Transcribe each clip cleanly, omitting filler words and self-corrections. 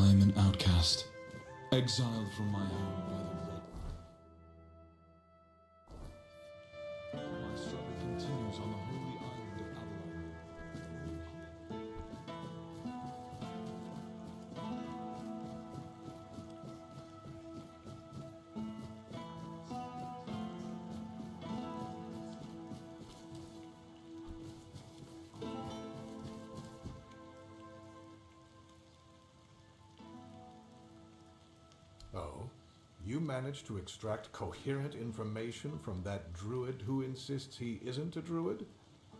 I am an outcast, exiled from my home by the red. My struggle continues on the holy island of Avalon. Oh, you managed to extract coherent information from that druid who insists he isn't a druid?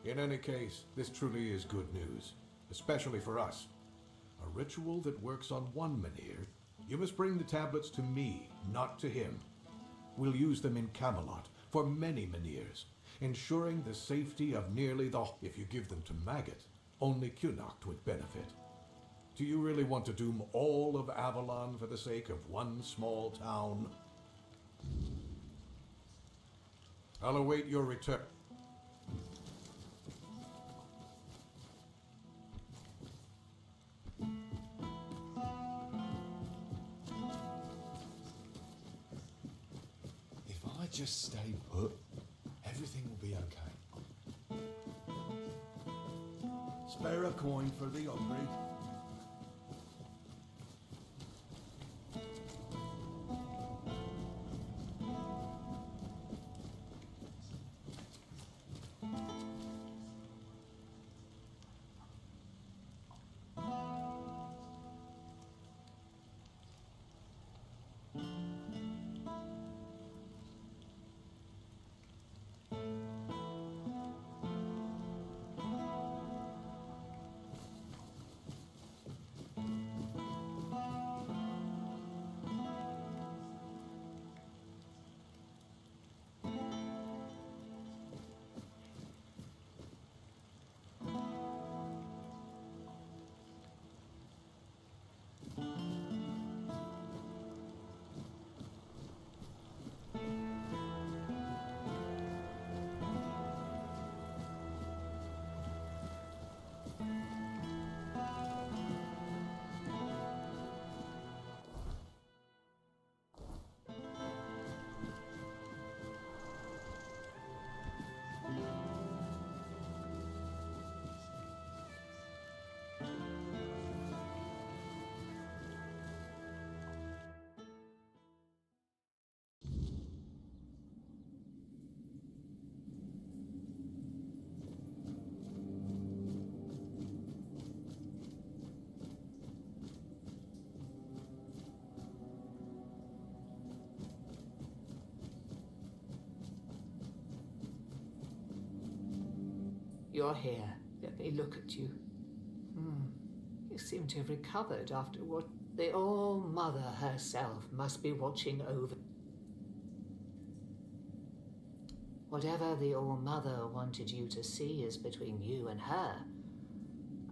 In any case, this truly is good news, especially for us. A ritual that works on one menhir. You must bring the tablets to me, not to him. We'll use them in Camelot for many menhirs, ensuring the safety of nearly the... If you give them to Maggot, only Cunnacht would benefit. Do you really want to doom all of Avalon for the sake of one small town? I'll await your return. If I just stay put, everything will be okay. Spare a coin for the hungry. You're here. Let me look at you. You seem to have recovered after what... The All-Mother herself must be watching over... Whatever the All-Mother wanted you to see is between you and her.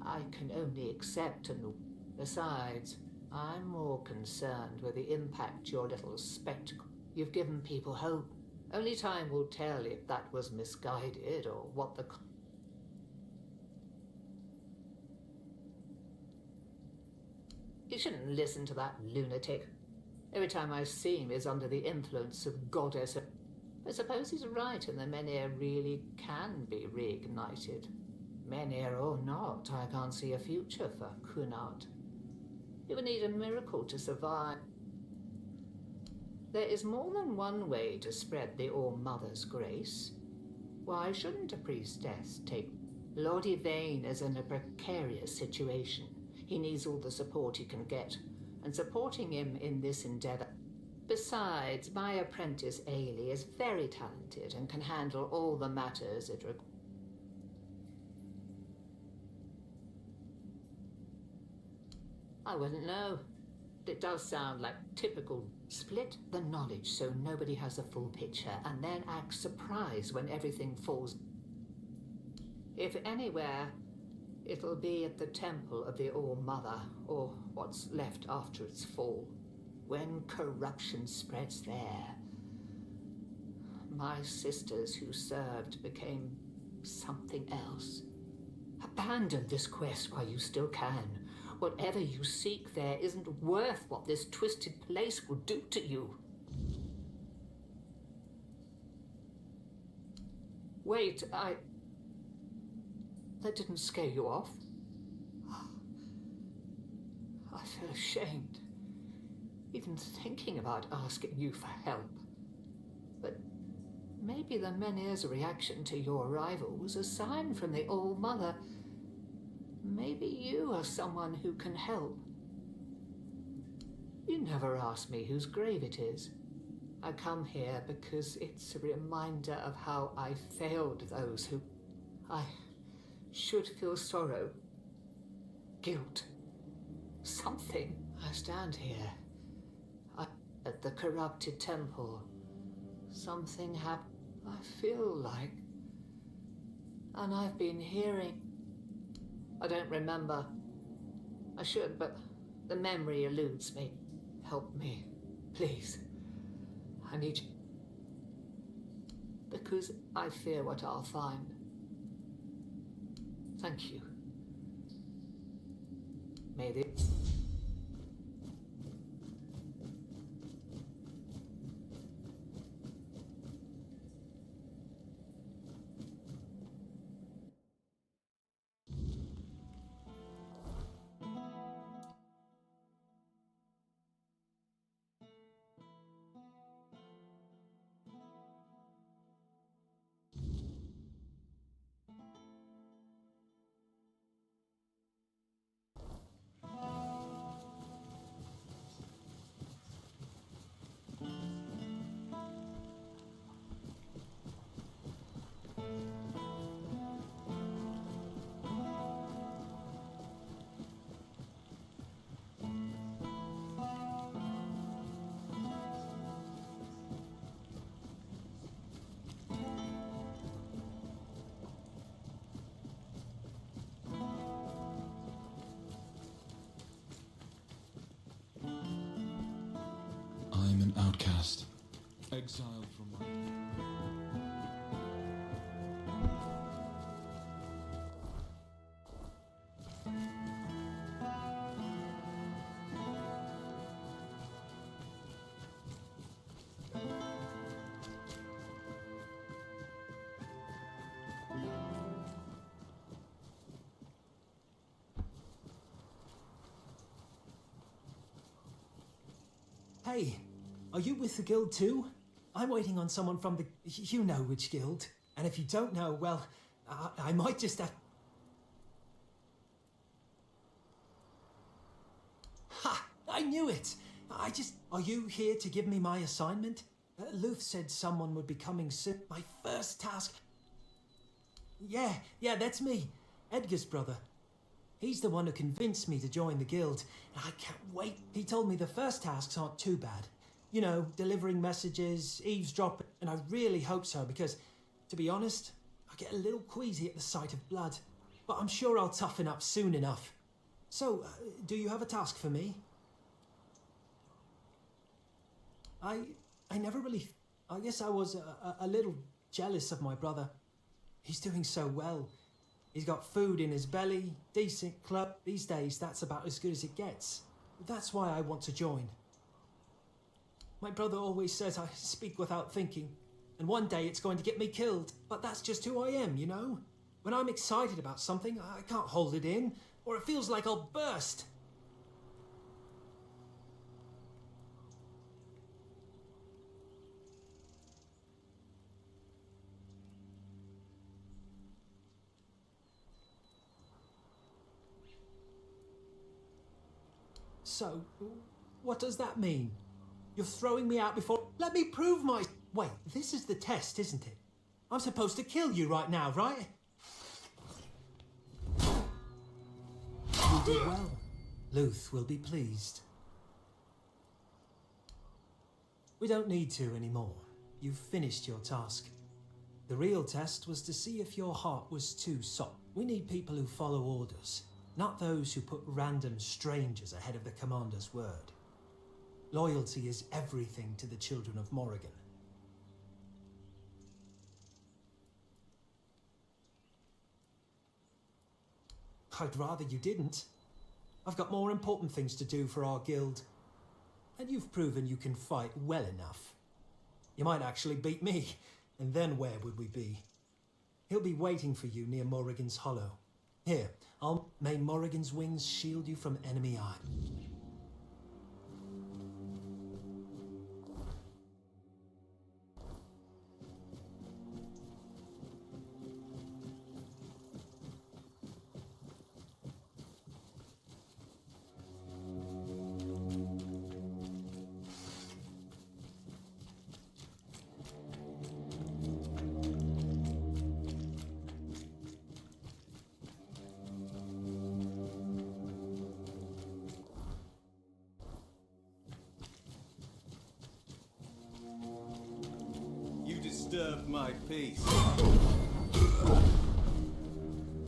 I can only accept and... Besides, I'm more concerned with the impact your little spectacle... You've given people hope. Only time will tell if that was misguided or what the... You shouldn't listen to that lunatic. Every time I see him is under the influence of goddess. I suppose he's right and the menhir really can be reignited. Menhir or not, I can't see a future for Cunnacht. You would need a miracle to survive. There is more than one way to spread the All-Mother's grace. Why shouldn't a priestess take... Lord Yvain is in a precarious situation. He needs all the support he can get, and supporting him in this endeavor. Besides, my apprentice Ailey is very talented and can handle all the matters it requires. I wouldn't know. It does sound like typical. Split the knowledge so nobody has a full picture, and then act surprised when everything falls. If anywhere, it'll be at the temple of the All-Mother, or what's left after its fall. When corruption spreads there. My sisters who served became something else. Abandon this quest while you still can. Whatever you seek there isn't worth what this twisted place will do to you. Wait, That didn't scare you off? I feel ashamed, even thinking about asking you for help. But maybe the Menhir's reaction to your arrival was a sign from the All-Mother. Maybe you are someone who can help. You never asked me whose grave it is. I come here because it's a reminder of how I failed those who I should feel sorrow, guilt, something. I stand here at the corrupted temple. Something happened, I feel like. And I've been hearing. I don't remember. I should, but the memory eludes me. Help me, please. I need you. Because I fear what I'll find. Thank you. May the... I'm an outcast. Exiled from my... Hey, are you with the guild too? I'm waiting on someone from the... you know which guild. And if you don't know, well, I might just have... Ha! I knew it! Are you here to give me my assignment? Luth said someone would be coming soon. My first task... Yeah, that's me. Edgar's brother. He's the one who convinced me to join the guild, and I can't wait. He told me the first tasks aren't too bad. You know, delivering messages, eavesdropping, and I really hope so, because, to be honest, I get a little queasy at the sight of blood. But I'm sure I'll toughen up soon enough. So, do you have a task for me? I never really... I guess I was a little jealous of my brother. He's doing so well. He's got food in his belly, decent club. These days, that's about as good as it gets. That's why I want to join. My brother always says I speak without thinking, and one day it's going to get me killed. But that's just who I am, you know? When I'm excited about something, I can't hold it in, or it feels like I'll burst. So, what does that mean? You're throwing me out before... Let me prove my... Wait, this is the test, isn't it? I'm supposed to kill you right now, right? You did well. Luth will be pleased. We don't need to anymore. You've finished your task. The real test was to see if your heart was too soft. We need people who follow orders. Not those who put random strangers ahead of the commander's word. Loyalty is everything to the children of Morrigan. I'd rather you didn't. I've got more important things to do for our guild. And you've proven you can fight well enough. You might actually beat me, and then where would we be? He'll be waiting for you near Morrigan's Hollow. Here, may Morrigan's wings shield you from enemy eye. Disturbed my peace.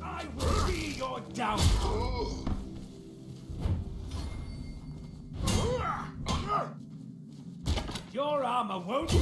I will be your downfall! Your armor won't...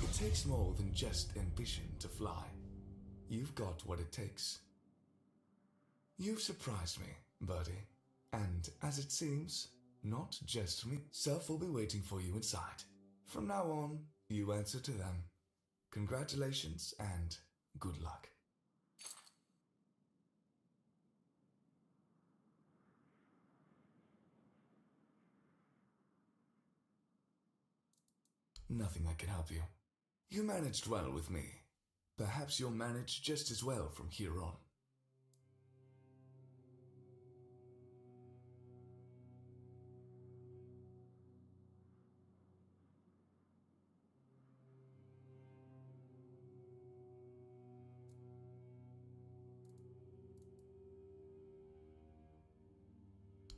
It takes more than just ambition to fly. You've got what it takes. You've surprised me, Birdie. And as it seems, not just me. Self will be waiting for you inside. From now on, you answer to them. Congratulations and good luck. Nothing I can help you. You managed well with me. Perhaps you'll manage just as well from here on.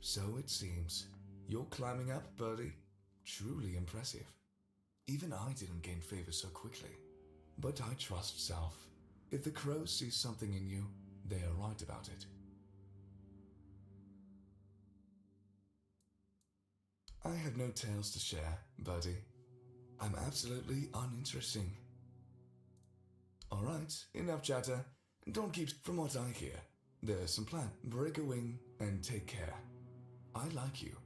So it seems. You're climbing up, Birdie. Truly impressive. Even I didn't gain favor so quickly. But I trust Self. If the crows see something in you, they are right about it. I have no tales to share, Birdie. I'm absolutely uninteresting. Alright, enough chatter. Don't keep... From what I hear, there's some plan. Break a wing and take care. I like you.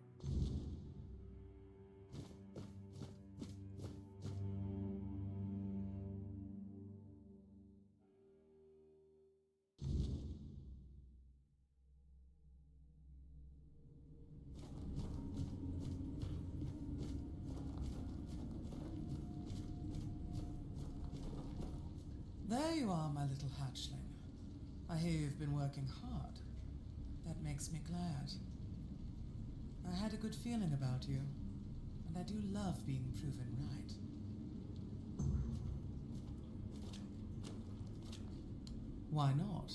There you are, my little hatchling. I hear you've been working hard. That makes me glad. I had a good feeling about you, and I do love being proven right. Why not?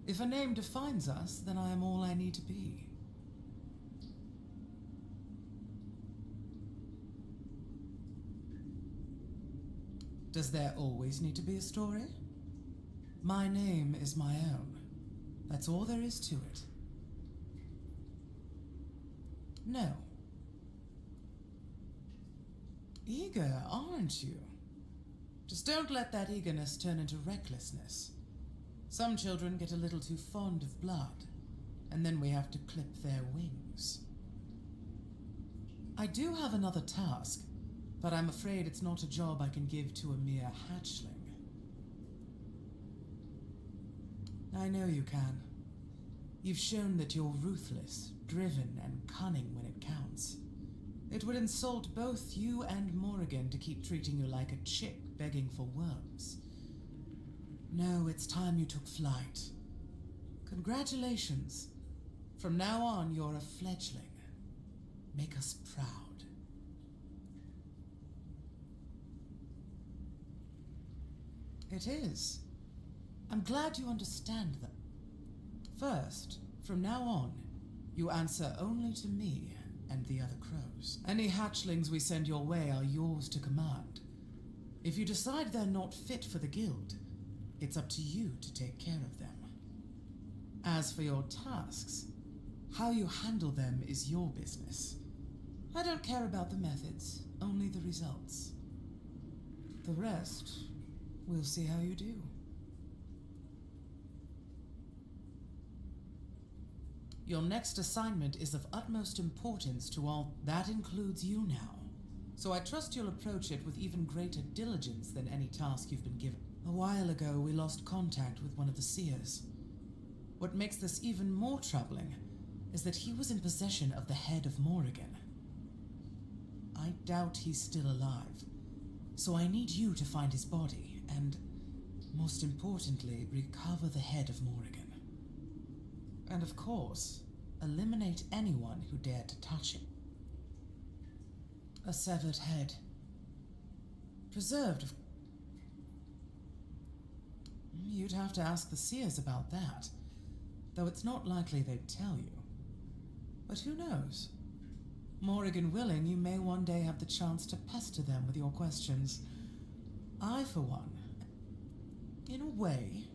If a name defines us, then I am all I need to be. Does there always need to be a story? My name is my own. That's all there is to it. No. Eager, aren't you? Just don't let that eagerness turn into recklessness. Some children get a little too fond of blood, and then we have to clip their wings. I do have another task, but I'm afraid it's not a job I can give to a mere hatchling. I know you can. You've shown that you're ruthless, driven, and cunning when it counts. It would insult both you and Morrigan to keep treating you like a chick begging for worms. No, it's time you took flight. Congratulations. From now on, you're a fledgling. make us proud. It is. I'm glad you understand that. First, from now on, you answer only to me and the other crows. Any hatchlings we send your way are yours to command. If you decide they're not fit for the guild, it's up to you to take care of them. As for your tasks, how you handle them is your business. I don't care about the methods, only the results. The rest, we'll see how you do. Your next assignment is of utmost importance to all. That includes you now. So I trust you'll approach it with even greater diligence than any task you've been given. A while ago, we lost contact with one of the seers. What makes this even more troubling is that he was in possession of the head of Morrigan. I doubt he's still alive, so I need you to find his body and, most importantly, recover the head of Morrigan. And of course, eliminate anyone who dared to touch him. A severed head. Preserved. You'd have to ask the seers about that, though it's not likely they'd tell you. But who knows? Morrigan willing, you may one day have the chance to pester them with your questions. I, for one, in a way,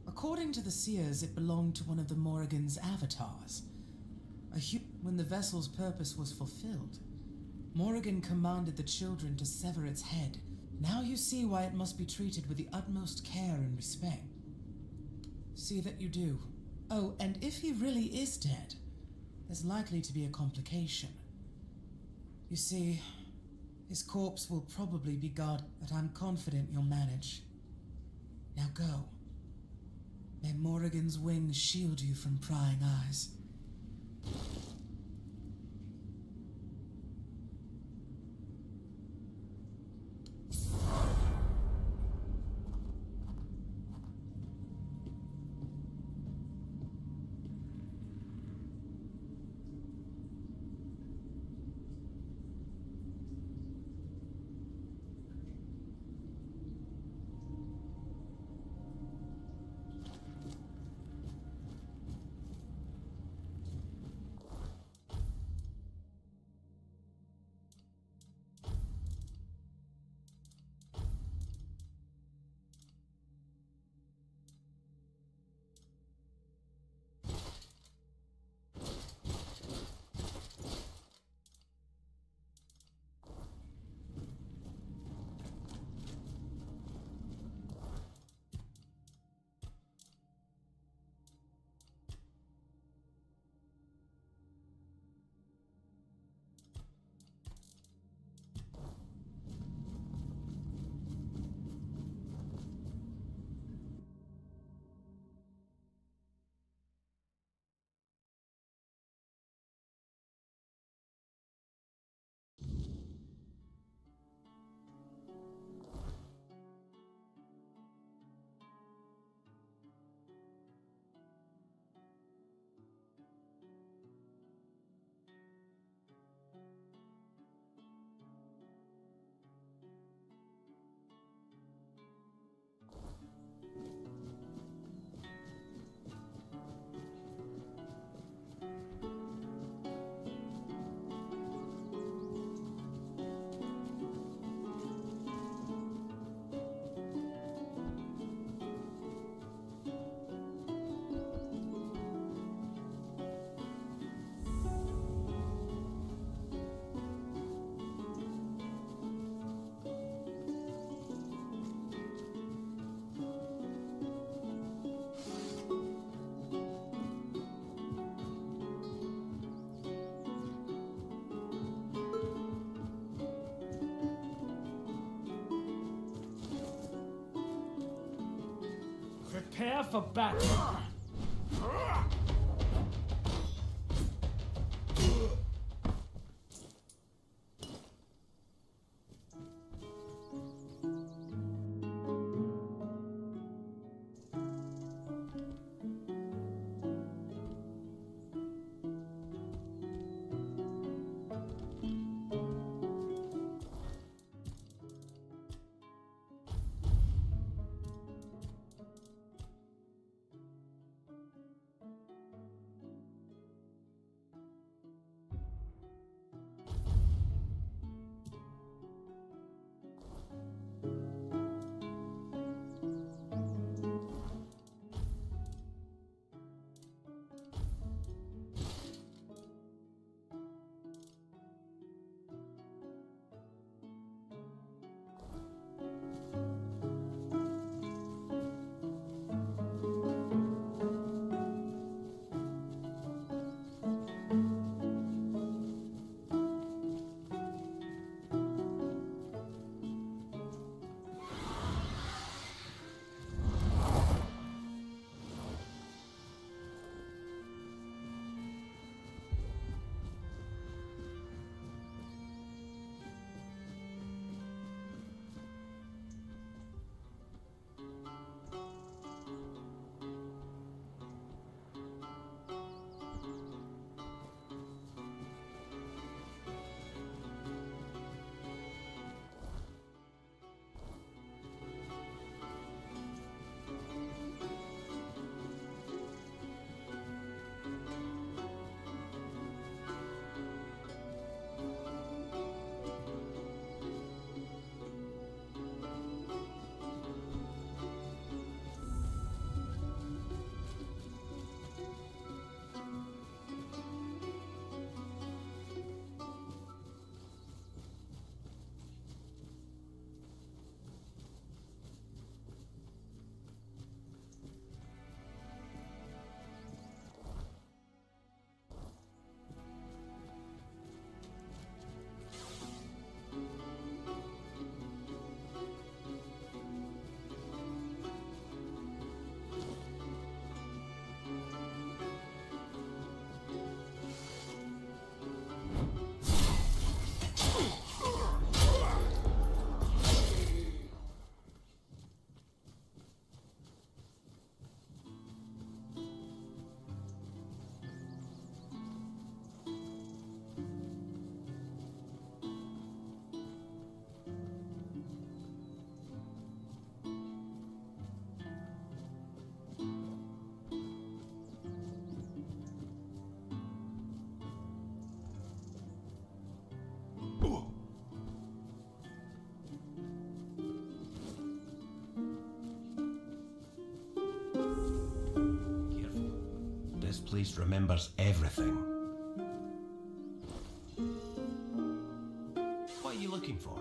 according to the seers, it belonged to one of the Morrigan's avatars. When the vessel's purpose was fulfilled, Morrigan commanded the children to sever its head. Now you see why it must be treated with the utmost care and respect. See that you do. Oh, and if he really is dead, there's likely to be a complication. You see, his corpse will probably be guarded, but I'm confident you'll manage. Now go. May Morrigan's wings shield you from prying eyes. Prepare for battle. place remembers everything. What are you looking for?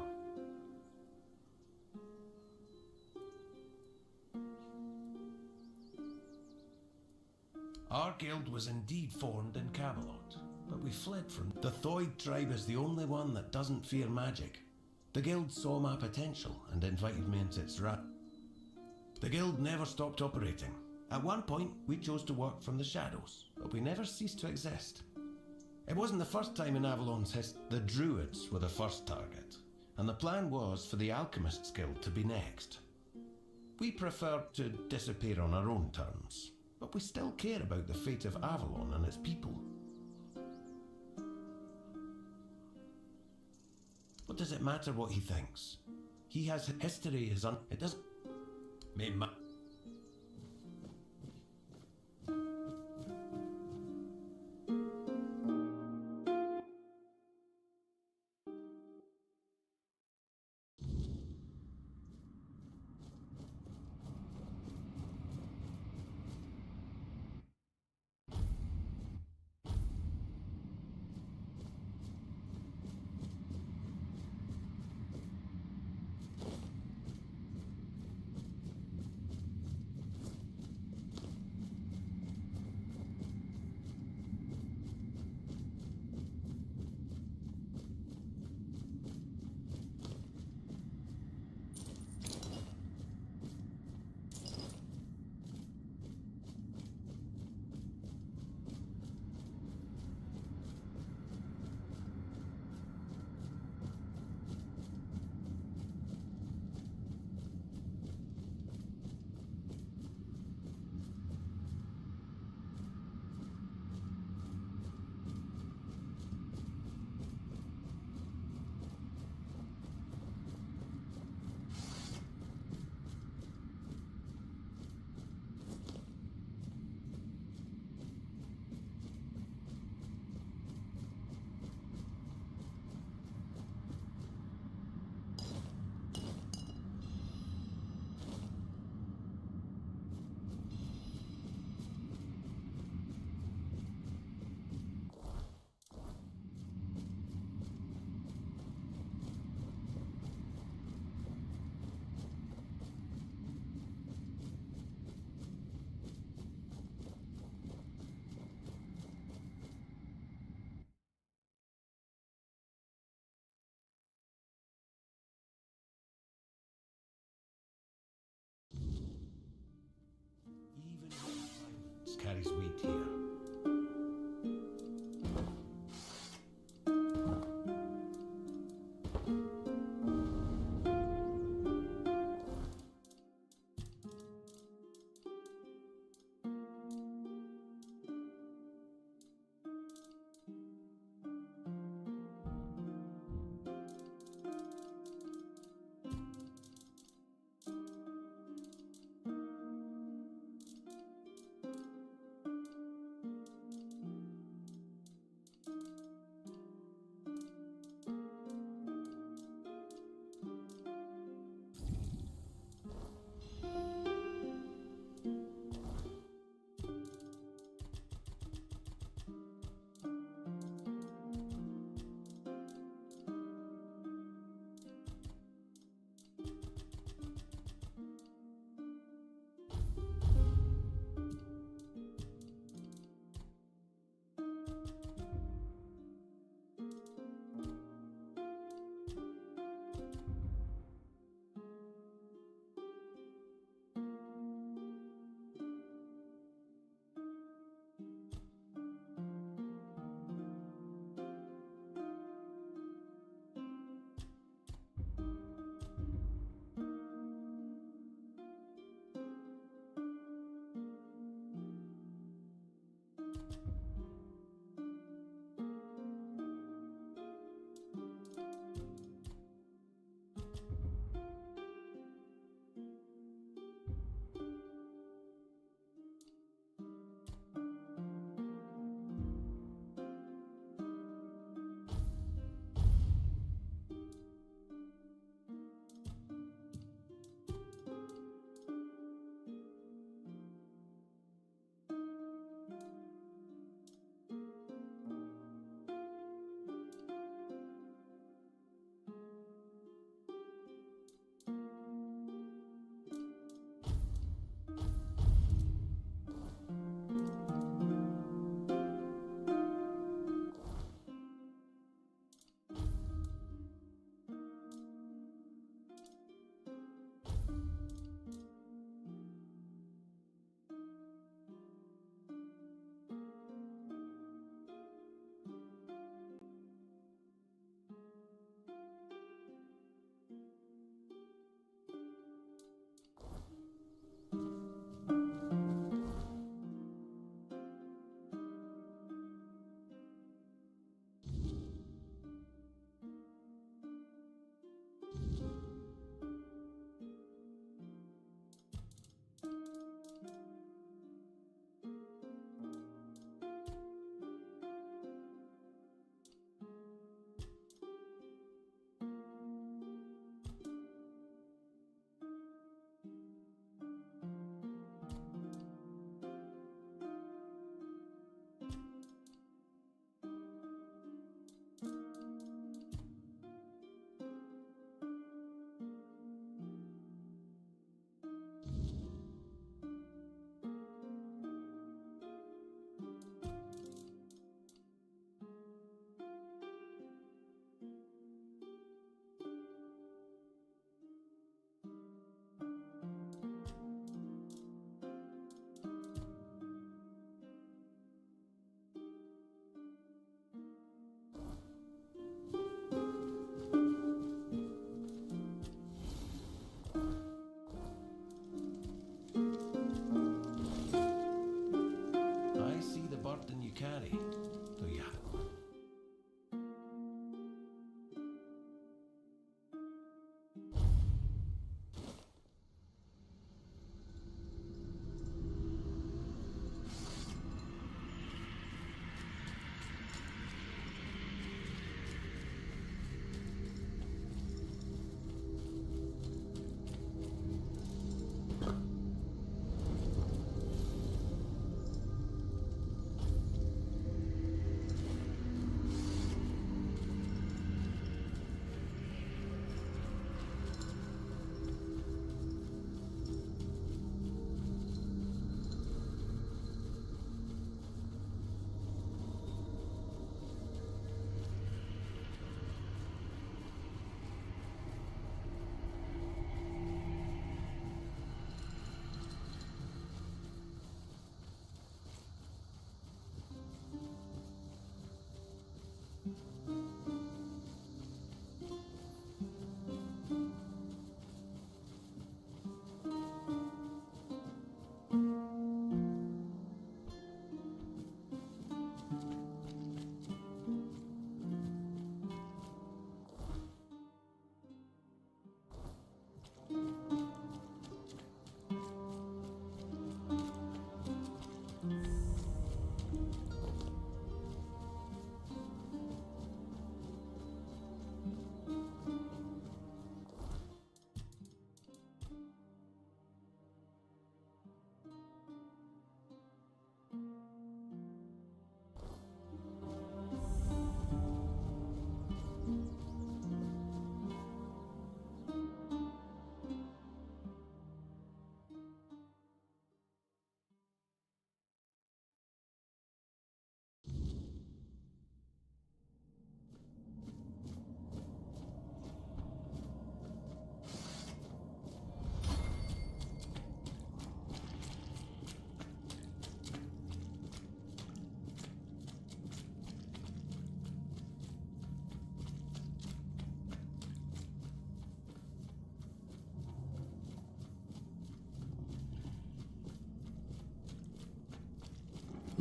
Our guild was indeed formed in Camelot, but we fled from... The Thoid tribe is the only one that doesn't fear magic. The guild saw my potential and invited me into its The guild never stopped operating. At one point, we chose to work from the shadows, but we never ceased to exist. It wasn't the first time in Avalon's history. The Druids were the first target, and the plan was for the Alchemists Guild to be next. We preferred to disappear on our own terms, but we still care about the fate of Avalon and its people. What does it matter what he thinks? He has history, it doesn't...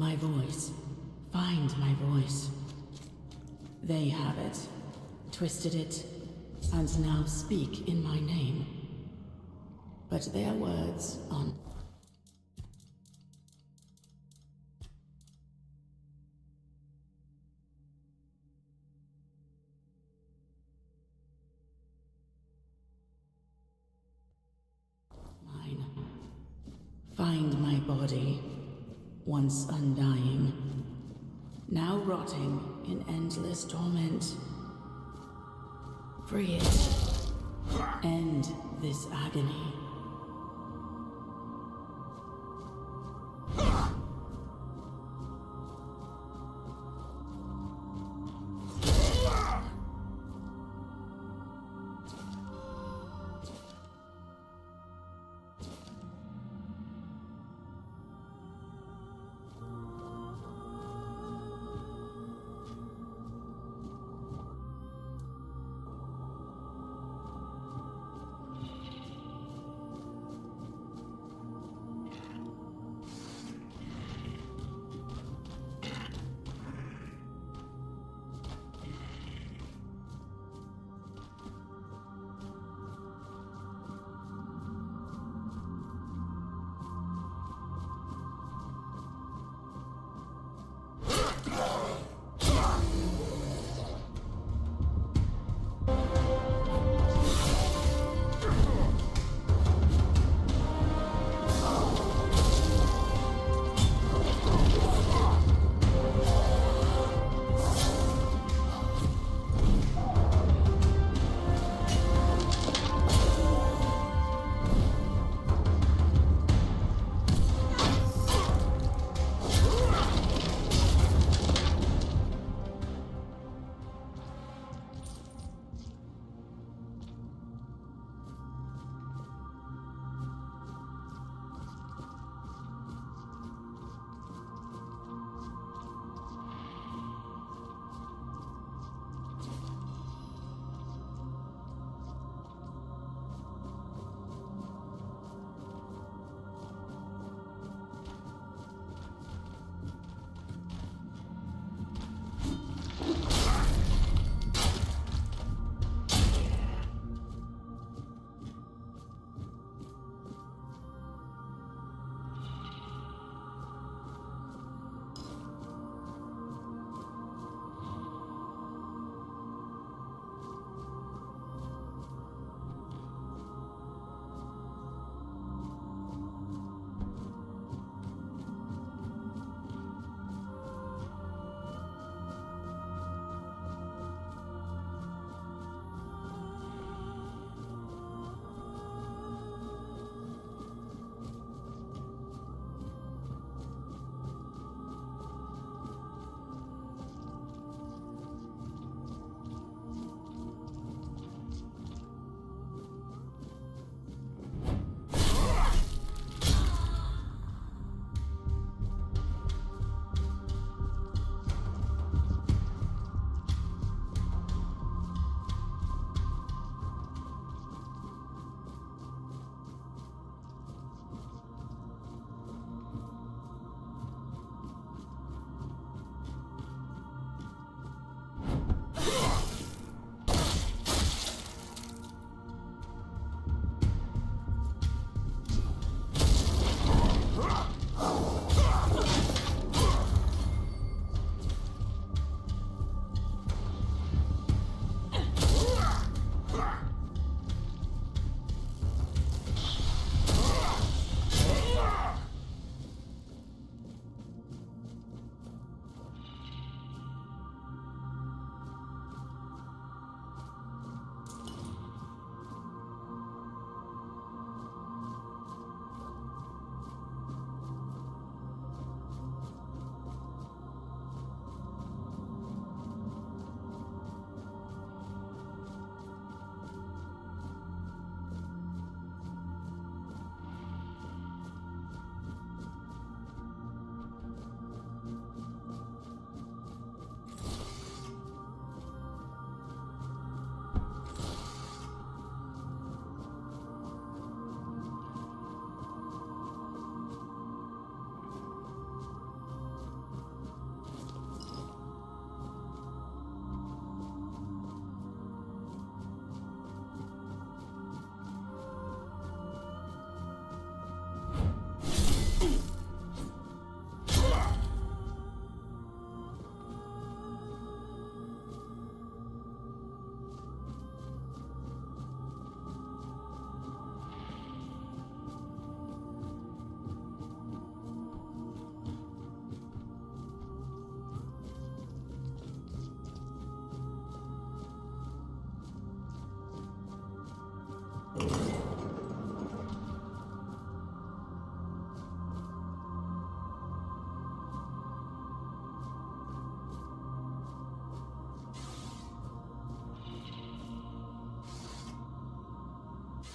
My voice. Find my voice. They have it, twisted it, and now speak in my name. But their words are mine. Find my body, once undying, now rotting in endless torment. Free it. End this agony.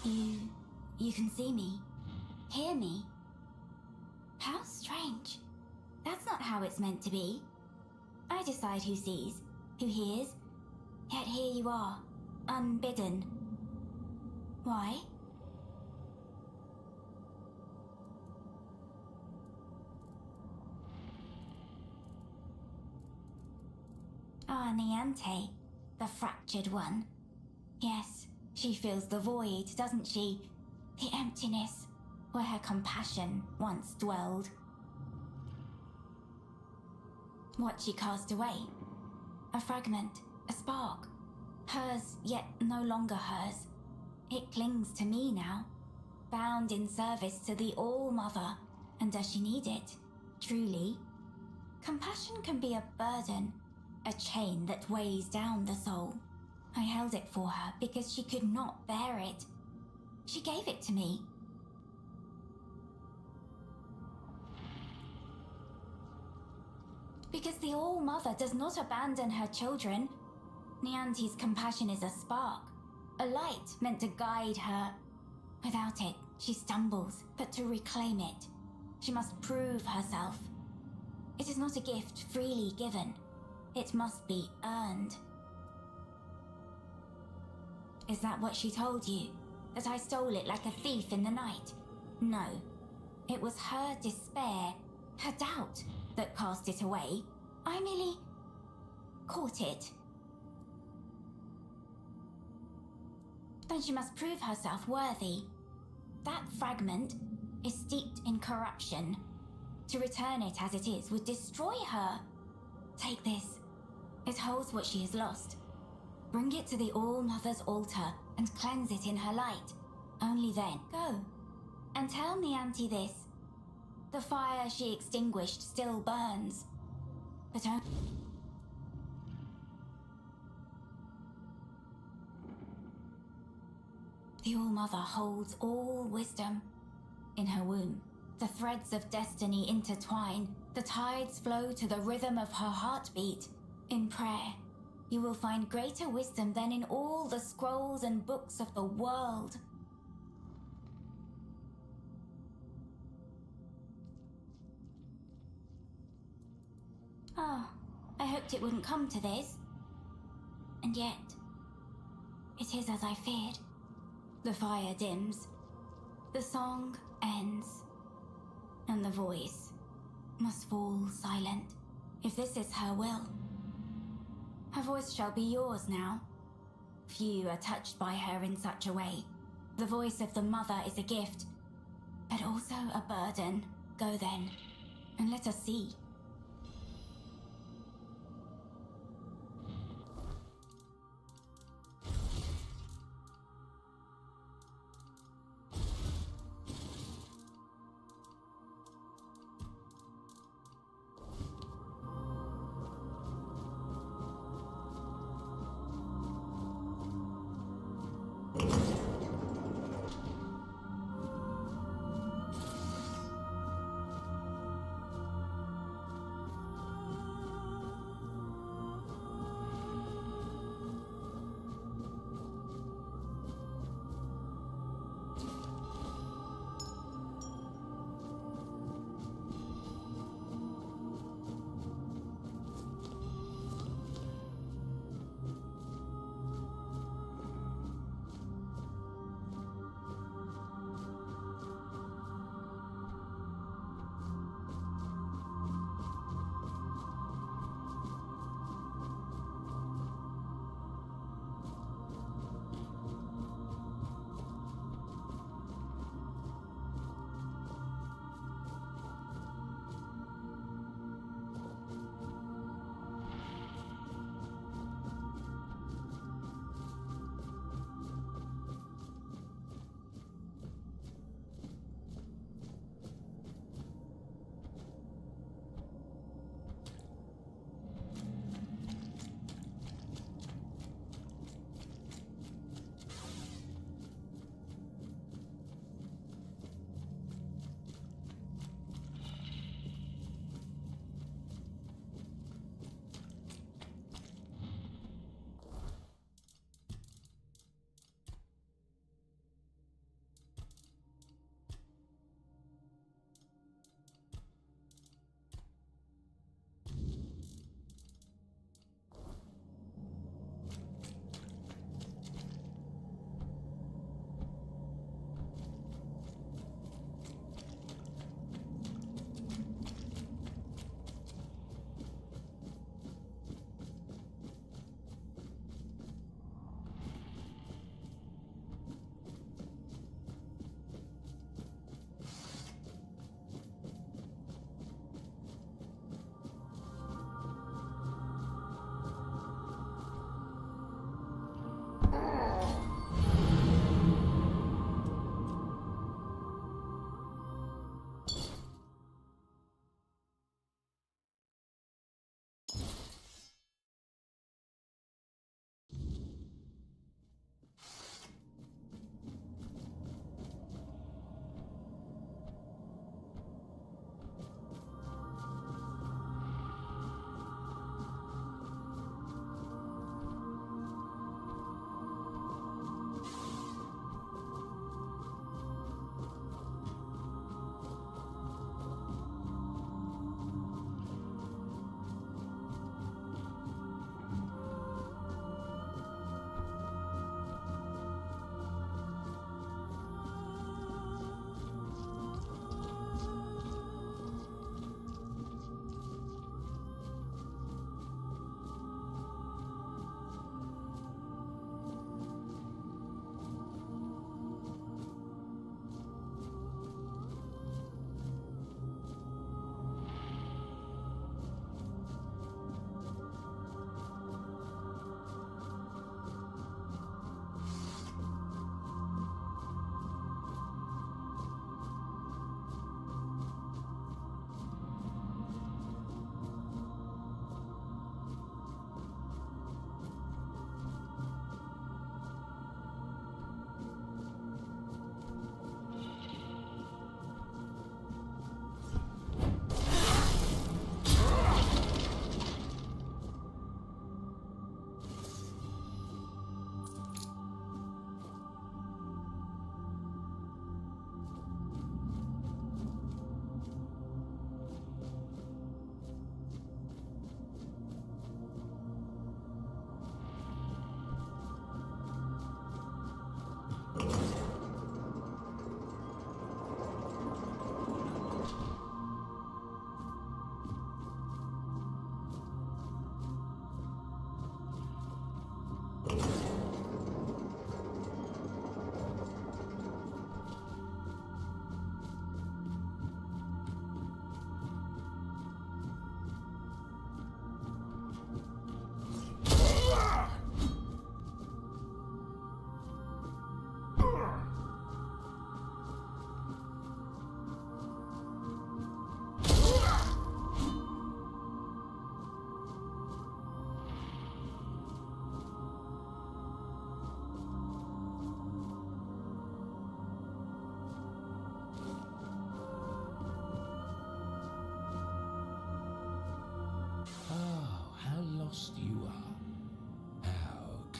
You can see me, hear me. How strange. That's not how it's meant to be. I decide who sees, who hears, yet here you are, unbidden. Why? Ah, Niante, the fractured one. Yes, she feels the void, doesn't she? The emptiness, where her compassion once dwelled. What she cast away? A fragment, a spark. Hers, yet no longer hers. It clings to me now, bound in service to the All-Mother. And does she need it? Truly? Compassion can be a burden, a chain that weighs down the soul. I held it for her because she could not bear it. She gave it to me. Because the All-Mother does not abandon her children. Niante's compassion is a spark, a light meant to guide her. Without it, she stumbles, but to reclaim it, she must prove herself. It is not a gift freely given. It must be earned. Is that what she told you? That I stole it like a thief in the night? No. It was her despair, her doubt, that cast it away. I merely caught it. Then she must prove herself worthy. That fragment is steeped in corruption. To return it as it is would destroy her. Take this. It holds what she has lost. Bring it to the All-Mother's altar and cleanse it in her light. Only then, go. And tell Niante this. The fire she extinguished still burns. But the All-Mother holds all wisdom in her womb. The threads of destiny intertwine. The tides flow to the rhythm of her heartbeat. In prayer, you will find greater wisdom than in all the scrolls and books of the world. Ah, I hoped it wouldn't come to this. And yet, it is as I feared. The fire dims, the song ends, and the voice must fall silent. If this is her will, her voice shall be yours now. Few are touched by her in such a way. The voice of the mother is a gift, but also a burden. Go then, and let us see.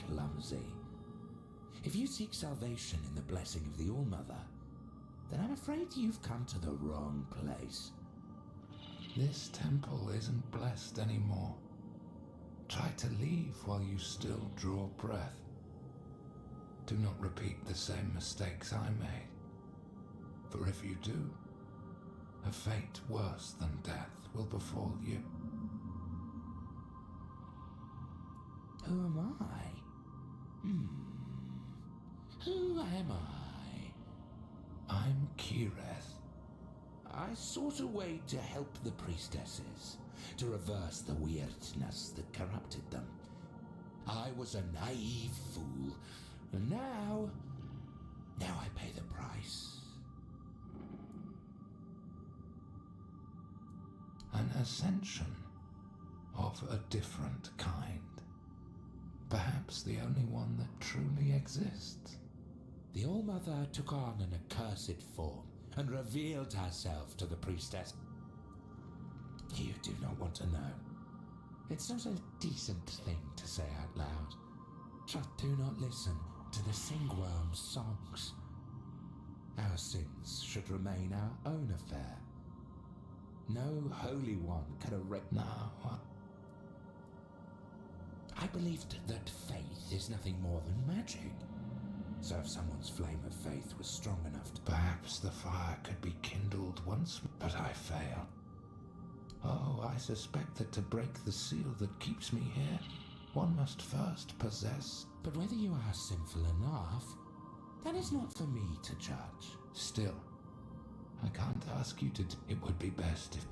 clumsy. If you seek salvation in the blessing of the All-Mother, then I'm afraid you've come to the wrong place. This temple isn't blessed anymore. Try to leave while you still draw breath. Do not repeat the same mistakes I made. For if you do, a fate worse than death will befall you. Who am I? Who am I? I'm Kireth. I sought a way to help the priestesses, to reverse the weirdness that corrupted them. I was a naive fool, and now I pay the price. An ascension of a different kind. Perhaps the only one that truly exists. The All-Mother took on an accursed form and revealed herself to the priestess. You do not want to know. It's not a decent thing to say out loud. Just do not listen to the Singworm's songs. Our sins should remain our own affair. No holy one can erect. Now, I believed that faith is nothing more than magic. So if someone's flame of faith was strong enough to... perhaps the fire could be kindled once, but I failed. Oh, I suspect that to break the seal that keeps me here, one must first possess... But whether you are sinful enough, that is not for me to judge. Still, I can't ask you to... It would be best if...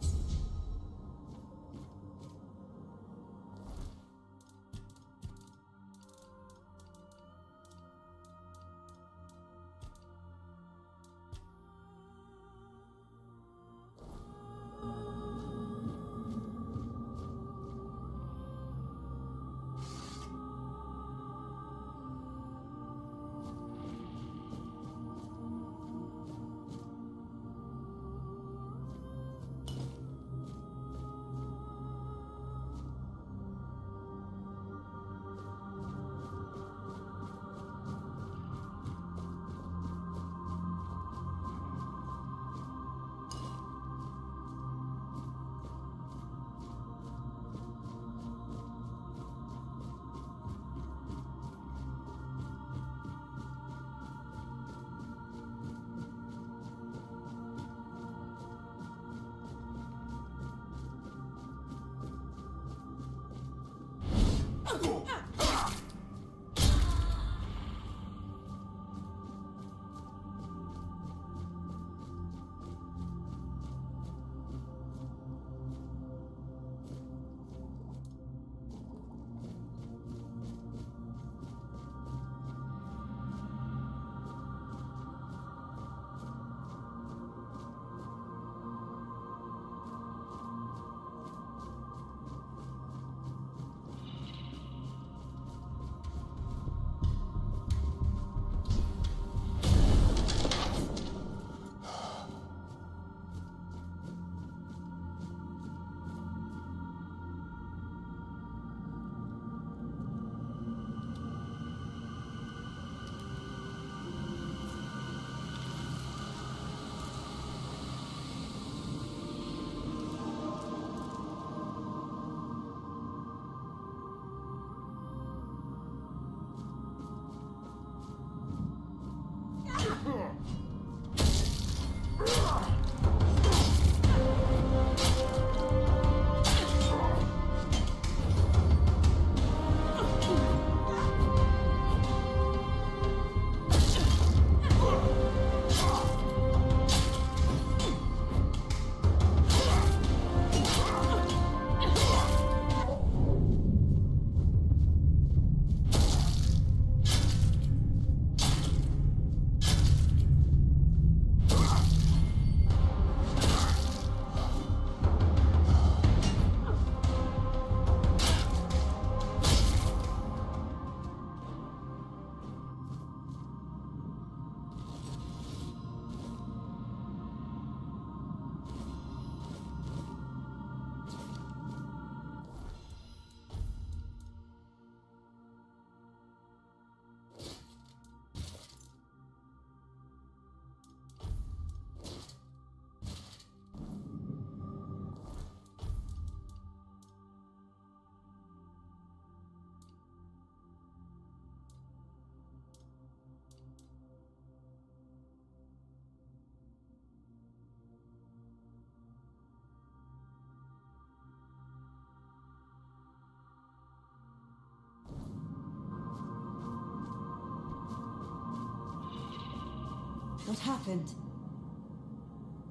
What happened?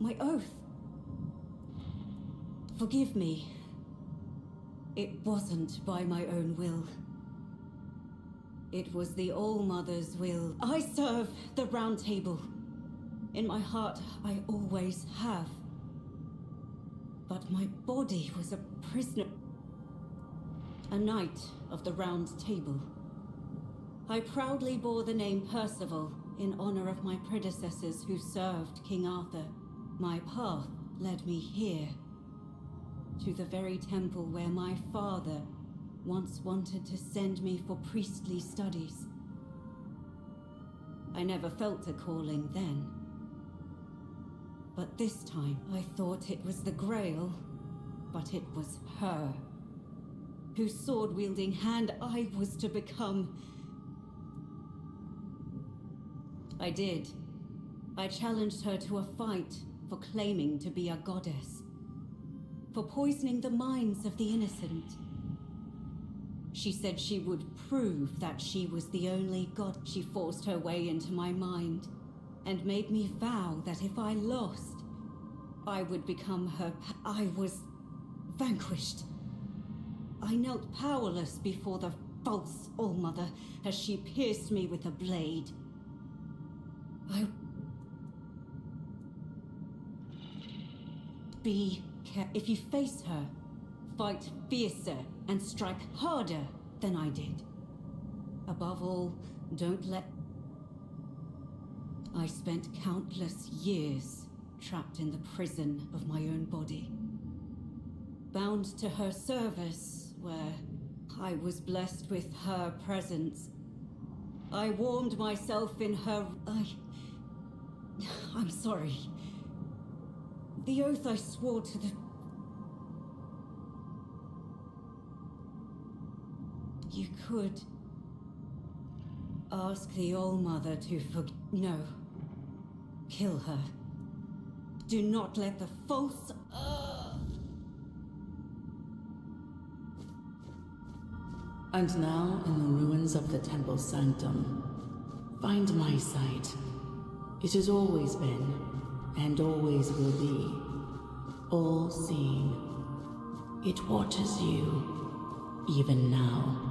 My oath. Forgive me. It wasn't by my own will. It was the All-Mother's will. I serve the Round Table. In my heart, I always have. But my body was a prisoner. A knight of the Round Table. I proudly bore the name Percival in honor of my predecessors who served King Arthur. My path led me here, to the very temple where my father once wanted to send me for priestly studies. I never felt a calling then. But this time, I thought it was the Grail, but it was her, whose sword-wielding hand I was to become. I did. I challenged her to a fight for claiming to be a goddess, for poisoning the minds of the innocent. She said she would prove that she was the only god. She forced her way into my mind and made me vow that if I lost, I would become her. I was vanquished. I knelt powerless before the false All-Mother as she pierced me with a blade. If you face her, fight fiercer and strike harder than I did. Above all, don't let... I spent countless years trapped in the prison of my own body. Bound to her service, where I was blessed with her presence. I warmed myself in her... I'm sorry. The oath I swore to the... You could... ask the All-Mother to No. Kill her. Do not let the false... And now, in the ruins of the temple sanctum, find my sight. It has always been, and always will be, all-seeing. It watches you, even now.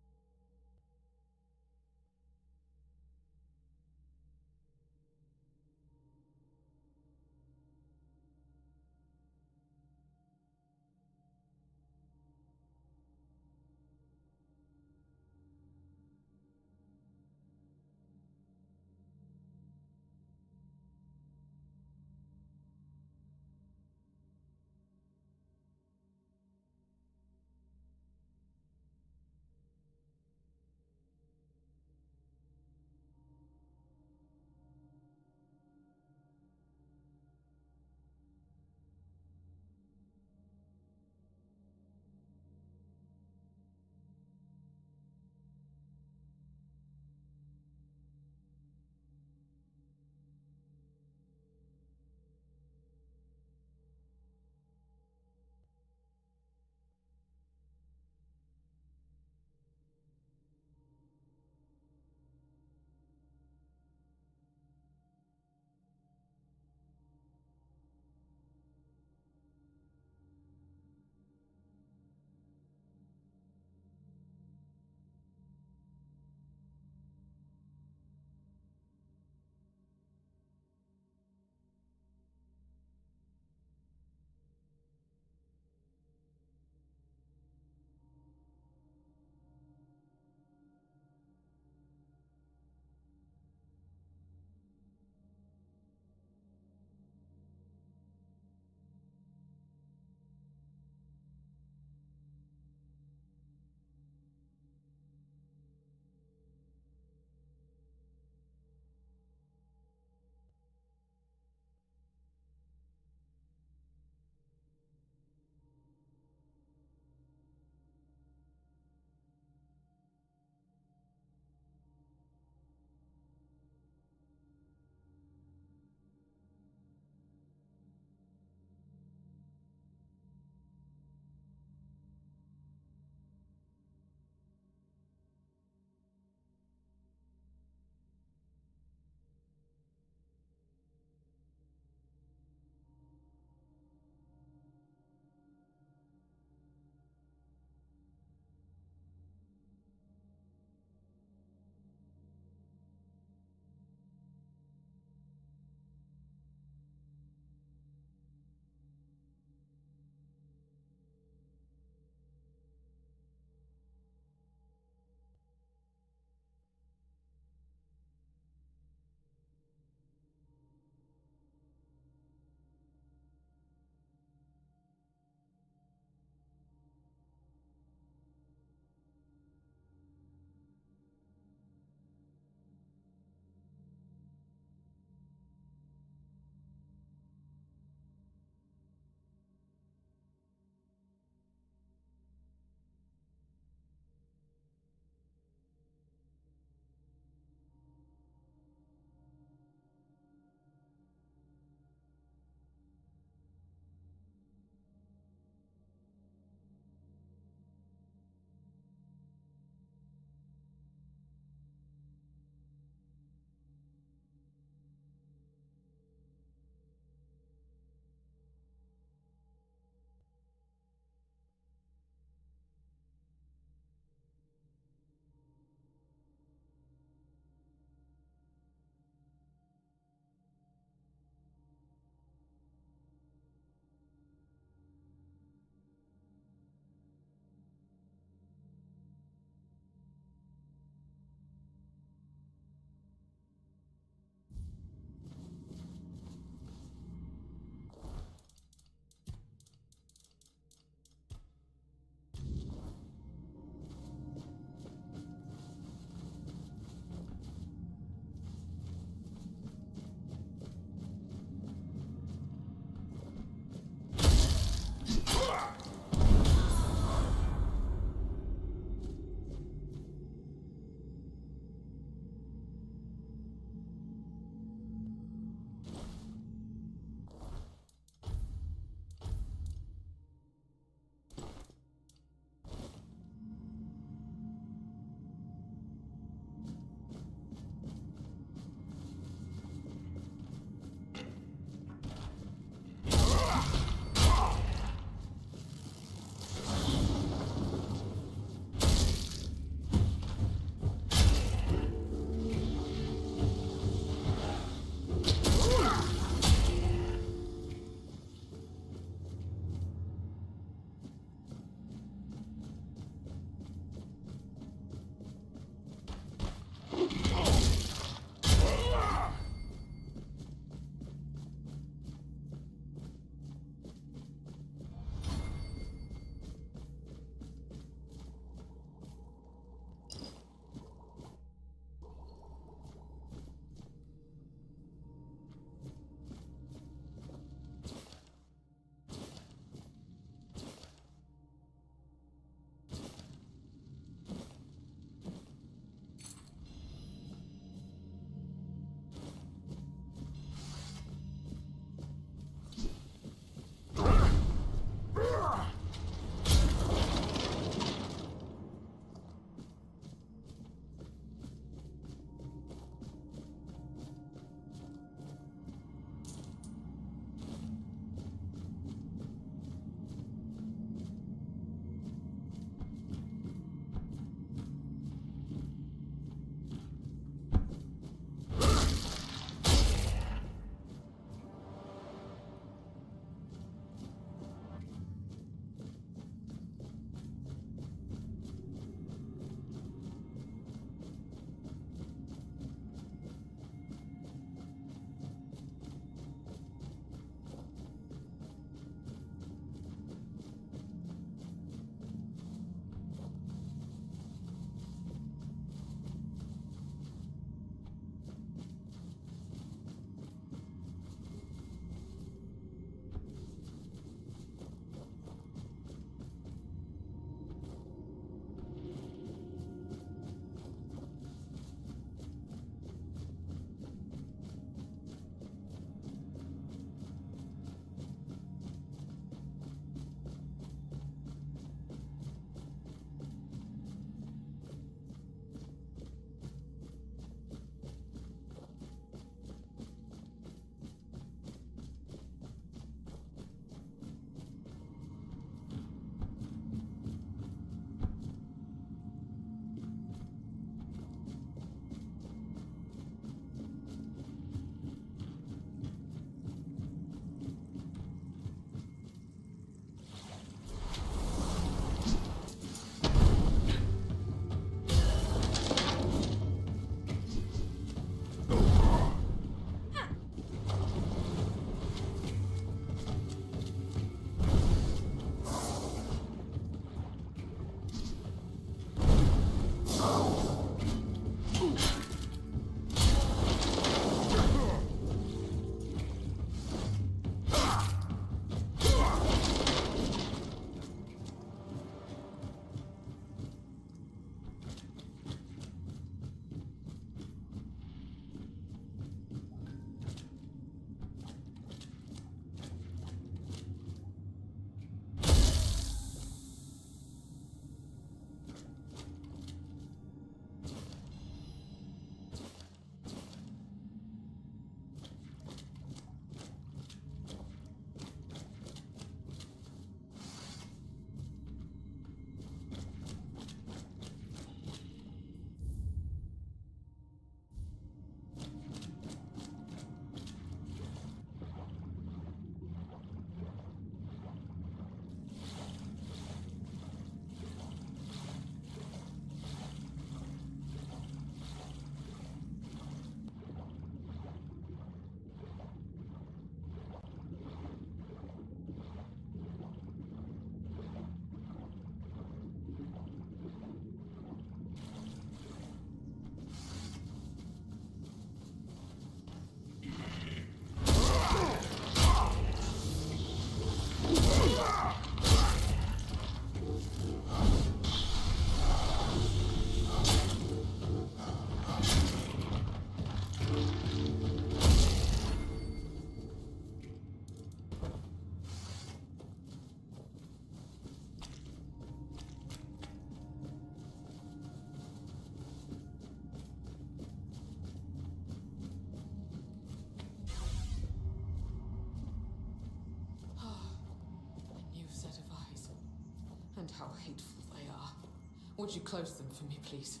Would you close them for me, please?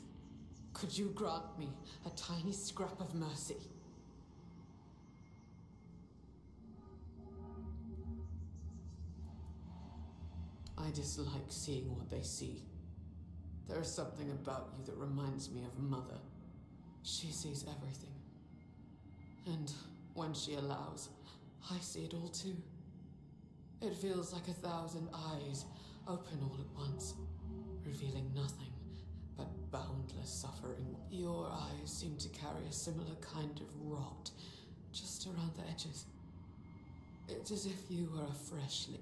Could you grant me a tiny scrap of mercy? I dislike seeing what they see. There is something about you that reminds me of Mother. She sees everything. And when she allows, I see it all too. It feels like 1,000 eyes open all at once, revealing nothing but boundless suffering. Your eyes seem to carry a similar kind of rot just around the edges. It's as if you were a freshly...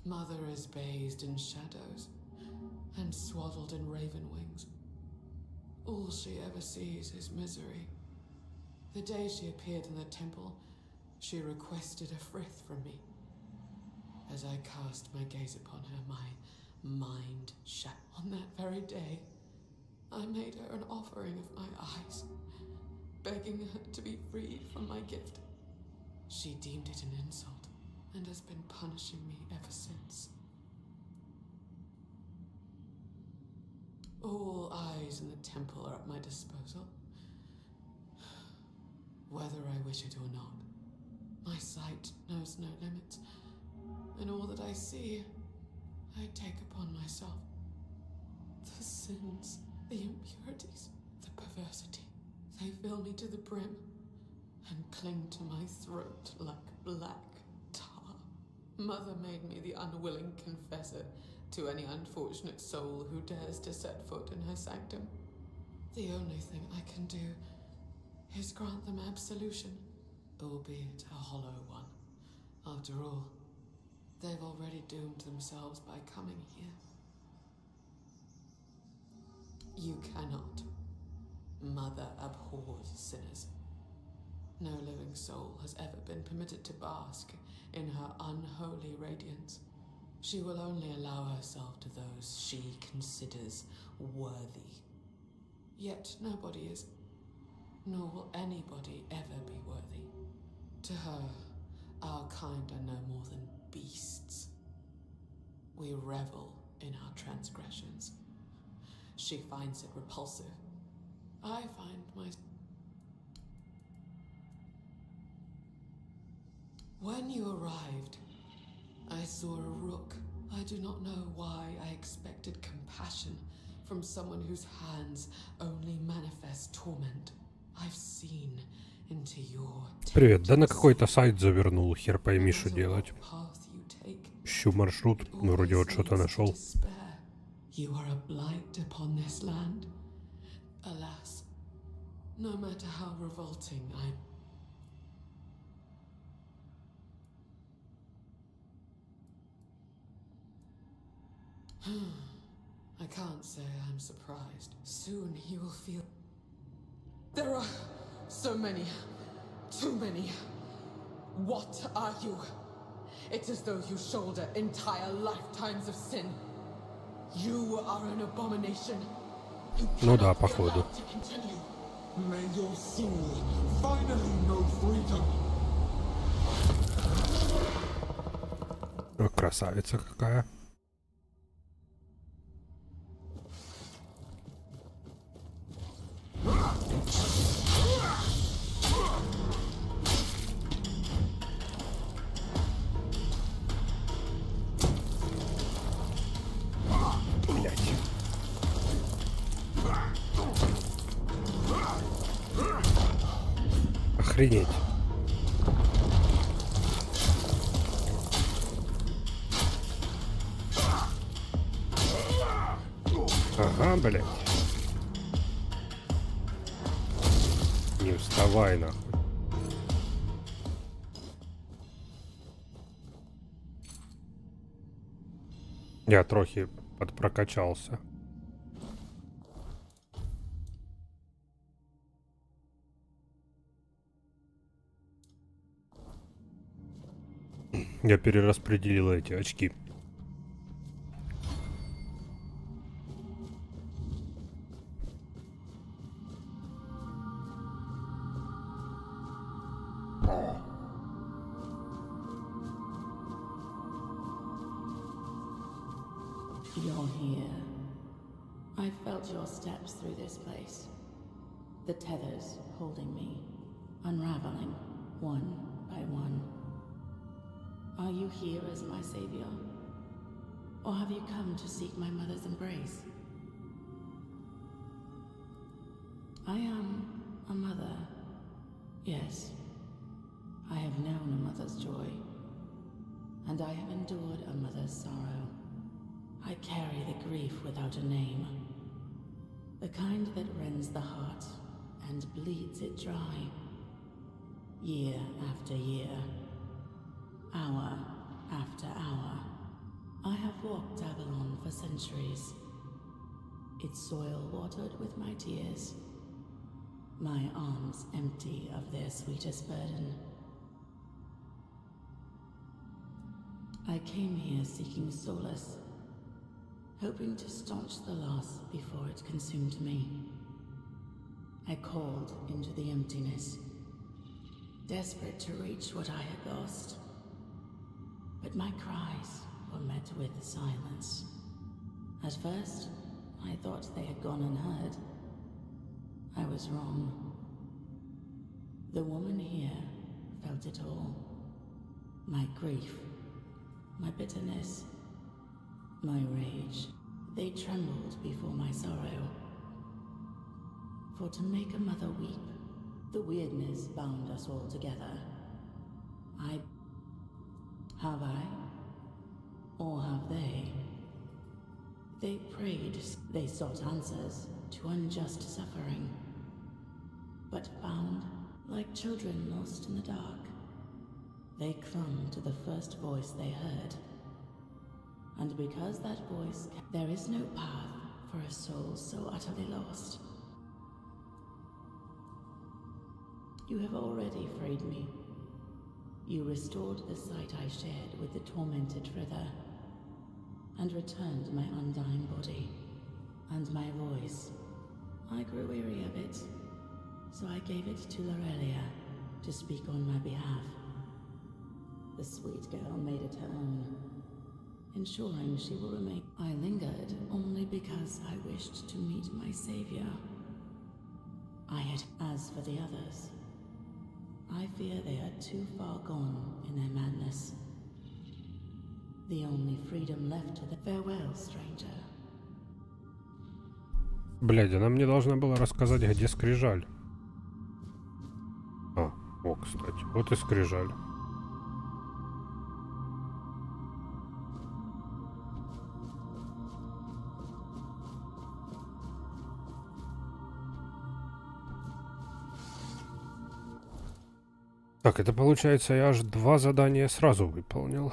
Mother is bathed in shadows and swaddled in raven wings. All she ever sees is misery. The day she appeared in the temple, she requested a frith from me. As I cast my gaze upon her, my mind shat. On that very day, I made her an offering of my eyes, begging her to be freed from my gift. She deemed it an insult, and has been punishing me ever since. All eyes in the temple are at my disposal, whether I wish it or not. My sight knows no limits, and all that I see, I take upon myself. The sins, the impurities, the perversity, they fill me to the brim and cling to my throat like black tar. Mother made me the unwilling confessor to any unfortunate soul who dares to set foot in her sanctum. The only thing I can do is grant them absolution, albeit a hollow one. After all, they've already doomed themselves by coming here. You cannot. Mother abhors sinners. No living soul has ever been permitted to bask in her unholy radiance. She will only allow herself to those she considers worthy. Yet nobody is, nor will anybody ever be worthy. To her, our kind are no more than beasts. We revel in our transgressions. She finds it repulsive. I find my... When you arrived, I saw a rook. I do not know why I expected compassion from someone whose hands only manifest torment. I've seen into your... Привет, да на какой-то сайт завернул, хер пойми, что делать. Ищу маршрут, ну вроде вот что-то нашел. You are a blight upon this land. Alas, no matter how revolting I can't say I'm surprised. Soon you will feel... There are so many, too many. What are you? It's as though you shoulder entire lifetimes of sin. You are an abomination. Ну да, походу. May your soul finally know freedom. О, красавица какая. Охренеть. Ага, блядь. Не вставай, нахуй. Я трохи подпрокачался. Я перераспределил эти очки. You're here. I felt your steps through this place. The tethers holding me, unraveling one by one. Are you here as my savior? Or have you come to seek my mother's embrace? I am a mother. Yes. I have known a mother's joy. And I have endured a mother's sorrow. I carry the grief without a name. The kind that rends the heart and bleeds it dry. Year after year. Hour after hour. I have walked Avalon for centuries. Its soil watered with my tears. My arms empty of their sweetest burden. I came here seeking solace, hoping to staunch the loss before it consumed me. I called into the emptiness, desperate to reach what I had lost. But my cries were met with silence. At first, I thought they had gone unheard. I was wrong. The woman here felt it all. My grief, my bitterness, my rage. They trembled before my sorrow. For to make a mother weep, the weirdness bound us all together. Have I? Or have they? They prayed, they sought answers to unjust suffering, but found, like children lost in the dark, they clung to the first voice they heard. And because that voice, there is no path for a soul so utterly lost. You have already freed me. You restored the sight I shared with the tormented Frither, and returned my undying body, and my voice. I grew weary of it, so I gave it to Lorelia to speak on my behalf. The sweet girl made it her own, ensuring she will remain. I lingered only because I wished to meet my savior. As for the others, I fear they are too far gone in their madness. The only freedom left to the farewell, stranger. Блядь, она мне должна была рассказать, где скрижаль. О, кстати, вот и скрижаль. Так, это получается, я аж 2 задания сразу выполнил.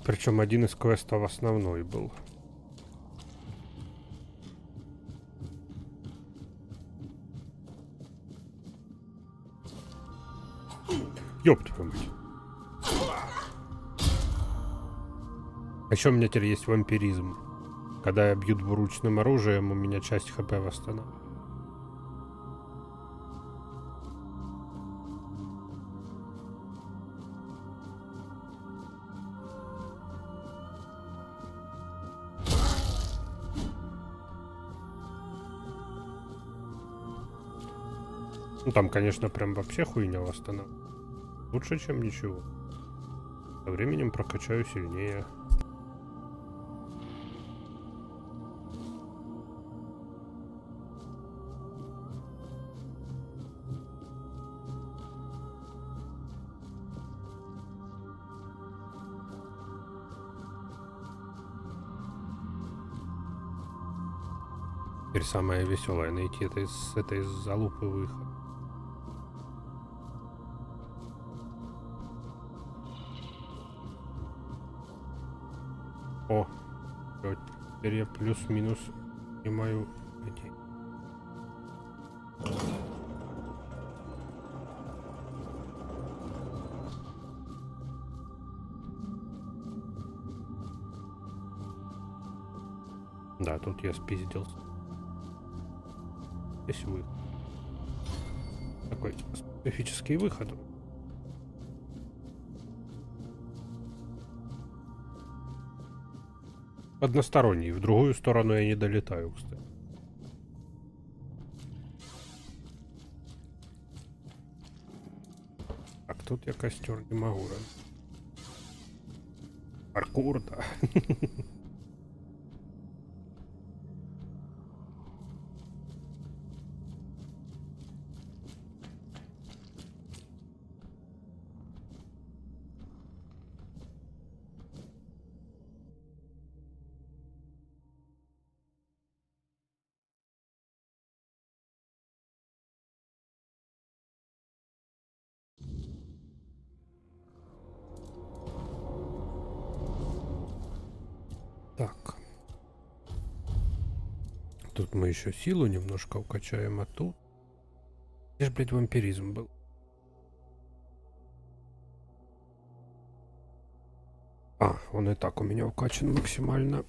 Причем один из квестов основной был. Ёб твою мать. А еще у меня теперь есть вампиризм. Когда я бью двуручным оружием, у меня часть хп восстанавливается. Ну там, конечно, прям вообще хуйня восстанавливает. Лучше, чем ничего. Со временем прокачаю сильнее. Теперь самое веселое найти это из этой залупы выход. О, теперь я плюс-минус Снимаю эти. Да, тут я спиздился. Здесь выход. Такой специфический выход. Односторонний. В другую сторону я не долетаю, кстати. Так, тут я костер не могу. Паркур, да. Так. Тут мы еще силу немножко укачаем, а тут... Где ж, блядь, вампиризм был? А, он и так у меня укачан максимально.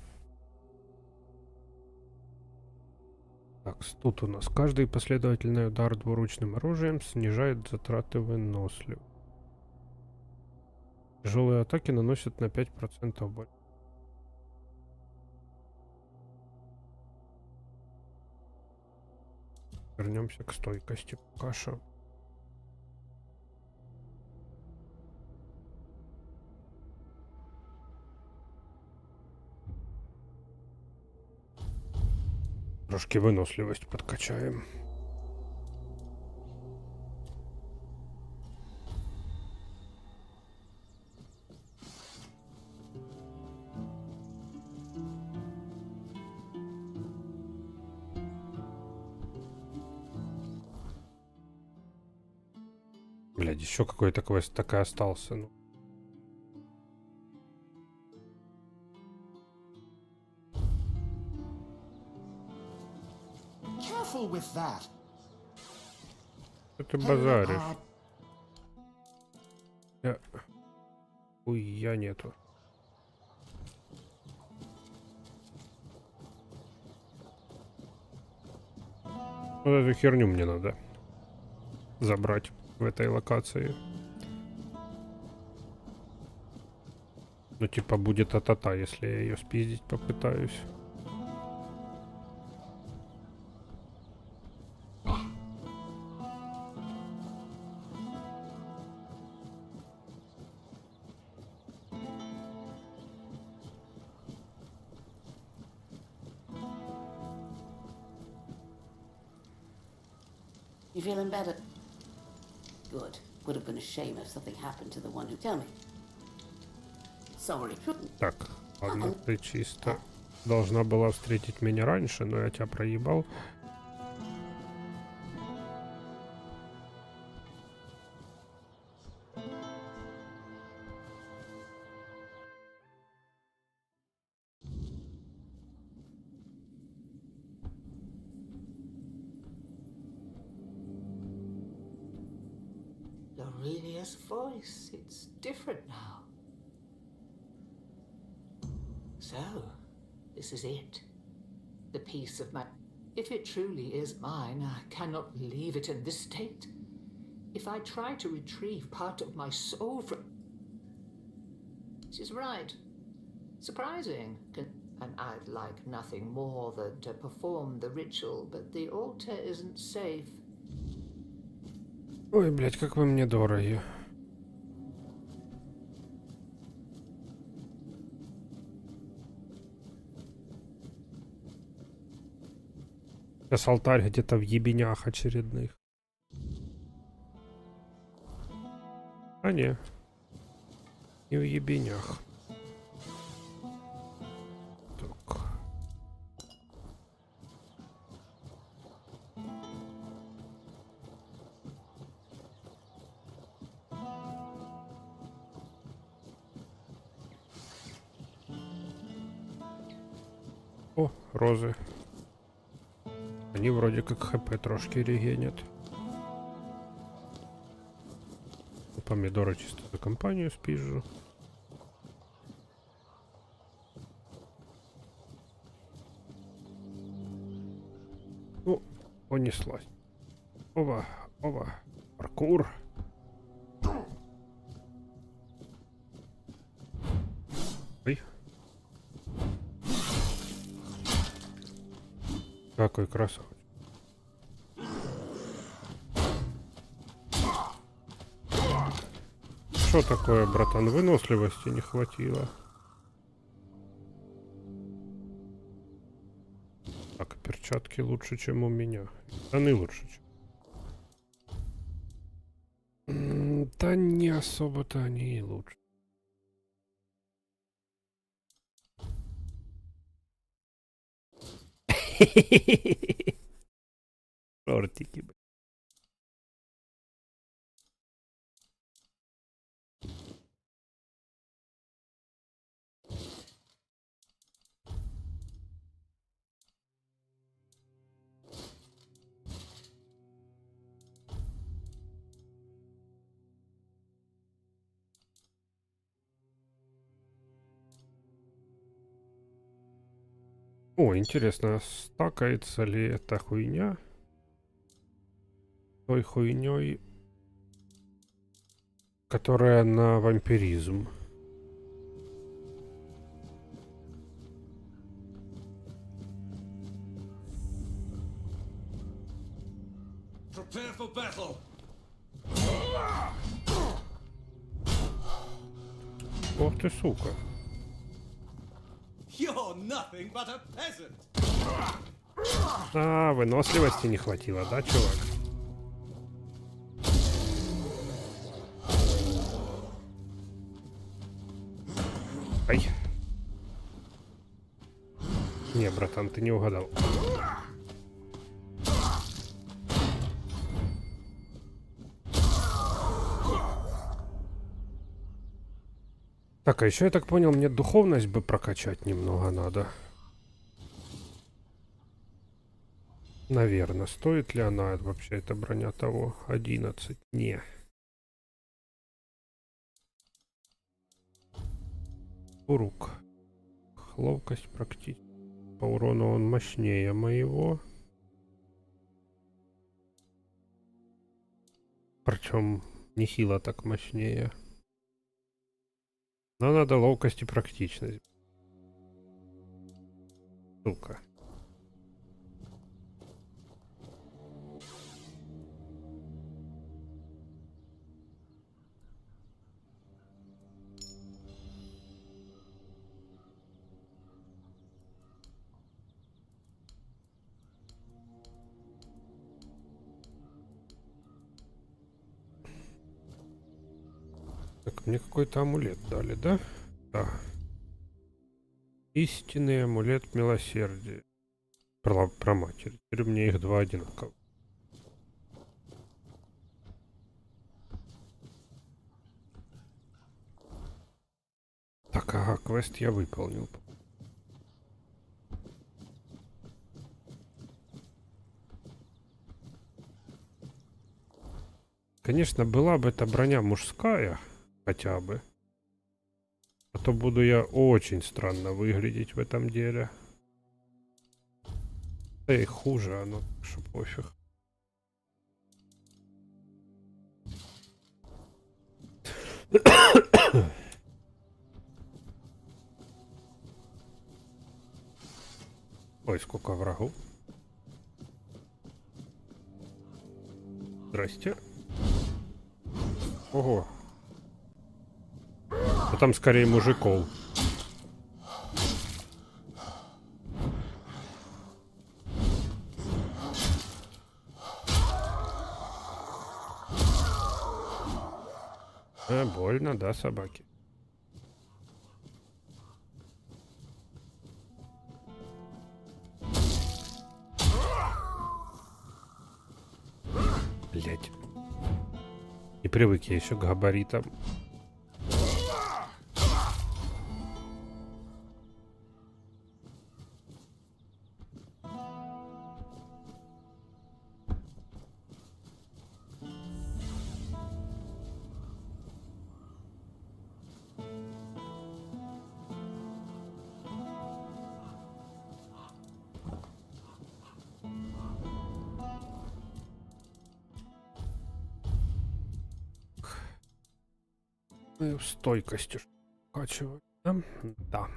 Так, тут у нас каждый последовательный удар двуручным оружием снижает затраты выносливости. Тяжелые атаки наносят на 5% больше. Вернемся к стойкости пока что. Трошки выносливость подкачаем. Блядь, еще какой-то квест так и остался. Ну. Что ты базаришь? Я нету. Вот эту херню мне надо забрать в этой локации. Ну типа будет а-та-та, если я ее спиздить попытаюсь. You feeling better? Good. Would have been a shame if something happened to the one who tell me. Sorry. Так, ладно, ты чисто должна была встретить меня раньше, но я тебя проебал. Aurelia's voice, it's different now. So, this is it. The piece of my... If it truly is mine, I cannot leave it in this state. If I try to retrieve part of my soul from... She's right. Surprising. And I'd like nothing more than to perform the ritual, but the altar isn't safe. Ой, блядь, как вы мне дороги. Сейчас алтарь где-то в ебенях очередных. А не. Не в ебенях. Так. О, розы. Они вроде как хп трошки регенят. Помидоры чисто за компанию спижу. Ну, понеслась. Ова, ова, паркур. Ой. Какой красавец. Что такое, братан? Выносливости не хватило. Так, перчатки лучше, чем у меня. Штаны лучше, чем... Да не особо-то они и лучше. Шортики, блин. О, интересно, стакается ли эта хуйня той хуйней, которая на вампиризм? Prepare for battle. Ох ты, сука. You're nothing but a peasant. А, выносливости не хватило, да, чувак? Ай. Не, братан, ты не угадал. Так, а еще я так понял, мне духовность бы прокачать немного надо. Наверное, стоит ли она вообще, эта броня того? 11. Не. Урук. Ловкость практически. По урону он мощнее моего. Причем нехило так мощнее. Но надо ловкость и практичность. Сука. Так, мне какой-то амулет дали, да? Да. Истинный амулет милосердия. Про матерь. Теперь у меня их два одинаковых. Так, ага, квест я выполнил. Конечно, была бы эта броня мужская, хотя бы. А то буду я очень странно выглядеть в этом деле. Да и хуже оно, так что пофиг. Ой, сколько врагов. Здрасте. Ого. А там скорее мужиков. Больно, да, собаки? Блять. Не привык я еще к габаритам. Мы в стойкости вкачиваем, да? Да.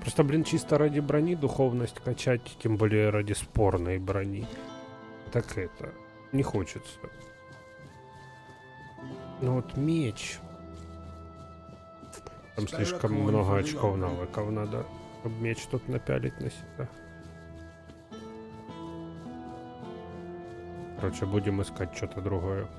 Просто, блин, чисто ради брони духовность качать, тем более ради спорной брони. Так это, не хочется. Ну вот меч. Там слишком много очков навыков надо, чтобы меч тут напялить на себя. Короче, будем искать что-то другое.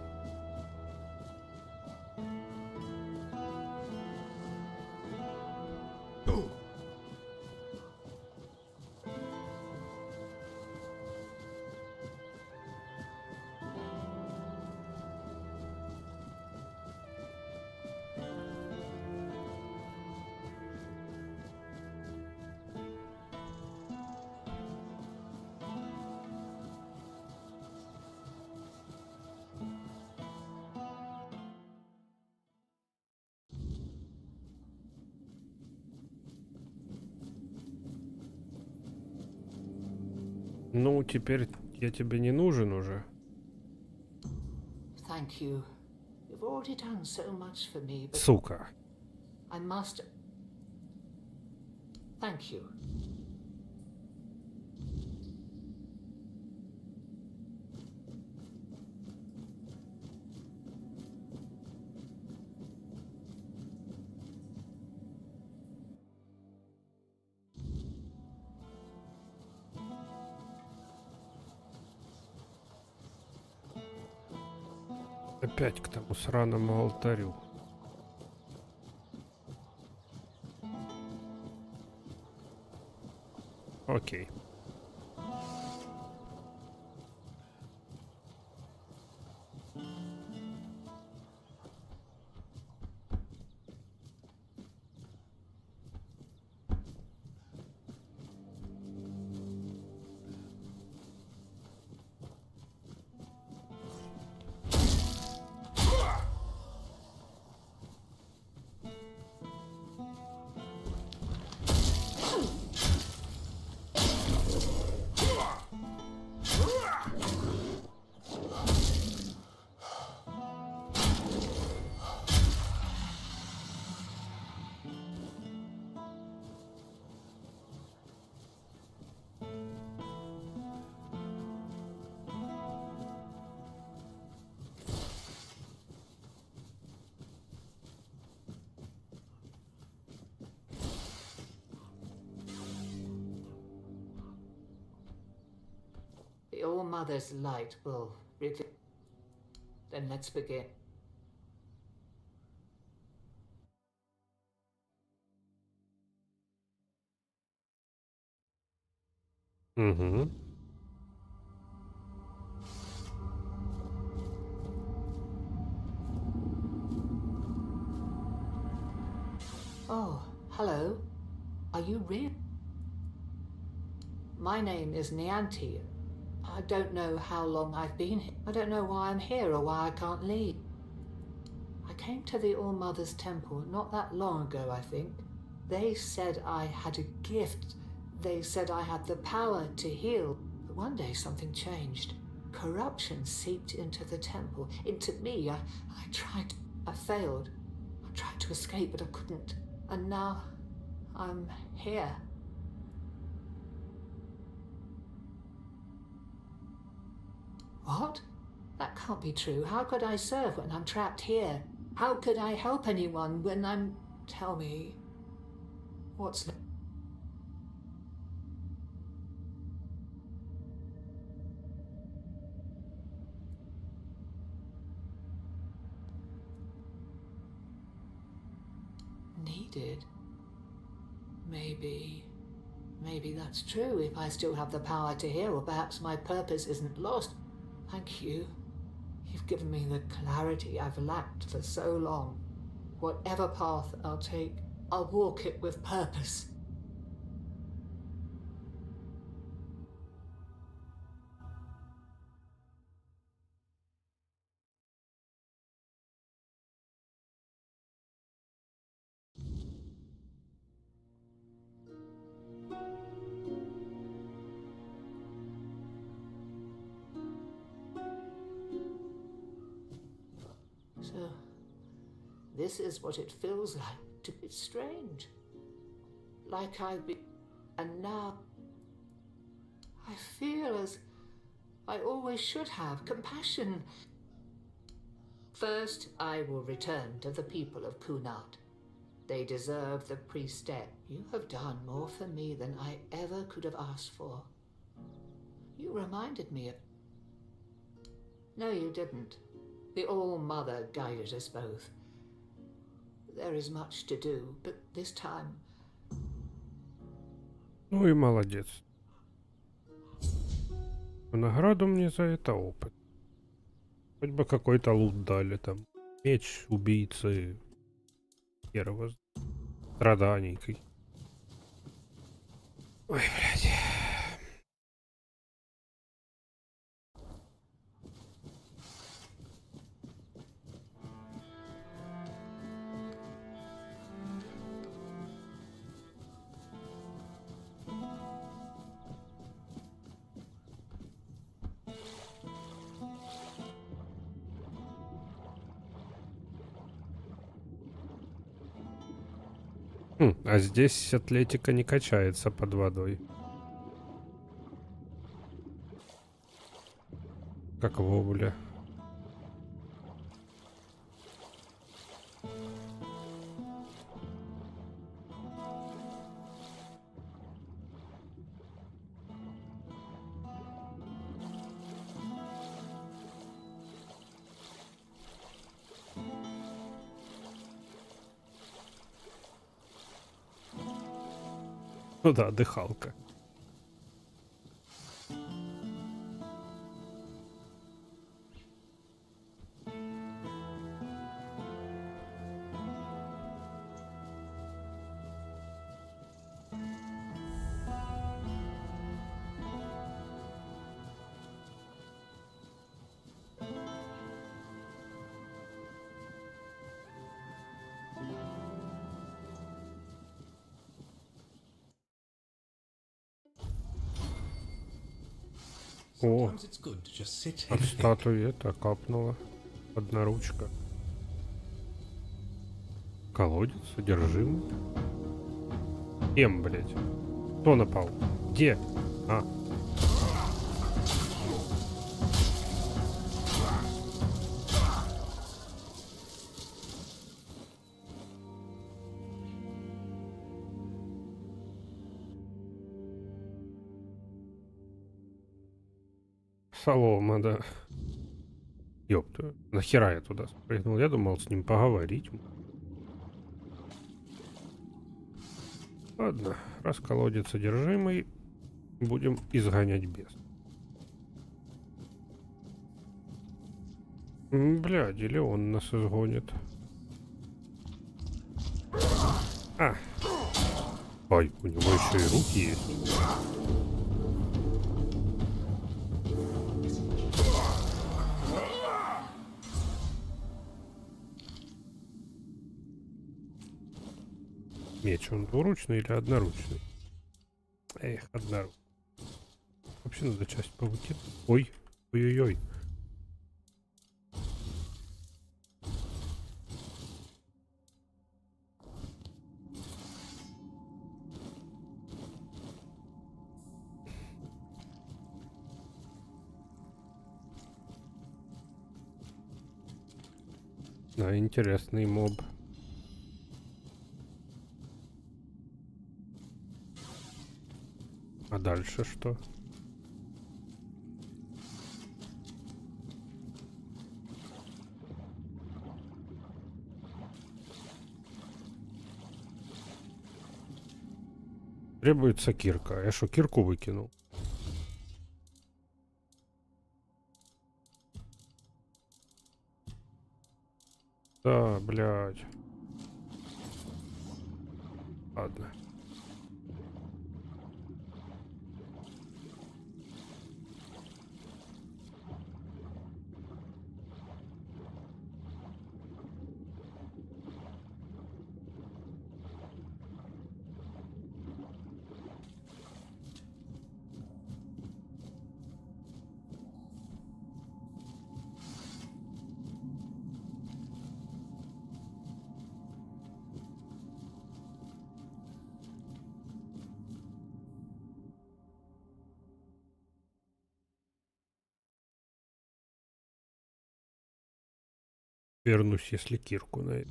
Ну, теперь я тебе не нужен уже. Thank you. You've already done so much for me, but Сука. I must... Thank you. Опять к тому сраному алтарю. Окей. The All-Mother's light will reveal... Then let's begin. Угу. Oh, hello. Are you real? My name is Nianti. I don't know how long I've been here. I don't know why I'm here or why I can't leave. I came to the All-Mother's Temple not that long ago, I think. They said I had a gift. They said I had the power to heal. But one day something changed. Corruption seeped into the temple, into me. I tried. I failed. I tried to escape, but I couldn't. And now I'm here. What? That can't be true. How could I serve when I'm trapped here? How could I help anyone when I'm... Tell me... What's... Needed? Maybe that's true if I still have the power to heal, or perhaps my purpose isn't lost. Thank you. You've given me the clarity I've lacked for so long. Whatever path I'll take, I'll walk it with purpose. this is what it feels like to be strange. Like I've been... And now... I feel as I always should have compassion. First, I will return to the people of Kunat. They deserve the priestess. You have done more for me than I ever could have asked for. You reminded me of... No, you didn't. The All-Mother guided us both. There is much to do, but this time... Ну и молодец. Награду мне за это опыт. Хоть бы какой-то лут дали там. Меч убийцы. Первого страданий. Ой, блядь. А здесь атлетика не качается под водой. Как вовля. Ну да, дыхалка. О, от статуи это капнула. Одноручка. Колодец, содержимый. Блядь. Кто напал? Где? А. Солома, да. Ёпта. Нахера я туда спрыгнул? Я думал с ним поговорить. Ладно, раз колодец содержимый, будем изгонять бес. Блядь, или он нас изгонит. А. Ой, у него еще и руки есть. Меч, он двуручный или одноручный? Эх, одноручный. Вообще надо часть повыкинуть. Ой, ой-ой-ой. Да, интересный моб. А дальше что? Требуется кирка. Я что, кирку выкинул? Да, блядь. Ладно. Вернусь, если кирку найду.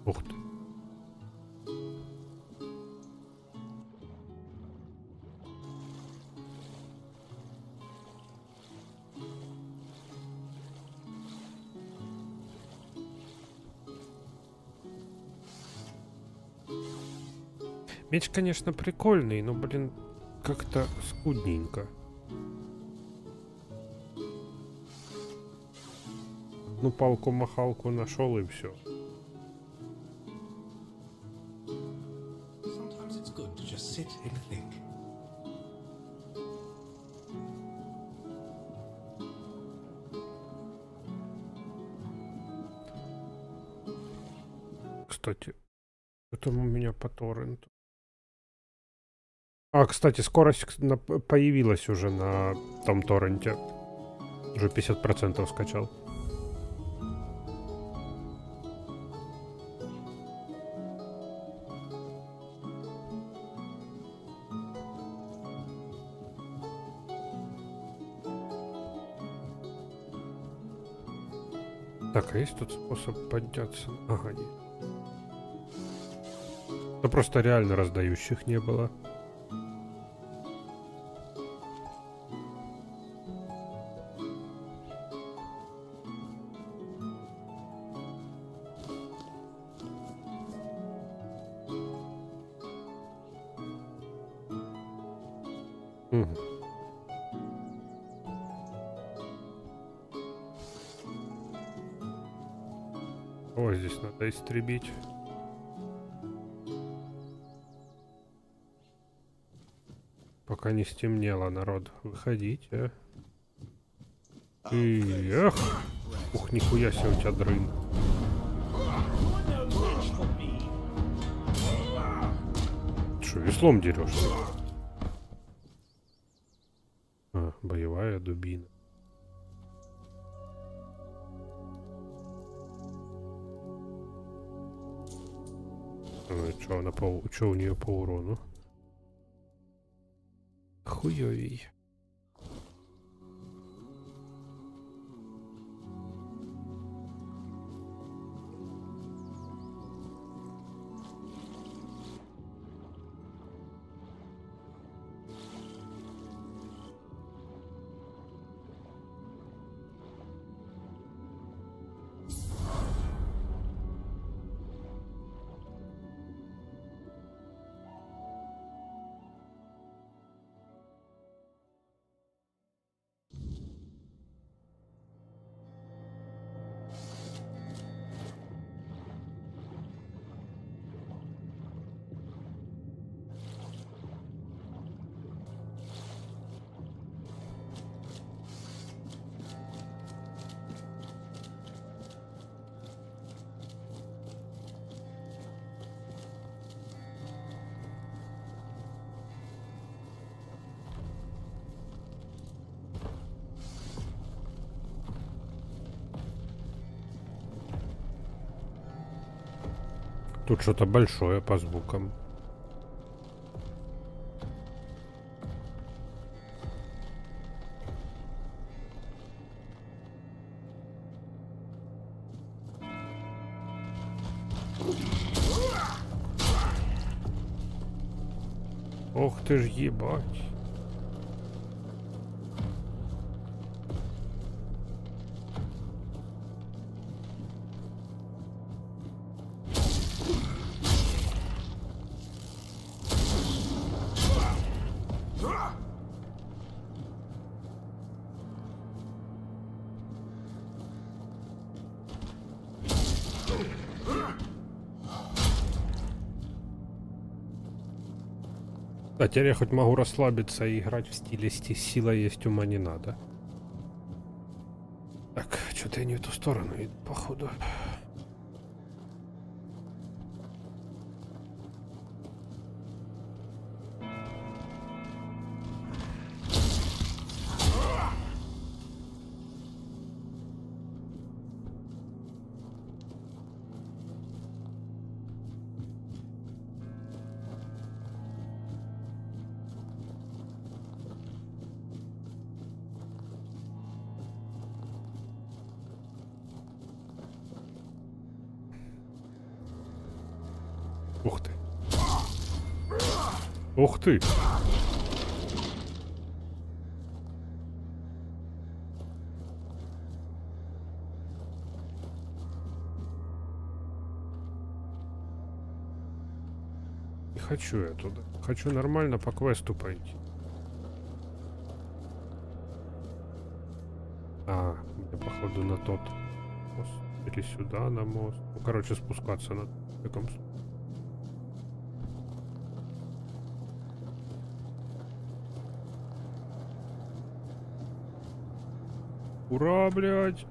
Ух ты. Меч, конечно, прикольный, но, блин, как-то скудненько. Ну, палку-махалку нашел и все. Sometimes it's good to just sit and think. Кстати, что там у меня по торренту? А, кстати, скорость появилась уже на том торренте. Уже 50% скачал. Так, а есть тут способ подняться? Ага, нет. Ну просто реально раздающих не было. Угу. О, здесь надо истребить. Пока не стемнело, народ. Выходите. И эх! Ух, нихуя себе у тебя дрын. Что, веслом дерешься? А, боевая дубина. Что она что у нее по урону? Хуёвей. Тут что-то большое по звукам. Ох ты ж ебать. А теперь я хоть могу расслабиться и играть в стиле сила есть, ума не надо. Так, что-то я не в ту сторону иду, походу. Ух ти. Ух ти. Не хочу я туда. Хочу нормально по квесту пойти. А, мне походу на тот мост. Или сюда на мост. Ну, короче, спускаться на таком. Ура, блядь!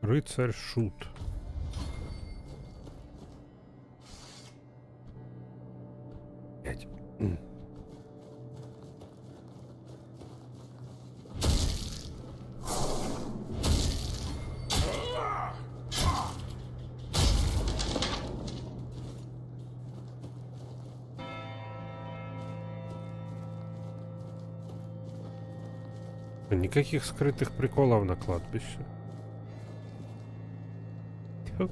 Рыцарь шут. Блядь. Никаких скрытых приколов на кладбище. Тьфу.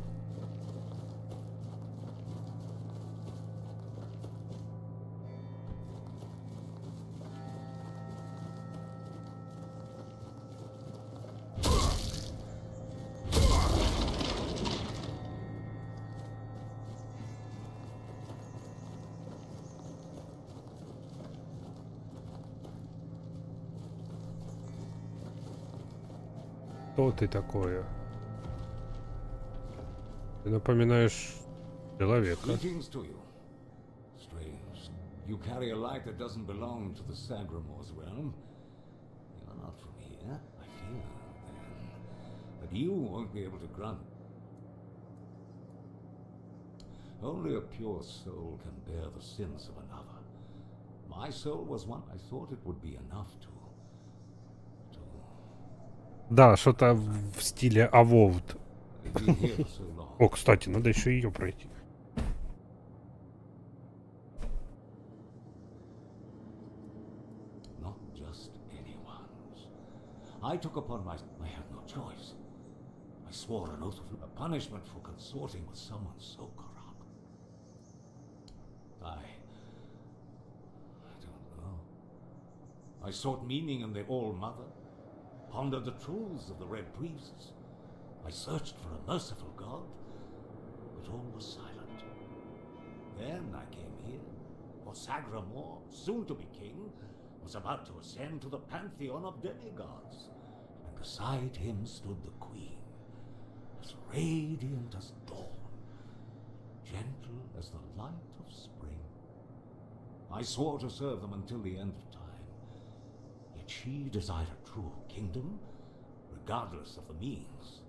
Кто ты такое? Ты напоминаешь человека. Greetings to you. Strange. You carry a light that doesn't belong to the Sagramor's realm. You're not from here. I fear, then, that you won't be able to grant. Only a pure soul can bear the sins of another. My soul was one. I thought it would be enough to. Да, что-то в стиле Авовд. Be here for so long. О, кстати, надо еще ее пройти. Not just anyone's. I took upon myself. I had no choice. I swore an oath of a punishment for consorting with someone so corrupt. I don't know. I sought meaning in the All-Mother, pondered the truths of the Red Priests. I searched for a merciful God, but all was silent. Then I came here, for Sagramor, soon to be king, was about to ascend to the pantheon of demigods, and beside him stood the queen, as radiant as dawn, gentle as the light of spring. I swore to serve them until the end of time, yet she desired a true kingdom, regardless of the means.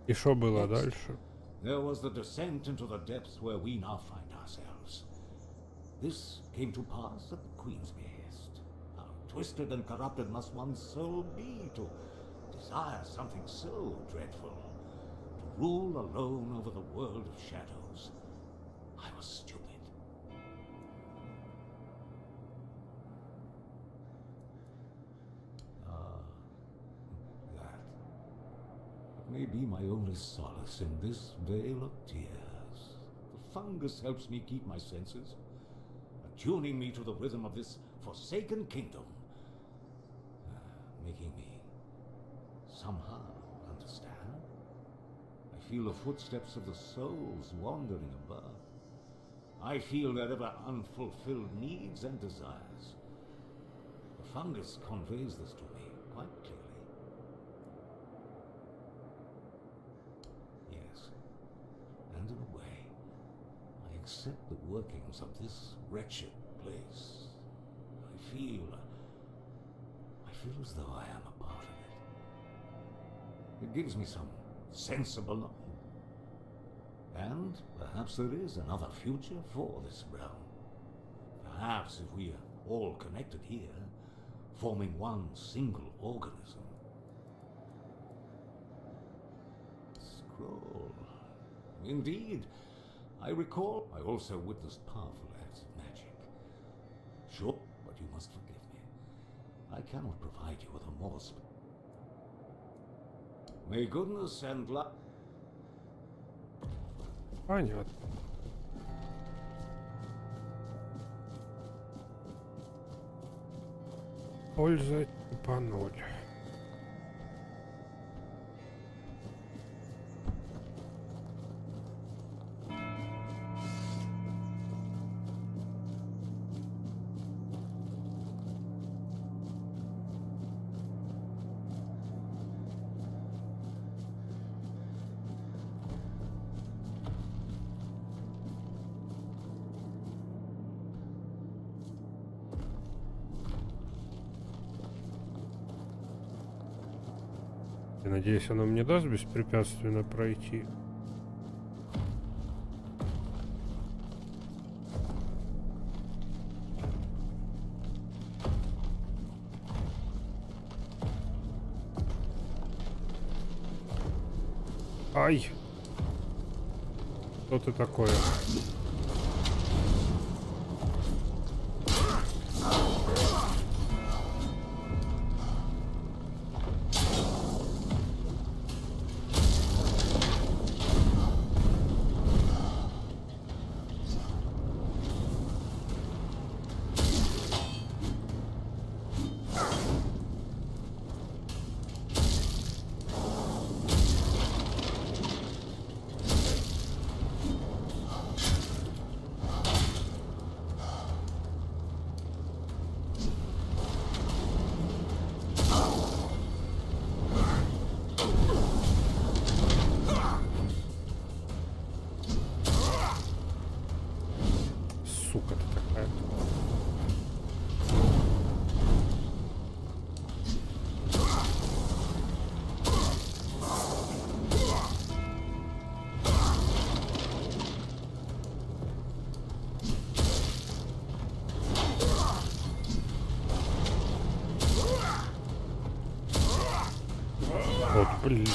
И что было дальше? There was the descent into the depths where we now find ourselves. This came to pass at the Queen's behest. How twisted and corrupted must one's soul be to desire something so dreadful, to rule alone over the world of shadows. I was stupid. May be my only solace in this vale of tears. The fungus helps me keep my senses, attuning me to the rhythm of this forsaken kingdom, making me somehow understand. I feel the footsteps of the souls wandering above. I feel their ever unfulfilled needs and desires. The fungus conveys this to me quite clearly. And in a way, I accept the workings of this wretched place. I feel as though I am a part of it. It gives me some sense of belonging. And perhaps there is another future for this realm. Perhaps if we are all connected here, forming one single organism. Scroll. Indeed. I recall I also witnessed powerful acts of magic. Sure, but you must forgive me. I cannot provide you with a more May goodness and luck. Понятно. Польза типа 0. Я надеюсь, оно мне даст беспрепятственно пройти. Ай! Что ты такое? Сука ты такая. Вот, блин.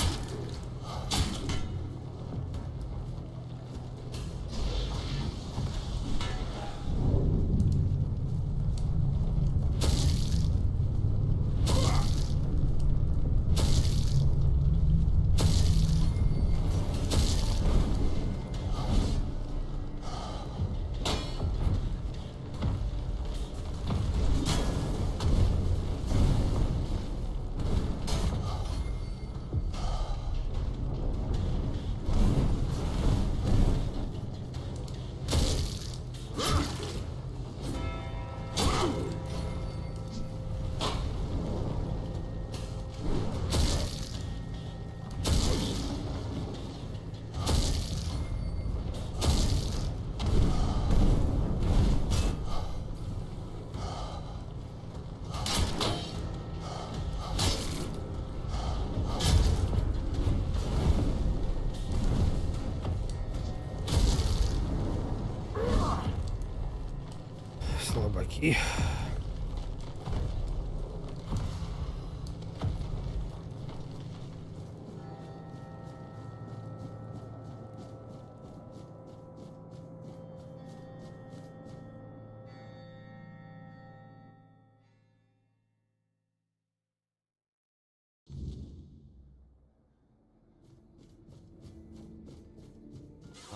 Слабаки.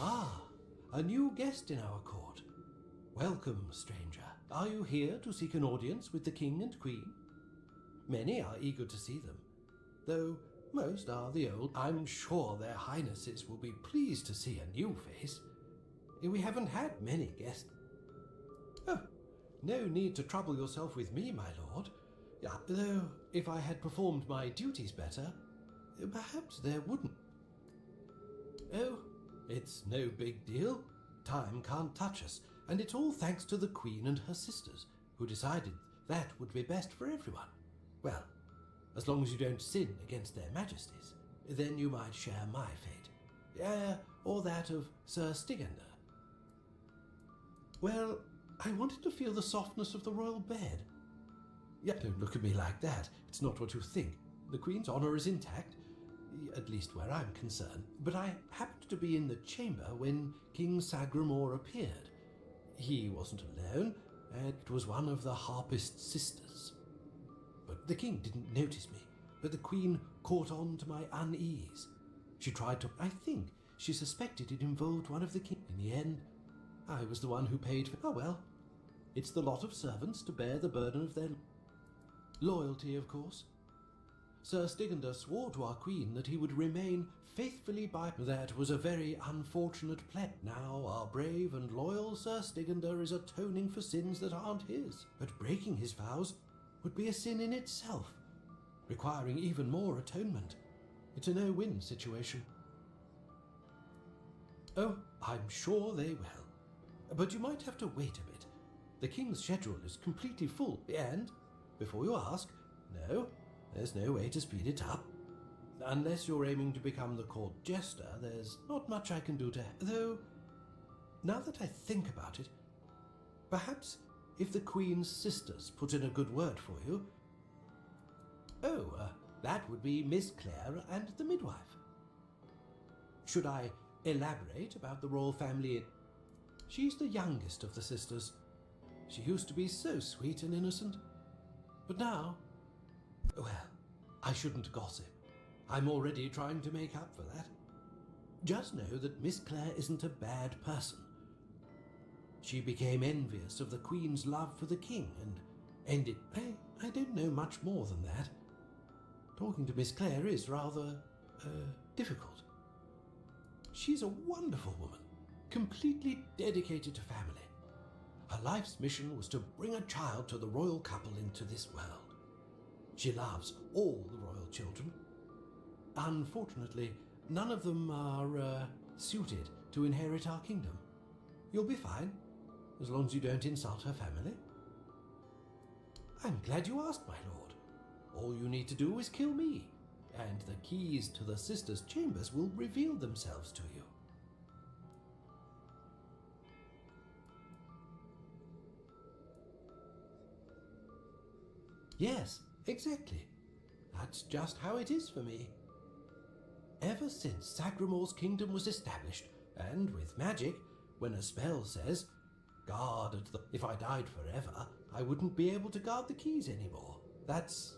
Ah, a new guest in our court. Welcome, stranger. Are you here to seek an audience with the king and queen? Many are eager to see them, though most are the old. I'm sure their highnesses will be pleased to see a new face. We haven't had many guests. Oh, no need to trouble yourself with me, my lord. Though, if I had performed my duties better, perhaps there wouldn't. Oh, it's no big deal. Time can't touch us, and it's all thanks to the Queen and her sisters, who decided that would be best for everyone. Well, as long as you don't sin against their majesties, then you might share my fate. Or that of Sir Stigender. Well, I wanted to feel the softness of the royal bed. Don't look at me like that. It's not what you think. The Queen's honor is intact. at least where I'm concerned. But I happened to be in the chamber when King Sagramore appeared. He wasn't alone, and it was one of the harpist sisters. But the king didn't notice me, but the queen caught on to my unease. She tried to... I think she suspected it involved one of the king. In the end, I was the one who paid for... Oh well, it's the lot of servants to bear the burden of their... loyalty, of course. Sir Stigender swore to our queen that he would remain faithfully by... That was a very unfortunate play. Now our brave and loyal Sir Stigender is atoning for sins that aren't his. But breaking his vows would be a sin in itself, requiring even more atonement. It's a no-win situation. Oh, I'm sure they will. But you might have to wait a bit. The king's schedule is completely full, and, before you ask, no, there's no way to speed it up. Unless you're aiming to become the court jester, there's not much I can do to... Though, now that I think about it, perhaps if the Queen's sisters put in a good word for you... Oh, that would be Miss Clare and the midwife. Should I elaborate about the royal family? She's the youngest of the sisters. She used to be so sweet and innocent. But now... Well, I shouldn't gossip. I'm already trying to make up for that. Just know that Miss Clare isn't a bad person. She became envious of the Queen's love for the king and ended... I don't know much more than that. Talking to Miss Clare is rather... difficult. She's a wonderful woman, completely dedicated to family. Her life's mission was to bring a child to the royal couple into this world. She loves all the royal children. Unfortunately, none of them are suited to inherit our kingdom. You'll be fine, as long as you don't insult her family. I'm glad you asked, my lord. All you need to do is kill me, and the keys to the sisters' chambers will reveal themselves to you. Yes, exactly. That's just how it is for me. Ever since Sagramore's kingdom was established, and with magic, when a spell says, guard at the... If I died forever, I wouldn't be able to guard the keys anymore. That's...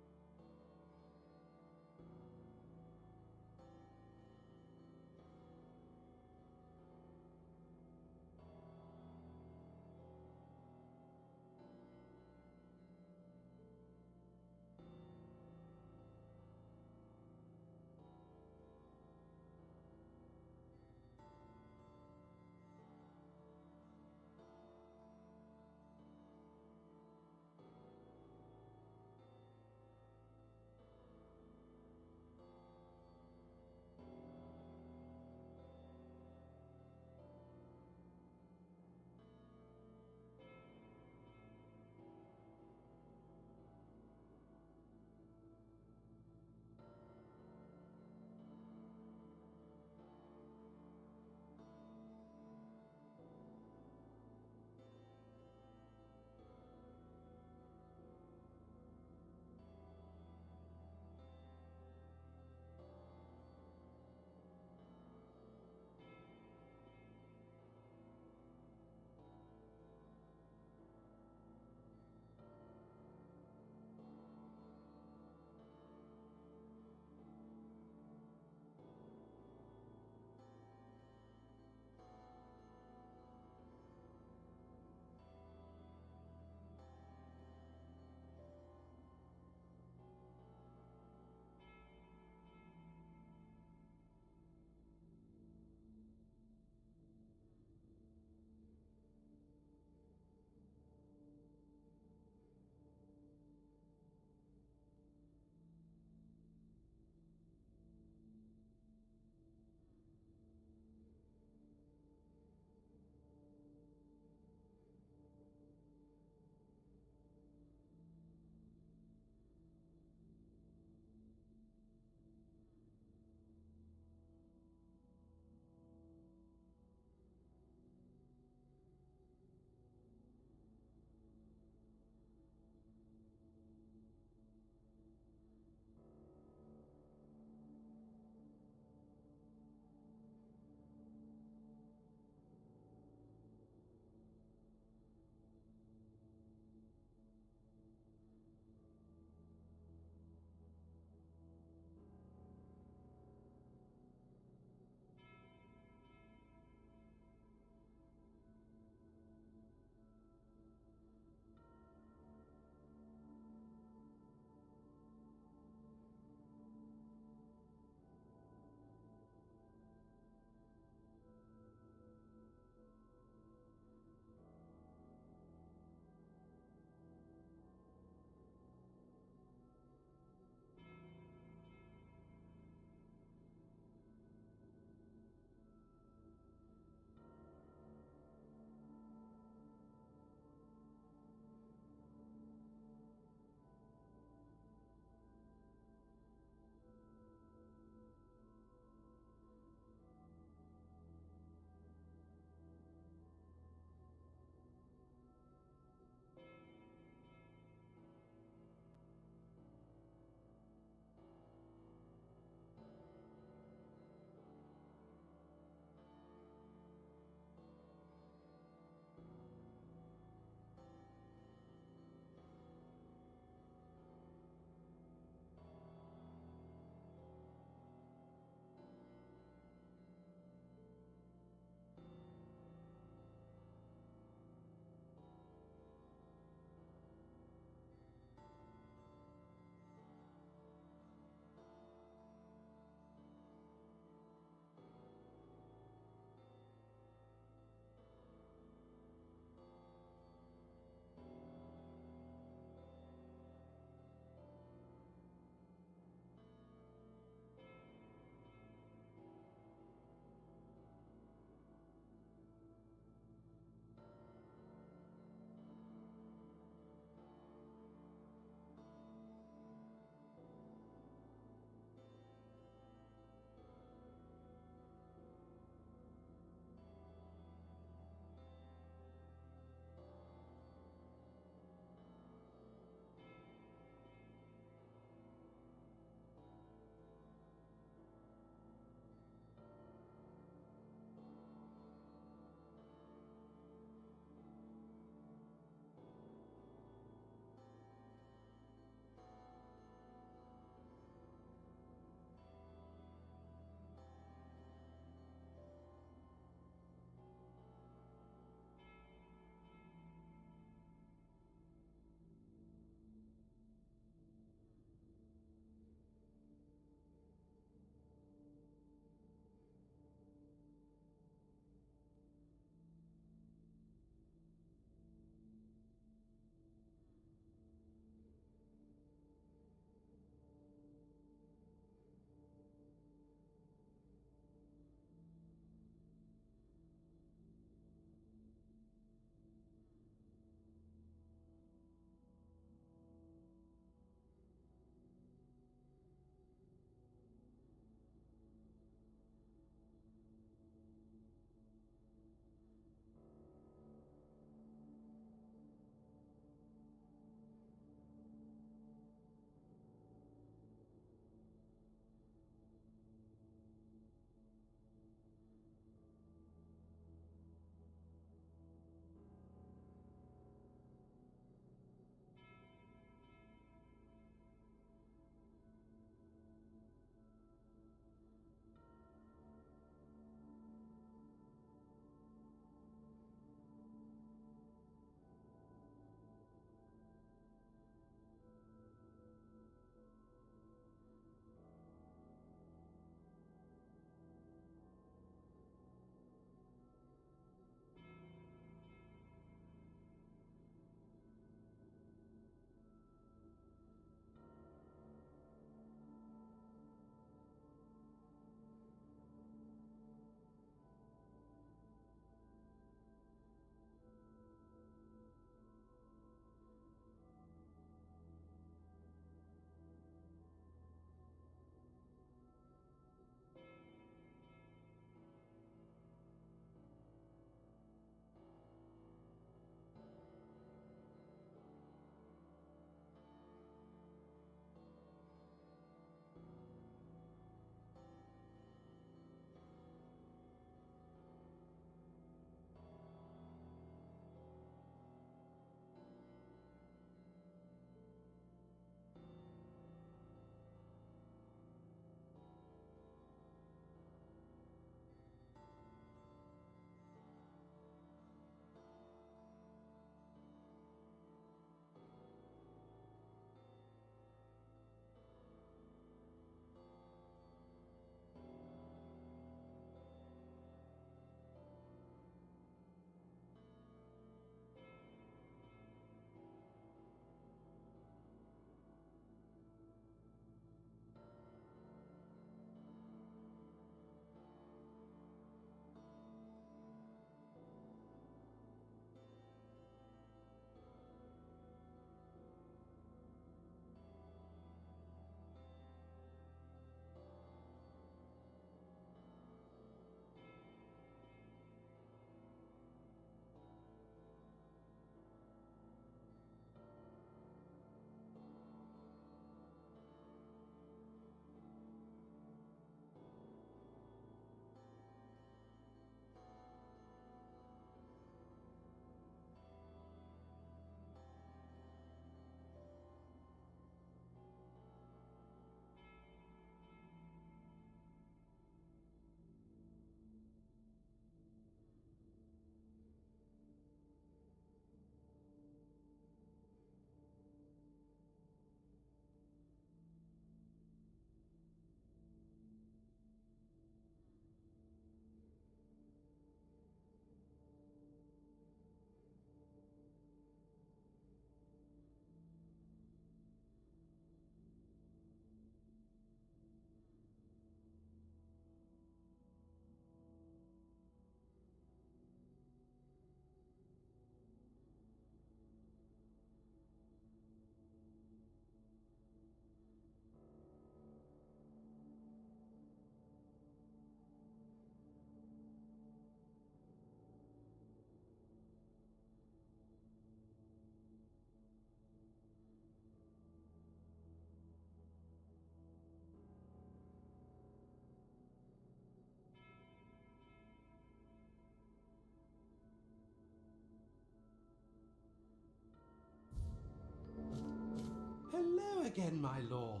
again, my lord.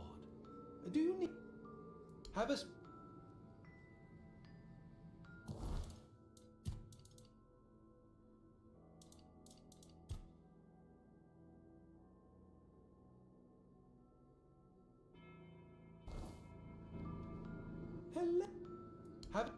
Do you need... Have us... Hello? Have...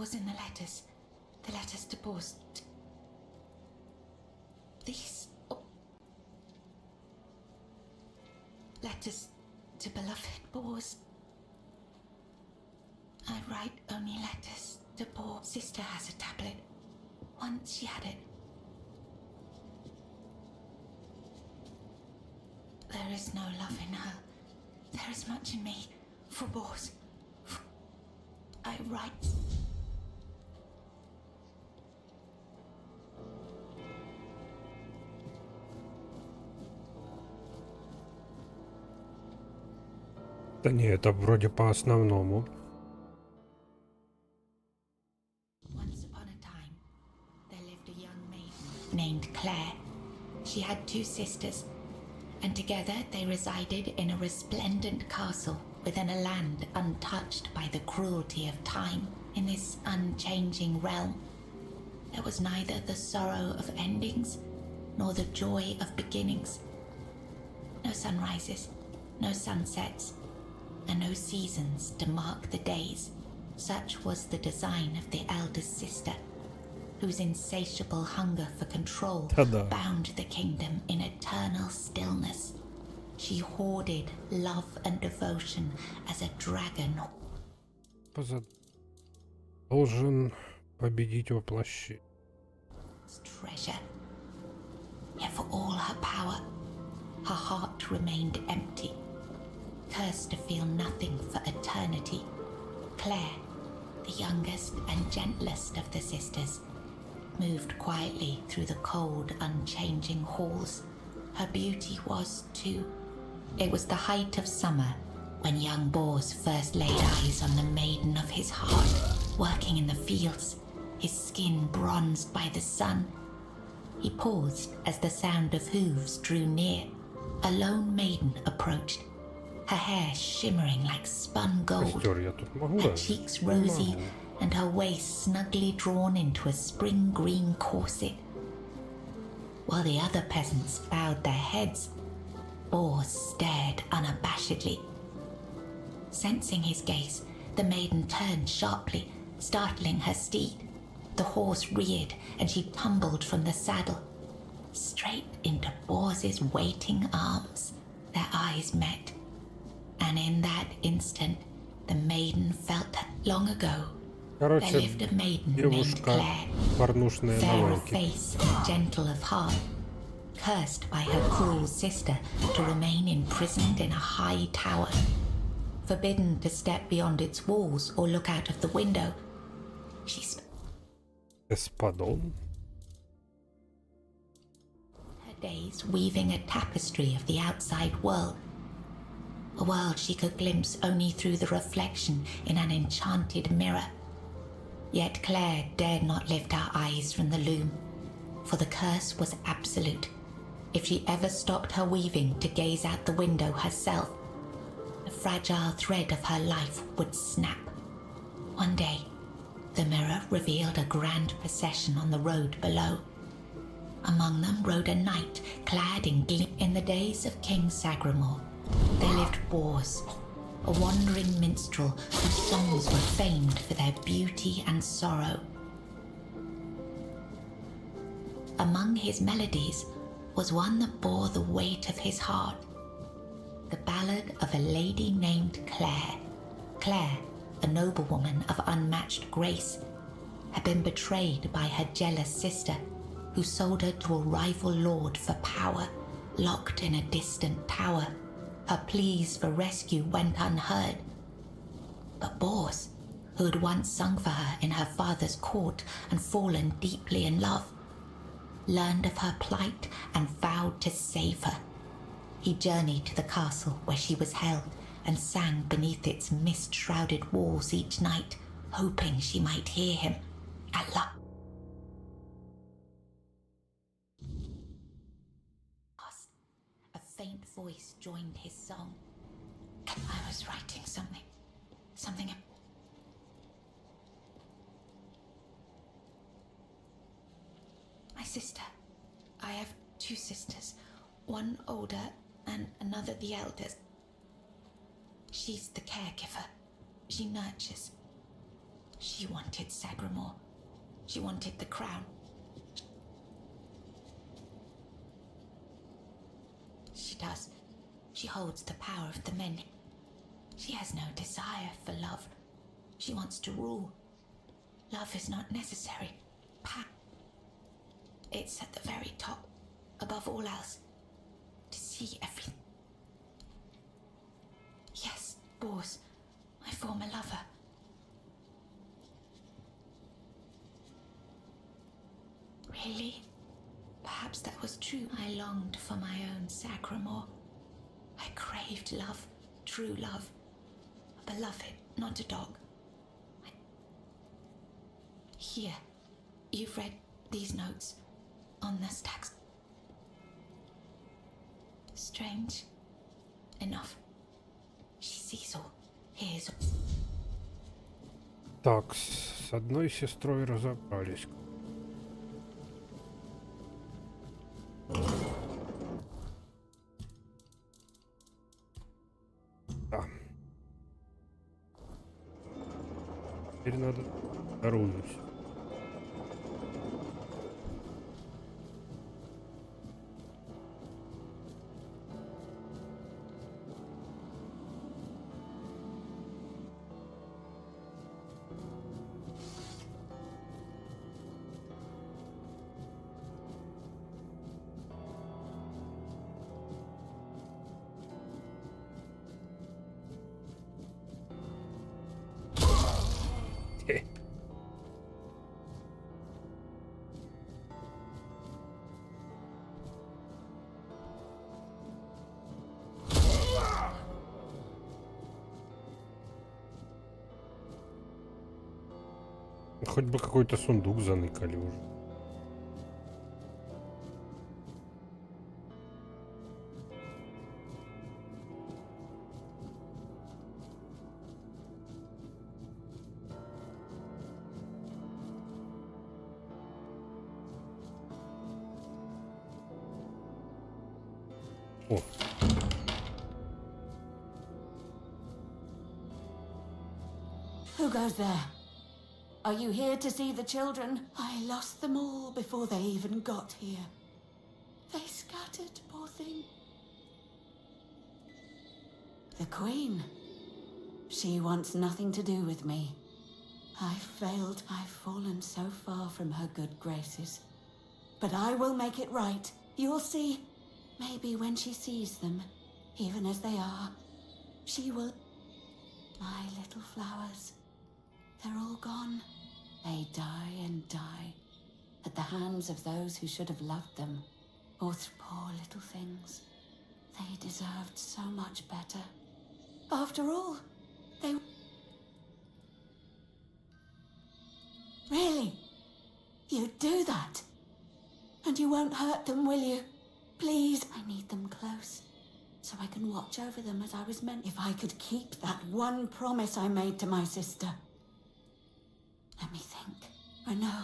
pause in the letters to pause. These letters to beloved Bors. I write only letters to Bor. Sister has a tablet. Once she had it. There is no love in her. There is much in me for Bors. I write. Да не, это вроде по основному. Once upon a time, there lived a young maiden named Claire. She had 2 sisters, and together they resided in a resplendent castle within a land untouched by the cruelty of time. In this unchanging realm, there was neither the sorrow of endings nor the joy of beginnings. No sunrises, no sunsets, and no seasons to mark the days. Such was the design of the eldest sister, whose insatiable hunger for control bound the kingdom in eternal stillness. She hoarded love and devotion as a dragon. Должен победить воплощение. Treasure. Yet for all her power, her heart remained empty, cursed to feel nothing for eternity. Claire, the youngest and gentlest of the sisters, moved quietly through the cold, unchanging halls. Her beauty was, too. It was the height of summer when young Bors first laid eyes on the maiden of his heart, working in the fields, his skin bronzed by the sun. He paused as the sound of hooves drew near. A lone maiden approached, her hair shimmering like spun gold, her cheeks rosy, and her waist snugly drawn into a spring green corset. While the other peasants bowed their heads, Bors stared unabashedly. Sensing his gaze, the maiden turned sharply, startling her steed. The horse reared, and she tumbled from the saddle, straight into Bors's waiting arms. Their eyes met, and in that instant, the maiden felt her. Long ago, there lived a maiden named Claire, fair of face, gentle of heart, cursed by her cruel sister to remain imprisoned in a high tower, forbidden to step beyond its walls or look out of the window. She Espadon. her days weaving a tapestry of the outside world, a world she could glimpse only through the reflection in an enchanted mirror. Yet Claire dared not lift her eyes from the loom, for the curse was absolute. If she ever stopped her weaving to gaze out the window herself, the fragile thread of her life would snap. One day, the mirror revealed a grand procession on the road below. Among them rode a knight clad in gleam. In the days of King Sagramore, there lived Bors, a wandering minstrel whose songs were famed for their beauty and sorrow. Among his melodies was one that bore the weight of his heart, the ballad of a lady named Claire. Claire, a noblewoman of unmatched grace, had been betrayed by her jealous sister, who sold her to a rival lord for power, locked in a distant tower. Her pleas for rescue went unheard. But Bors, who had once sung for her in her father's court and fallen deeply in love, learned of her plight and vowed to save her. He journeyed to the castle where she was held and sang beneath its mist-shrouded walls each night, hoping she might hear him. At last, a faint voice joined his song. I was writing something. My sister. I have 2 sisters, one older and another the eldest. She's the caregiver. She nurtures. She wanted Sagramore. She wanted the crown. She does. She holds the power of the men. She has no desire for love. She wants to rule. Love is not necessary. It's at the very top, above all else. To see everything. Yes, Bors, my former lover. Really? Perhaps that was true. I longed for my own Sagramore. I craved love, true love. A beloved, not a dog. Here, you've read these notes on the stacks. Strange enough. She sees all, hears all. Так, с одной сестрой разобрались. Да. Теперь надо вторую. Хоть бы какой-то сундук заныкали уже. О. Who goes there? Are you here to see the children? I lost them all before they even got here. They scattered, poor thing. The Queen. She wants nothing to do with me. I've failed. I've fallen so far from her good graces. But I will make it right. You'll see. Maybe when she sees them, even as they are, she will... My little flowers. They're all gone. They die and die at the hands of those who should have loved them. Or through poor little things. They deserved so much better. After all, they... Really? You'd do that? And you won't hurt them, will you? Please, I need them close. So I can watch over them as I was meant. If I could keep that one promise I made to my sister. Let me think. I know.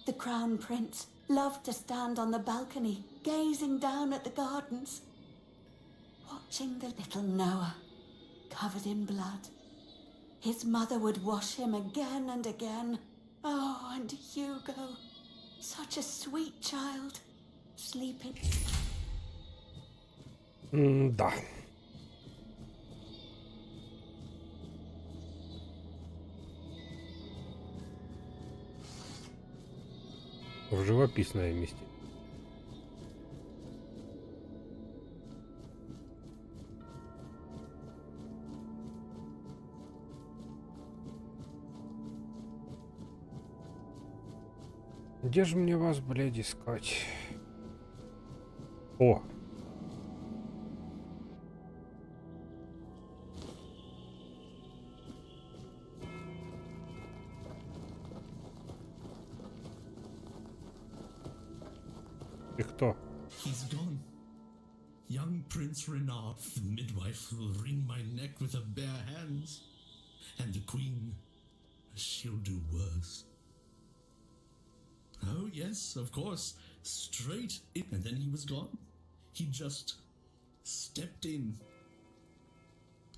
The Crown Prince loved to stand on the balcony, gazing down at the gardens, watching the little Noah, covered in blood. His mother would wash him again and again. Oh, and Hugo, such a sweet child, sleeping. Да. В живописное месте. Где же мне вас, блядь, искать? О! Ты кто? He's gone. Young Prince Renard, the midwife, will wring my neck with her bare hands. And the Queen, she'll do worse. Oh, yes, of course. Straight in. And then he was gone. He just stepped in.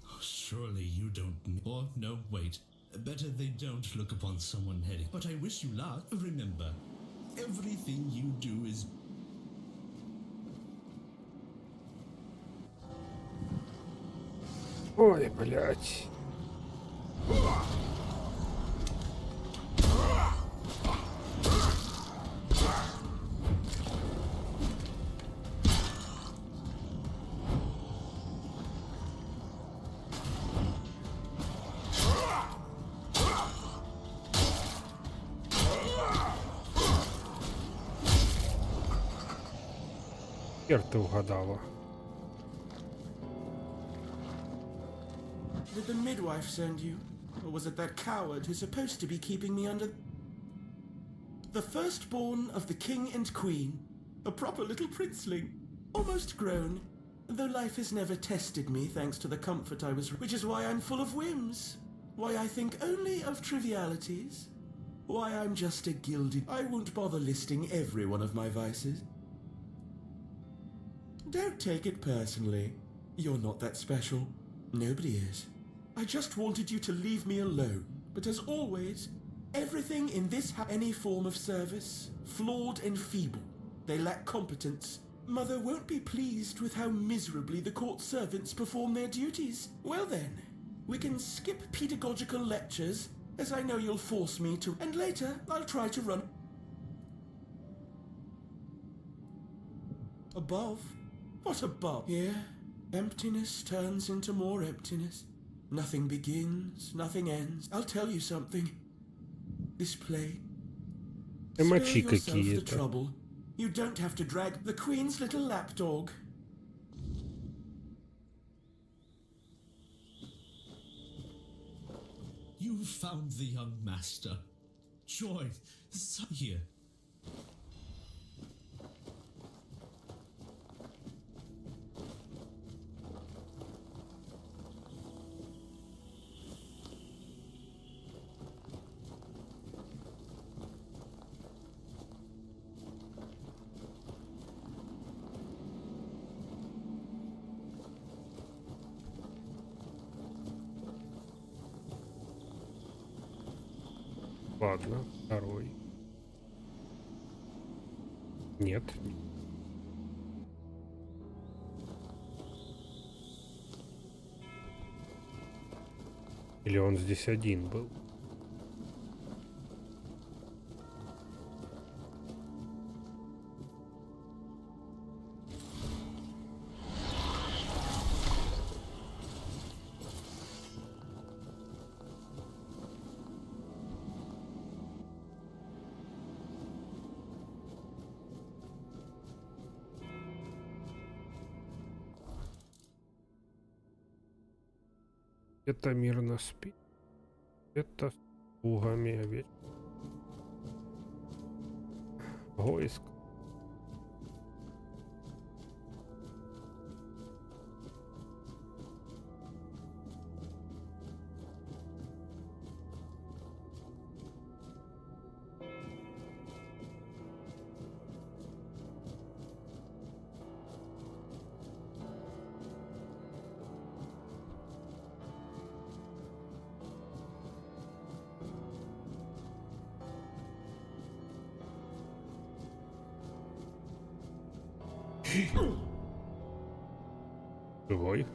Oh, surely you don't... Oh, no, wait. Better they don't look upon someone heading. But I wish you luck. Remember, everything you do is... Ой, блядь. Хер ты угадала. Did the midwife send you? Or was it that coward who's supposed to be keeping me under... The firstborn of the king and queen. A proper little princeling. Almost grown. Though life has never tested me thanks to the comfort I was... Which is why I'm full of whims. Why I think only of trivialities. Why I'm just a gilded... I won't bother listing every one of my vices. Don't take it personally. You're not that special. Nobody is. I just wanted you to leave me alone. But as always, everything in this any form of service, flawed and feeble. They lack competence. Mother won't be pleased with how miserably the court servants perform their duties. Well then, we can skip pedagogical lectures, as I know you'll force me to, and later I'll try to run... Above? What above? Here, emptiness turns into more emptiness. Nothing begins, nothing ends. I'll tell you something. This play... Spare yourself the trouble. You don't have to drag the Queen's little lapdog. You found the young master. Joy, here. Ладно, второй. Нет. Или он здесь один был? Это мирно спит. Это с лугами овец. Войск. Живой.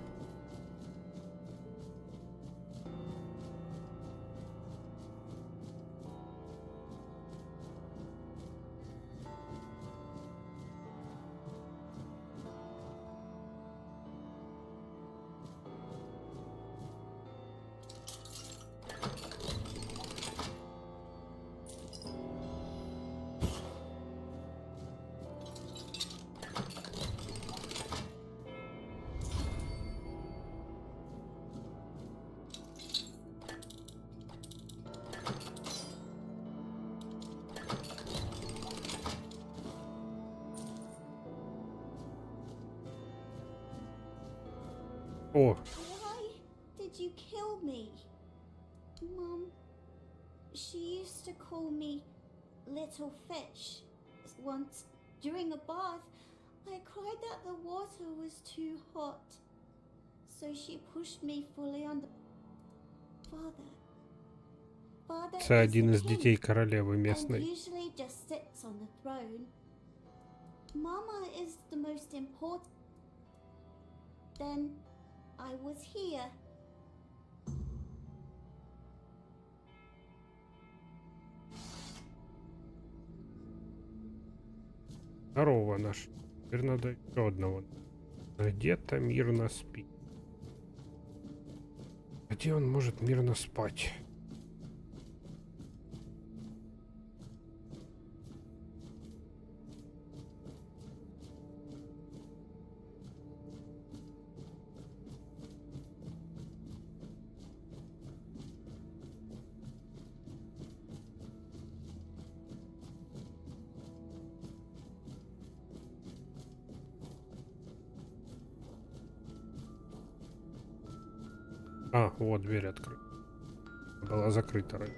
О. Why did you kill me? Mum, she used to call me little fish. Once, during a bath, I cried that the water was too hot. So she pushed me fully on the... Father, Father Це is один the із king дітей королеви and місної. usually just sits on the throne. Mama is the most important. Then I was here. Здорово, наш. Теперь надо еще одного. Где-то мирно спит. Где он может мирно спать? А, вот дверь открыта. Была закрыта раньше.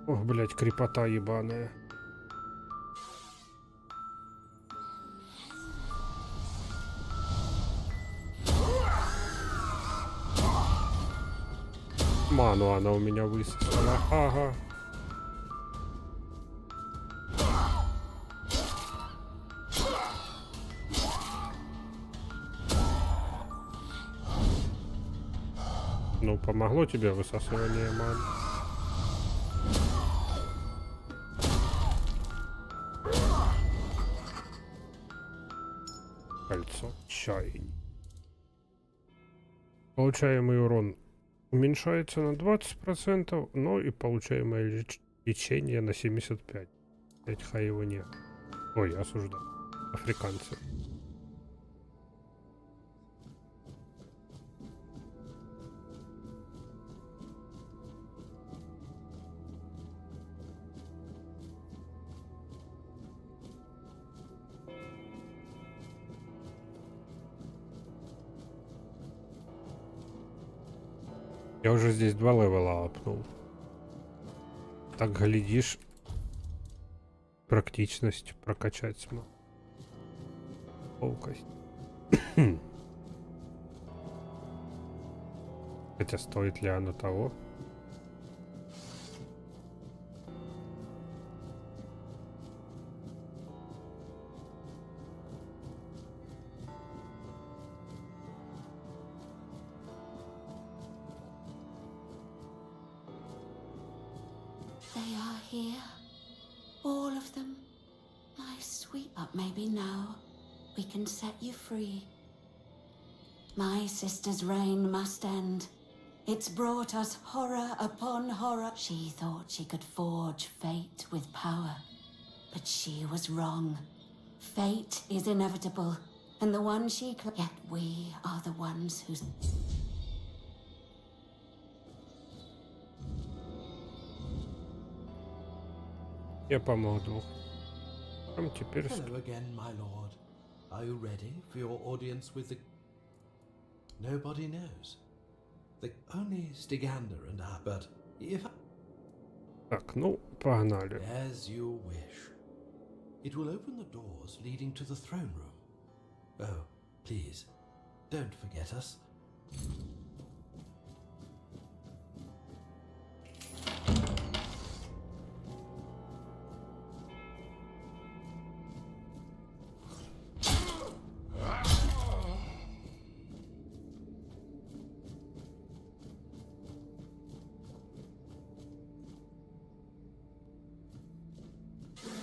Ох, блядь, крепота ебаная. Ману она у меня высосала. Ага. Ну, помогло тебе высасывание маны? Кольцо чаяния. Получаемый урон уменьшается на 20%, но и получаемое лечение на 75%. Блять, хай его нет. Ой, осуждаю. Африканцы. Я уже здесь 2 левела апнул. Так, глядишь, практичность прокачать смог. Ловкость. Хотя стоит ли оно того? They are here. All of them. My sweet. But maybe now we can set you free. My sister's reign must end. It's brought us horror upon horror. She thought she could forge fate with power. But she was wrong. Fate is inevitable. And the one she... Yet we are the ones who's... Я помог двух. Там теперь... Hello again, my lord. Are you ready for your audience with the... Nobody knows. The only Stigander and I, but if... Так, ну, погнали. As you wish. It will open the doors leading to the throne room. Oh, please, don't forget us.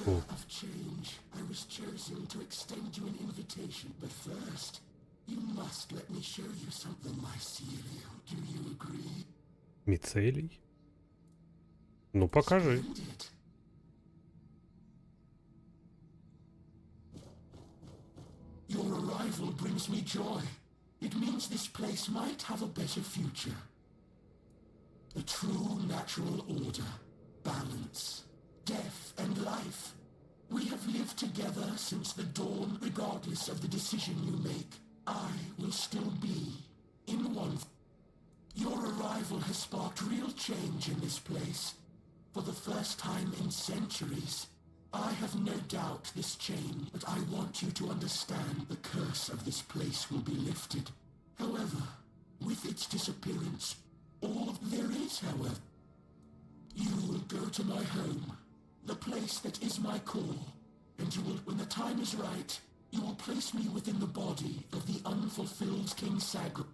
Of change, I was chosen to extend you an invitation, but first, you must let me show you something, my Celio. Do you agree? Мицелий? Ну, покажи. Splendid. Your arrival brings me joy. It means this place might have a better future. A true natural order, balance, death and life. We have lived together since the dawn, regardless of the decision you make. I will still be in one. Your arrival has sparked real change in this place. For the first time in centuries. I have no doubt this change, but I want you to understand the curse of this place will be lifted. However, with its disappearance, all there is, however. You will go to my home, the place that is my call, and you will, when the time is right, you will place me within the body of the unfulfilled King Sagr.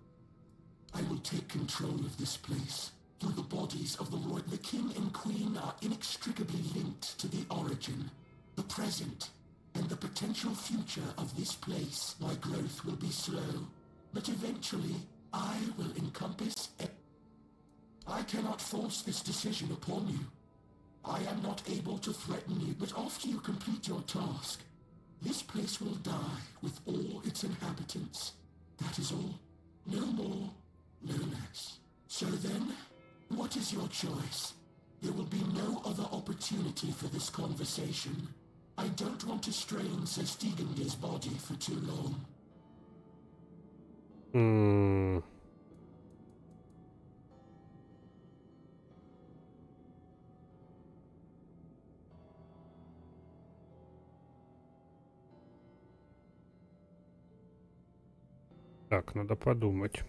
I will take control of this place. Through the bodies of the Lord, the King and Queen are inextricably linked to the origin, the present, and the potential future of this place. My growth will be slow, but eventually I will encompass it. I cannot force this decision upon you. I am not able to threaten you, but after you complete your task, this place will die with all its inhabitants. That is all. No more, no less. So then, what is your choice? There will be no other opportunity for this conversation. I don't want to strain Sir Stegander's body for too long. Так, надо подумать.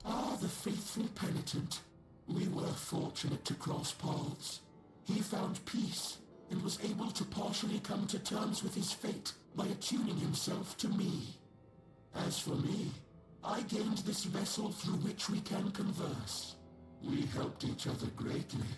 Ah, the faithful penitent. We were fortunate to cross paths. He found peace and was able to partially come to terms with his fate by attuning himself to me. As for me, I gained this vessel through which we can converse. We helped each other greatly.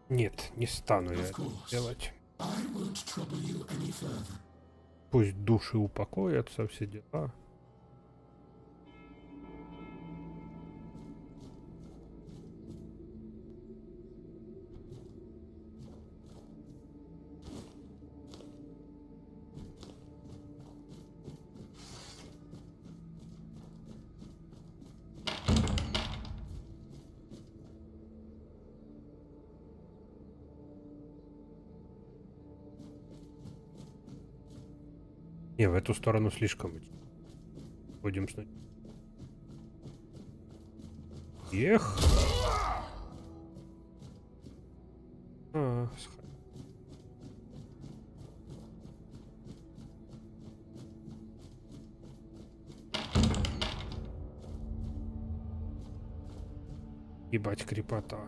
Нет, не стану я это делать. Пусть души упокоятся, все дела. Не, в эту сторону слишком. Ходим с... Эх! Ебать, крепота.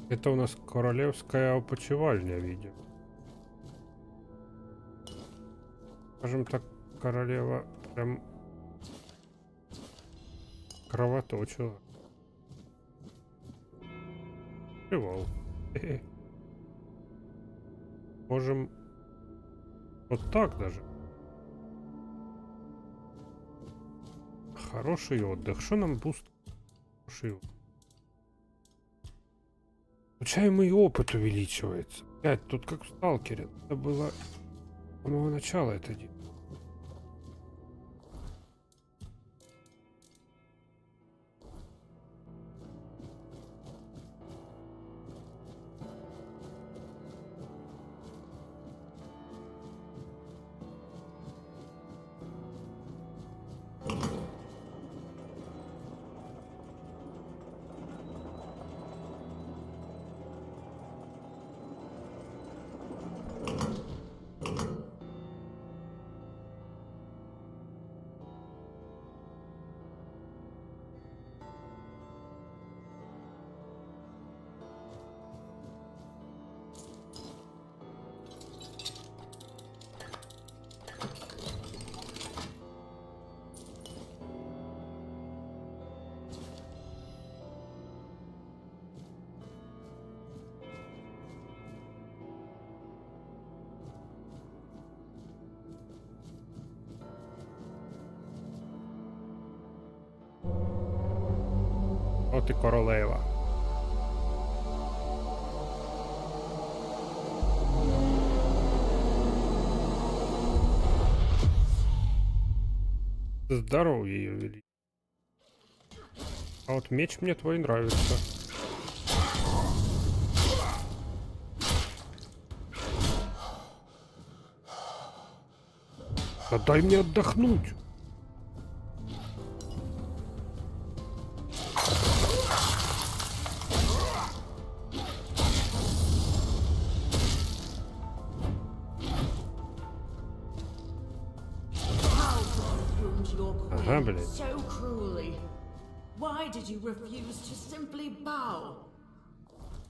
Это у нас королевская опочивальня, видимо. Скажем так, королева прям кровоточила. Привал. Можем вот так даже. Хороший отдых. Что нам буст? Хороший отдых. Получаемый опыт увеличивается. Опять, тут как в сталкере. Это было с самого начала это дело. ти королева. Здорово, ее вели. А вот меч мне твой нравится. Да дай мне отдохнуть. Ага, блядь. So cruelly. Why did you refuse to simply bow?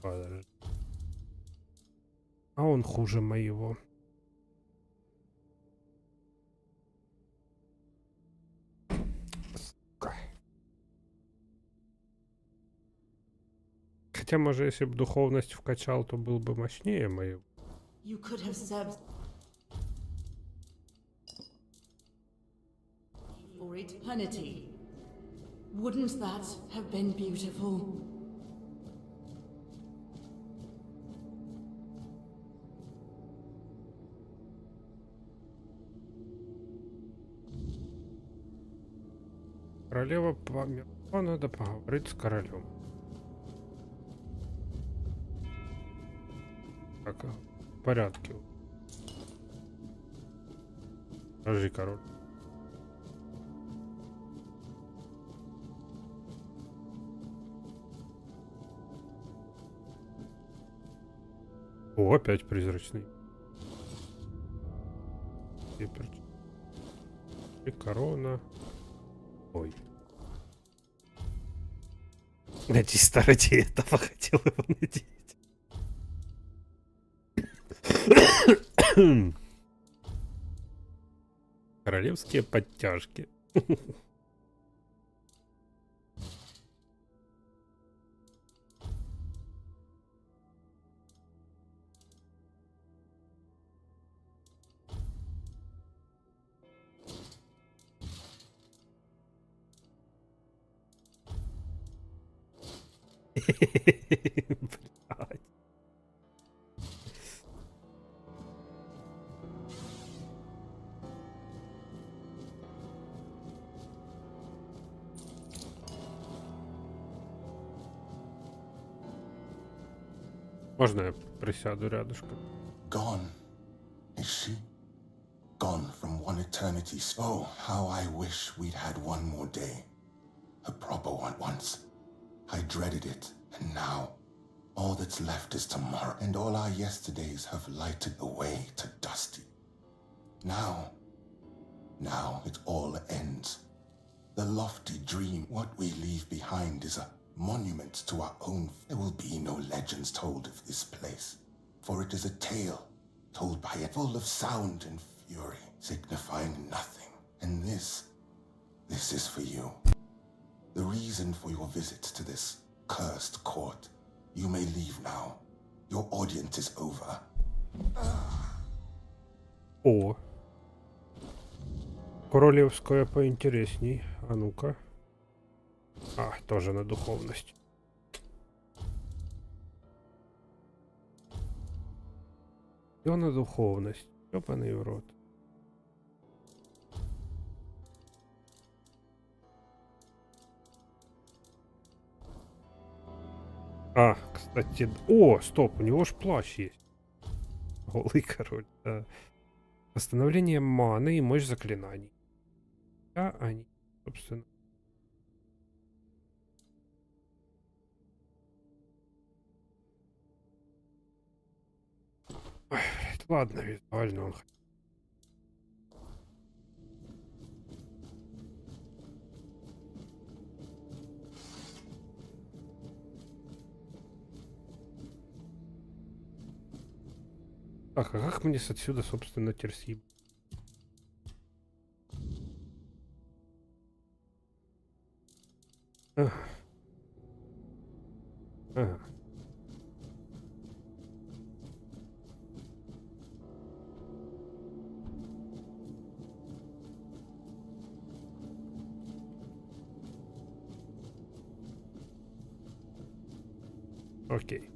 Подожди. А он хуже моего. Сука. Хотя, может, если бы духовность вкачал, то был бы мощнее моего. You could have served for eternity. Wouldn't that have been beautiful? Королева померла, надо поговорить с королем. Так, в порядке. Подожди, король. О, опять призрачный. И корона. Ой. Надеюсь, старость этого хотел его надеть. Королевские подтяжки. Блядь. Можно я присяду рядышком? Gone. Is she? Gone from one eternity. Oh, how I wish we'd had one more day. A proper one once. I dreaded it, and now, all that's left is tomorrow, and all our yesterdays have lighted the way to dusty. Now it all ends. The lofty dream, what we leave behind is a monument to our own. There will be no legends told of this place, for it is a tale told by it, full of sound and fury, signifying nothing. And this is for you. The reason for your visit to this cursed court. You may leave now. Your audience is over. О. Королевская поинтересней. А ну-ка. А, тоже на духовность. Все на духовность. Ёбаный в рот. А, кстати... О, стоп, у него ж плащ есть. Голый король, да. Восстановление маны и мощь заклинаний. А они, собственно... Ой, блядь, ладно, визуально он... Так, а как мне отсюда, собственно, терсиб? Ага. Ага. Окей.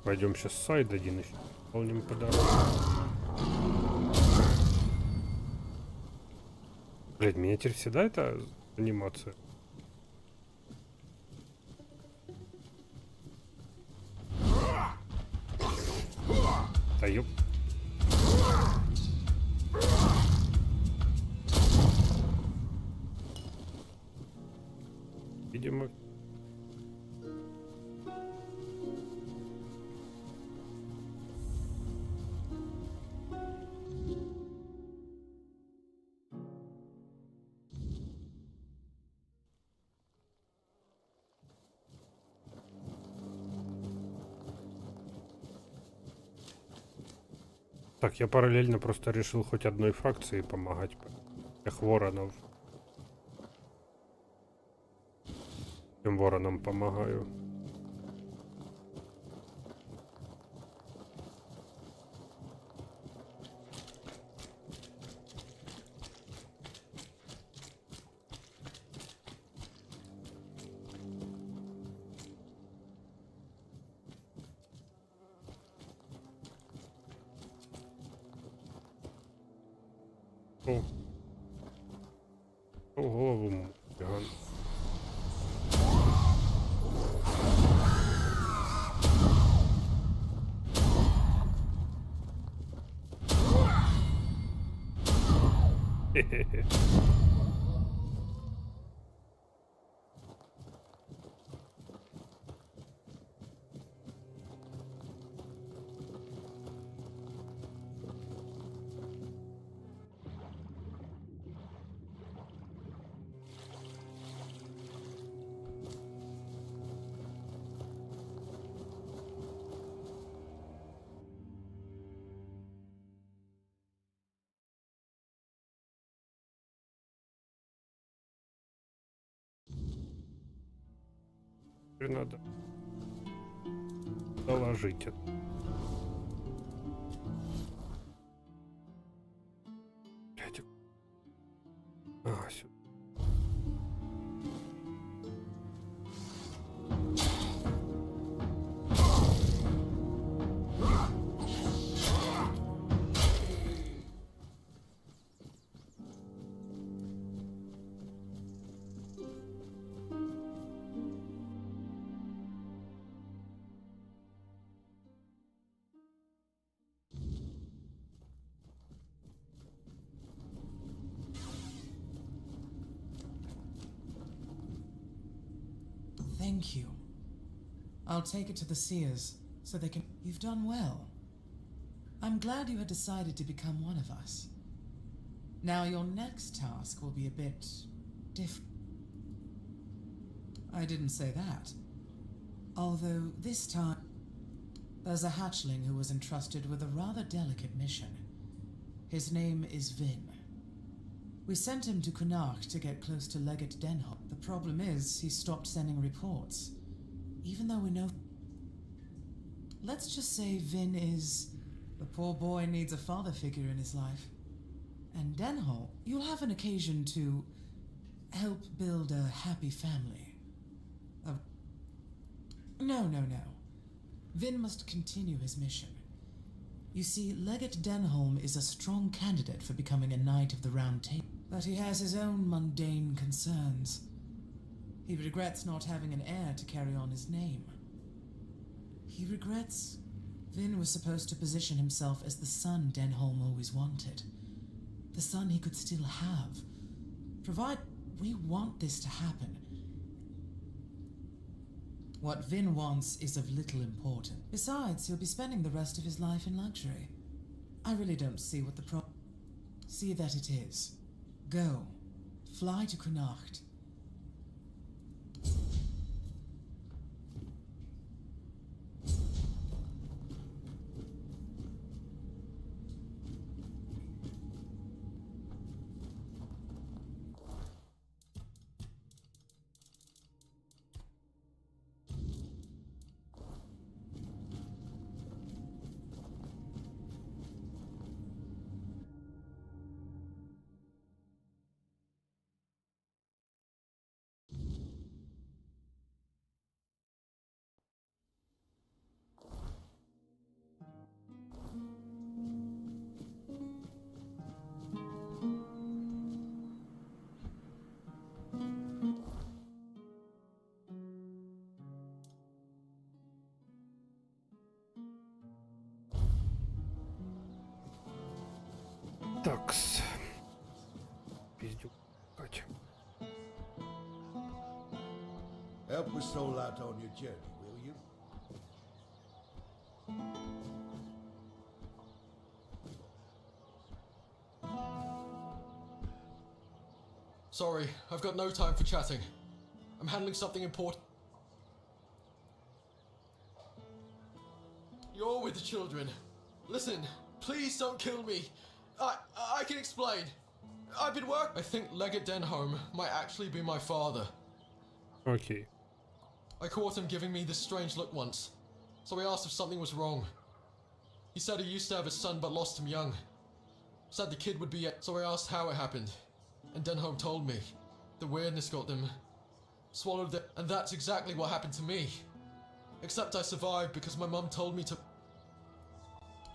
Пойдем сейчас сайд один еще выполним по дороге. Блять, меня теперь всегда это анимация. Да ёп. Видимо. Так, я параллельно просто решил хоть одной фракции помогать. Всех воронов. Всем воронам помогаю. О. О, голову тяган. Хе-хе-хе. Теперь надо доложить это. Блядь. А, сюда. Thank you. I'll take it to the seers so they can. You've done well. I'm glad you had decided to become one of us. Now your next task will be a bit different. I didn't say that. Although this time, there's a hatchling who was entrusted with a rather delicate mission. His name is Vin. We sent him to Connacht to get close to Legate Denholm. The problem is, he stopped sending reports. Even though we know... Let's just say Vin is... The poor boy needs a father figure in his life. And Denholm, you'll have an occasion to... help build a happy family. No. Vin must continue his mission. You see, Legate Denholm is a strong candidate for becoming a Knight of the Round Table. But he has his own mundane concerns. He regrets not having an heir to carry on his name. He regrets Vin was supposed to position himself as the son Denholm always wanted. The son he could still have. Provided we want this to happen. What Vin wants is of little importance. Besides, he'll be spending the rest of his life in luxury. I really don't see what the problem... See that it is. Go. Fly to Connacht. Такс. Пиздюк. Катя. Help a soul out on your journey, will you? Sorry, I've got no time for chatting. I'm handling something important. You're with the children. Listen, please don't kill me. I can explain. I've been working. I think Legate Denholm might actually be my father. Okay. I caught him giving me this strange look once, so I asked if something was wrong. He said he used to have a son but lost him young. Said the kid would be so I asked how it happened, and Denholm told me. The weirdness got them. Swallowed it, and that's exactly what happened to me. Except I survived because my mum told me to...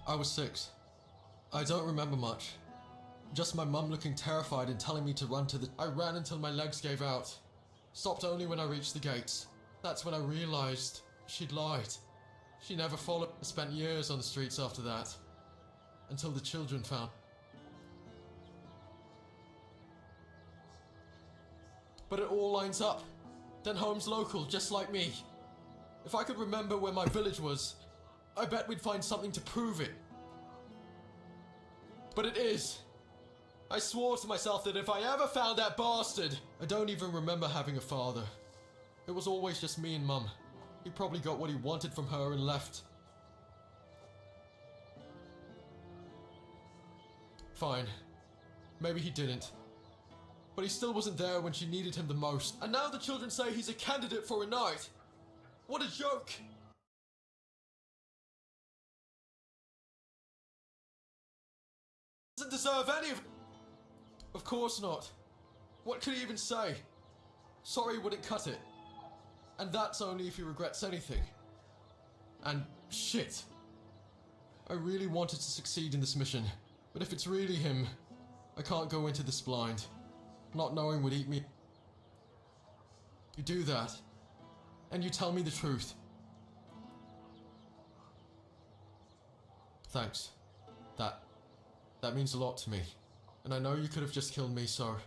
I was 6. I don't remember much. Just my mum looking terrified and telling me to run to the... I ran until my legs gave out. Stopped only when I reached the gates. That's when I realized she'd lied. She never followed. I spent years on the streets after that. Until the children found... But it all lines up. Denholm's local, just like me. If I could remember where my village was, I bet we'd find something to prove it. But it is. I swore to myself that if I ever found that bastard... I don't even remember having a father. It was always just me and Mum. He probably got what he wanted from her and left. Fine. Maybe he didn't. But he still wasn't there when she needed him the most. And now the children say he's a candidate for a knight. What a joke! Doesn't deserve any of... Of course not. What could he even say? Sorry wouldn't cut it. And that's only if he regrets anything. And shit. I really wanted to succeed in this mission. But if it's really him, I can't go into this blind. Not knowing would eat me. You do that, and you tell me the truth. Thanks. That means a lot to me. And I know you could have just killed me, so...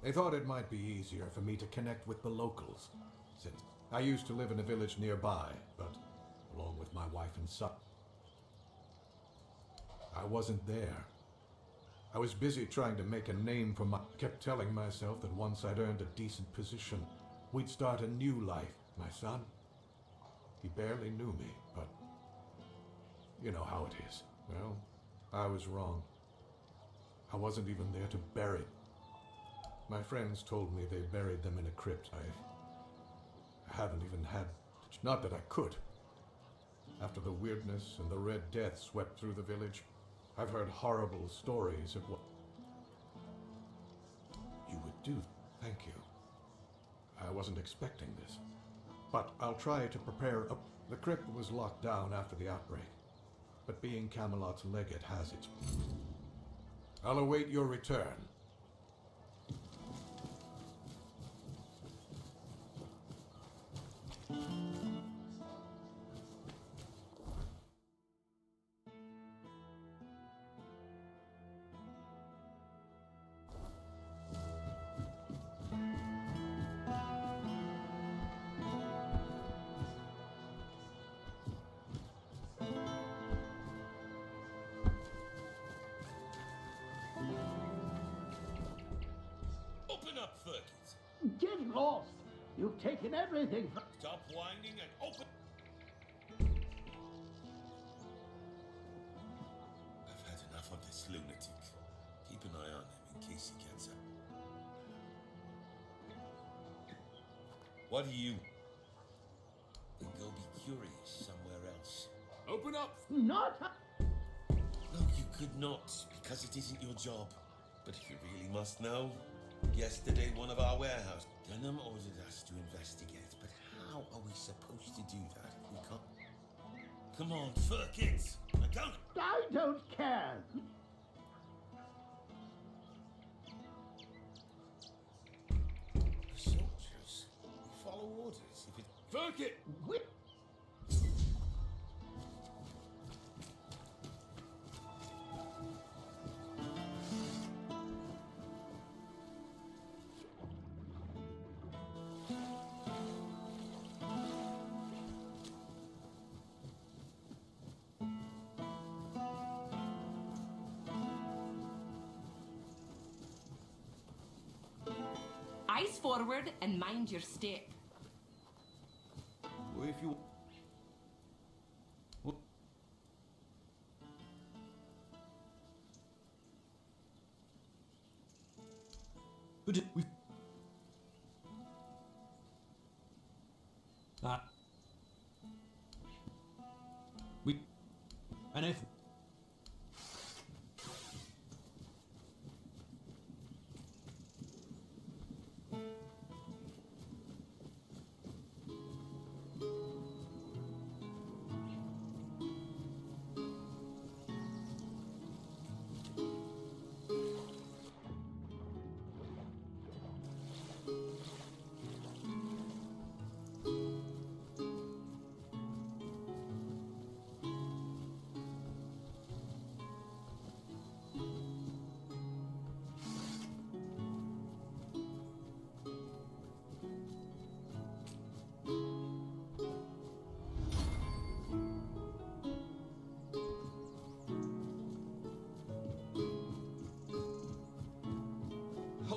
They thought it might be easier for me to connect with the locals, since I used to live in a village nearby, but along with my wife and son. I wasn't there. I was busy trying to make a name for my... Kept telling myself that once I'd earned a decent position, we'd start a new life. My son, he barely knew me, but you know how it is. Well, I was wrong. I wasn't even there to bury. My friends told me they buried them in a crypt. I haven't even had... Not that I could. After the weirdness and the Red Death swept through the village, I've heard horrible stories of what you would do. Thank you. I wasn't expecting this. But I'll try to prepare a... The crypt was locked down after the outbreak. But being Camelot's legate has its... I'll await your return. Open up, Fergus. Get lost! You've taken everything from... Stop whining and open... I've had enough of this lunatic. Keep an eye on him in case he gets up. What do you... Then go be curious somewhere else. Open up! Not... No, you could not, because it isn't your job. But if you really must know, yesterday one of our warehouse... Dunham ordered us to investigate, but how are we supposed to do that if we can't... Come on, fuck it! I don't care! The soldiers, we follow orders. If it... Fuck it! Eyes forward and mind your step. Well, if you... But we... We... And if...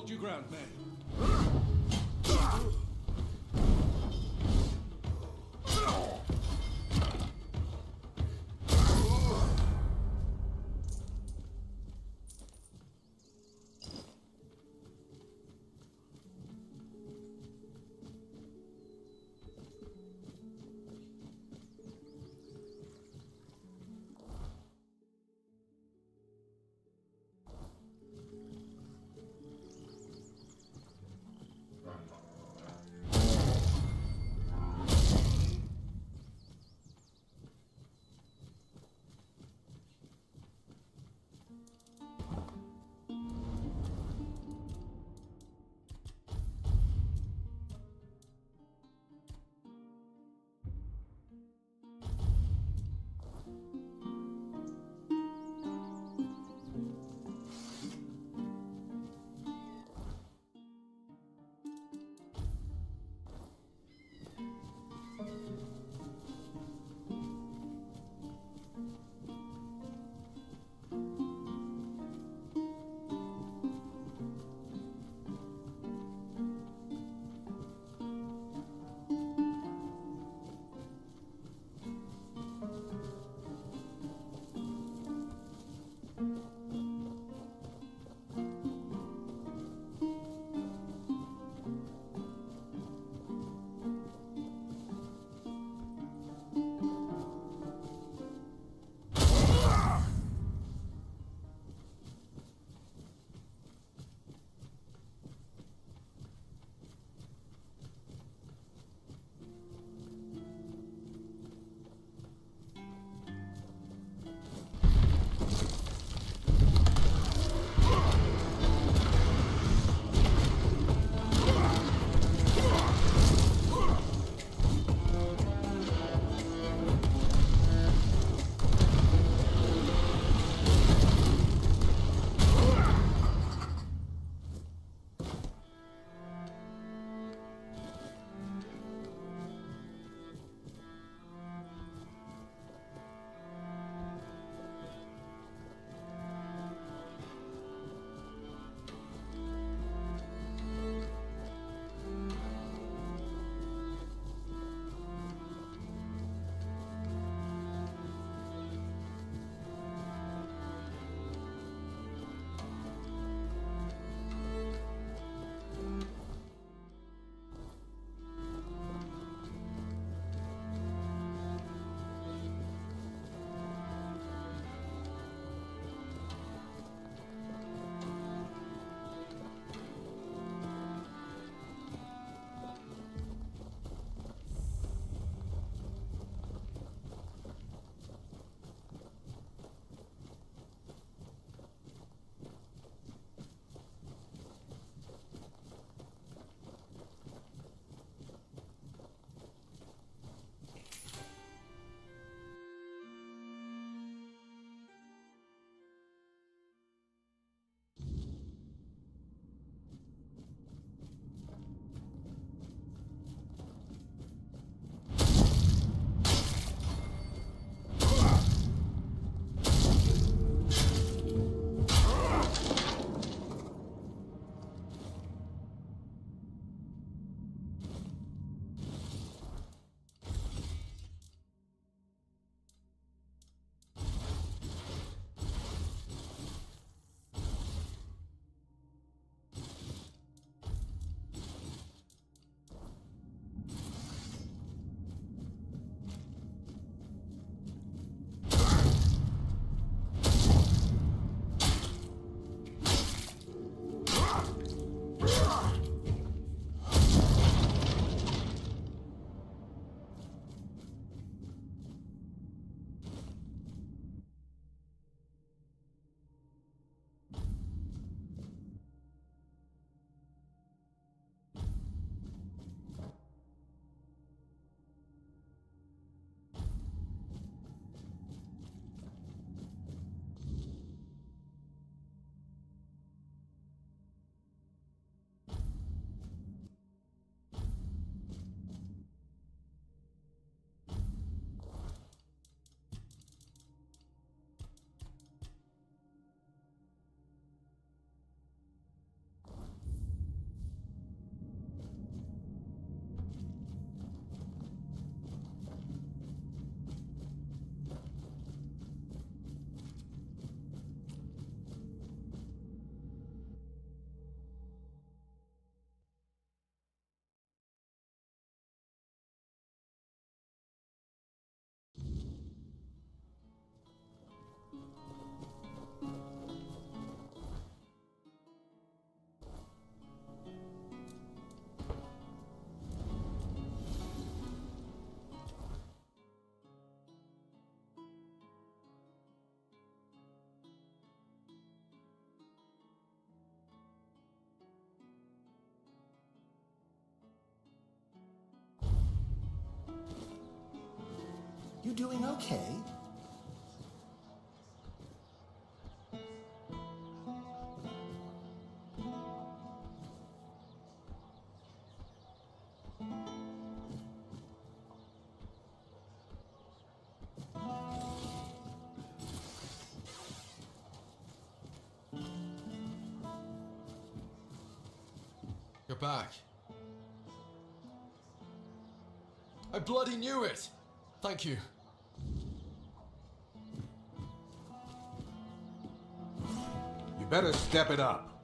Hold your ground, man. doing okay? You're back. I bloody knew it! Thank you. You better step it up.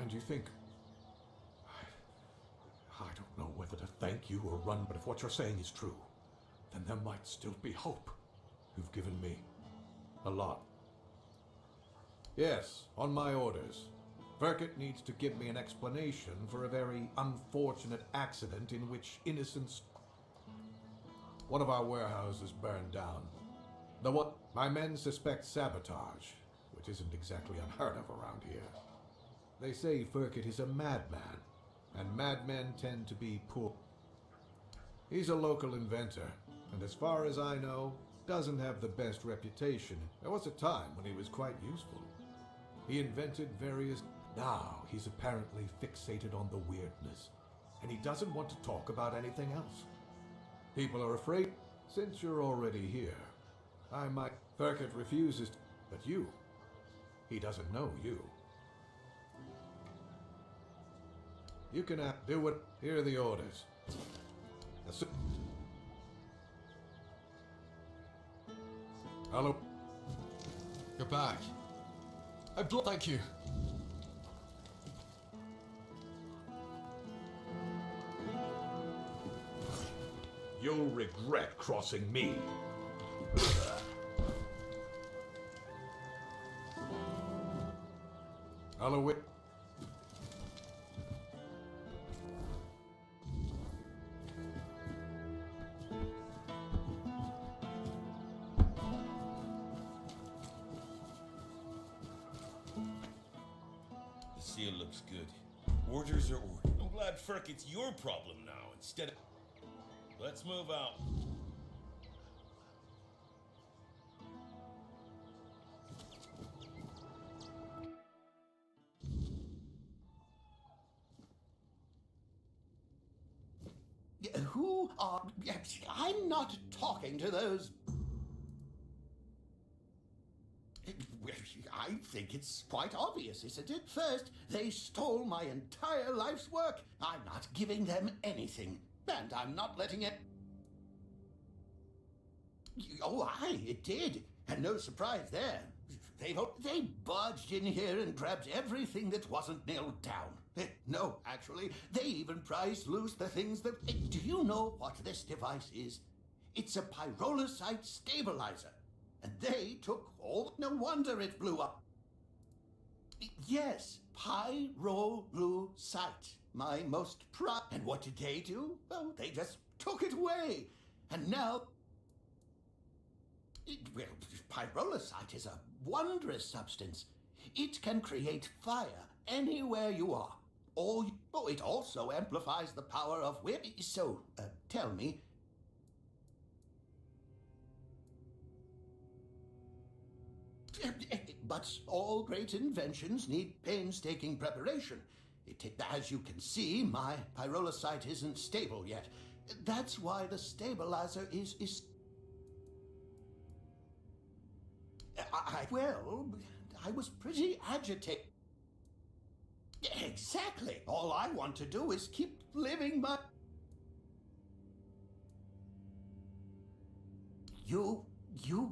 And you think... I don't know whether to thank you or run, but if what you're saying is true, then there might still be hope. You've given me a lot. Yes, on my orders. Verkett needs to give me an explanation for a very unfortunate accident in which innocents... One of our warehouses burned down. My men suspect sabotage, which isn't exactly unheard of around here. They say Verkett is a madman, and madmen tend to be poor. He's a local inventor, and as far as I know, doesn't have the best reputation. There was a time when he was quite useful. He invented various... Now, he's apparently fixated on the weirdness, and he doesn't want to talk about anything else. People are afraid. Since you're already here, I might... Verkett refuses, but you... He doesn't know you. You can do what... Here are the orders. Hello? You're back. Thank you. You'll regret crossing me. Hello, seal looks good. Orders are orders. I'm glad Verkett's your problem now instead of... Let's move out. Who are... I'm not talking to those... I think it's quite obvious, isn't it? First, they stole my entire life's work. I'm not giving them anything. And I'm not letting it... Oh, aye, it did. And no surprise there. They barged in here and grabbed everything that wasn't nailed down. No, actually, they even prized loose the things that... Do you know what this device is? It's a pyrolusite stabilizer. And they took all... No wonder it blew up. Yes, pyrolusite. My most And what did they do? Well, they just took it away. And now... Well, pyrolusite is a wondrous substance. It can create fire anywhere you are. It also amplifies the power of wind. So, tell me... But all great inventions need painstaking preparation. As you can see, my pyrolusite isn't stable yet. That's why the stabilizer is... I was pretty agitated. Exactly. All I want to do is keep living my... You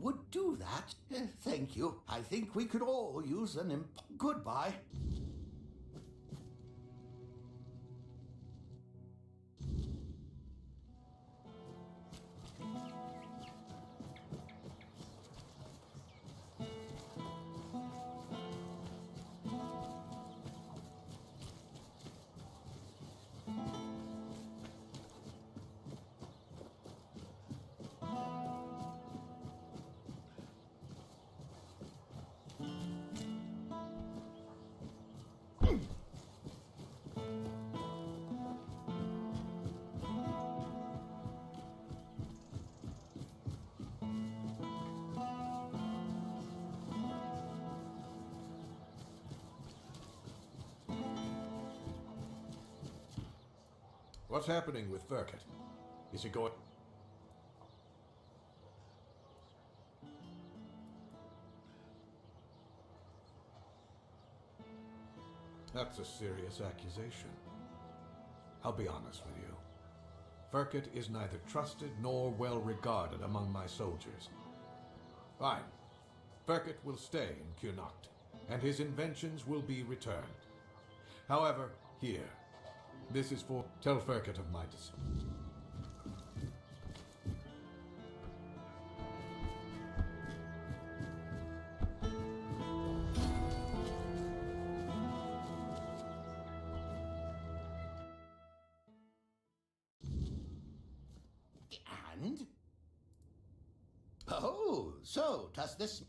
would do that? Thank you. I think we could all use an Goodbye. What's happening with Verkett? Is he going... That's a serious accusation. I'll be honest with you. Verkett is neither trusted nor well regarded among my soldiers. Fine. Verkett will stay in Kunokt, and his inventions will be returned. However, here. This is for... Tell Verkett of my decision. And? Oh, so does this...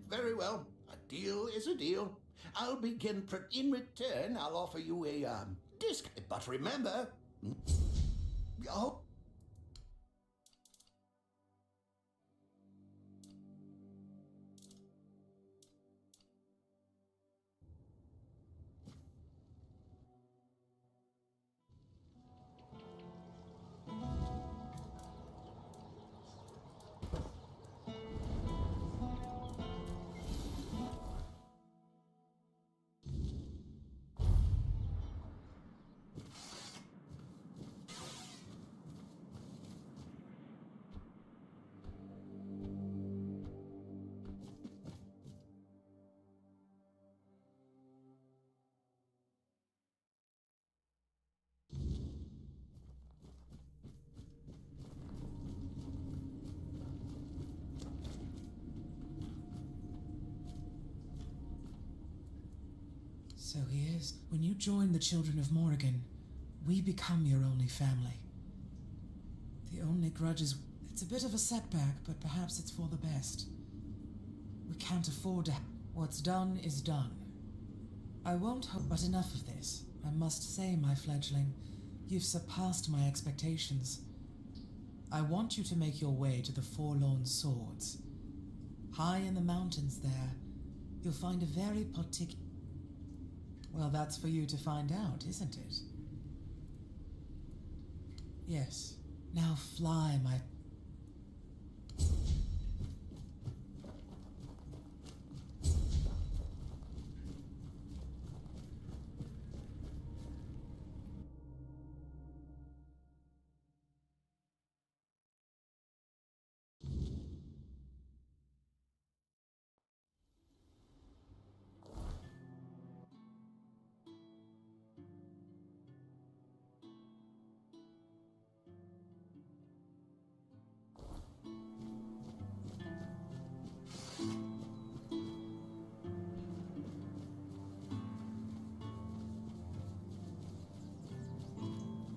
very well. A deal is a deal. I'll begin... In return, I'll offer you a, disc. But remember... Oh... So he is. When you join the Children of Morrigan, we become your only family. The only grudge is... It's a bit of a setback, but perhaps it's for the best. We can't afford to... What's done is done. I won't hope... But enough of this. I must say, my fledgling, you've surpassed my expectations. I want you to make your way to the Forlorn Swords. High in the mountains there, you'll find a very particular... Well, that's for you to find out, isn't it? Yes. Now fly, my...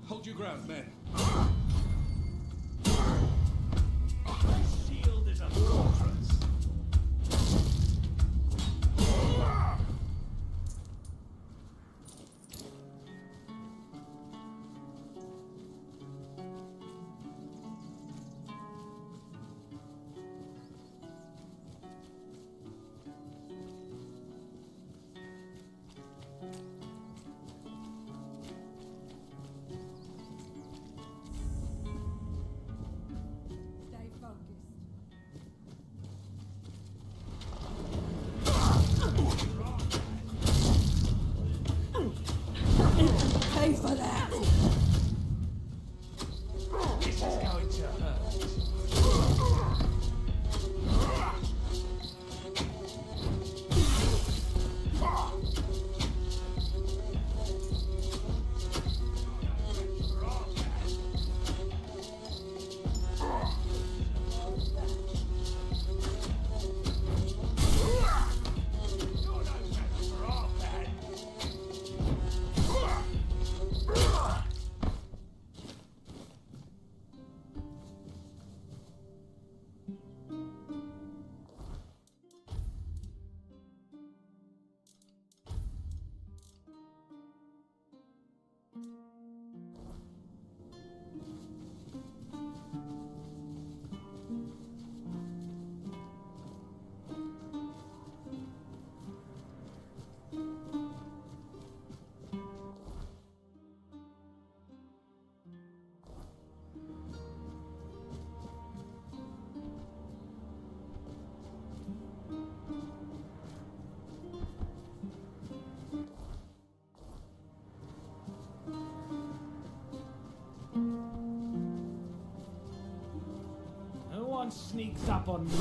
Hold your ground, men. Shield is a fortress. someone sneaks up on me.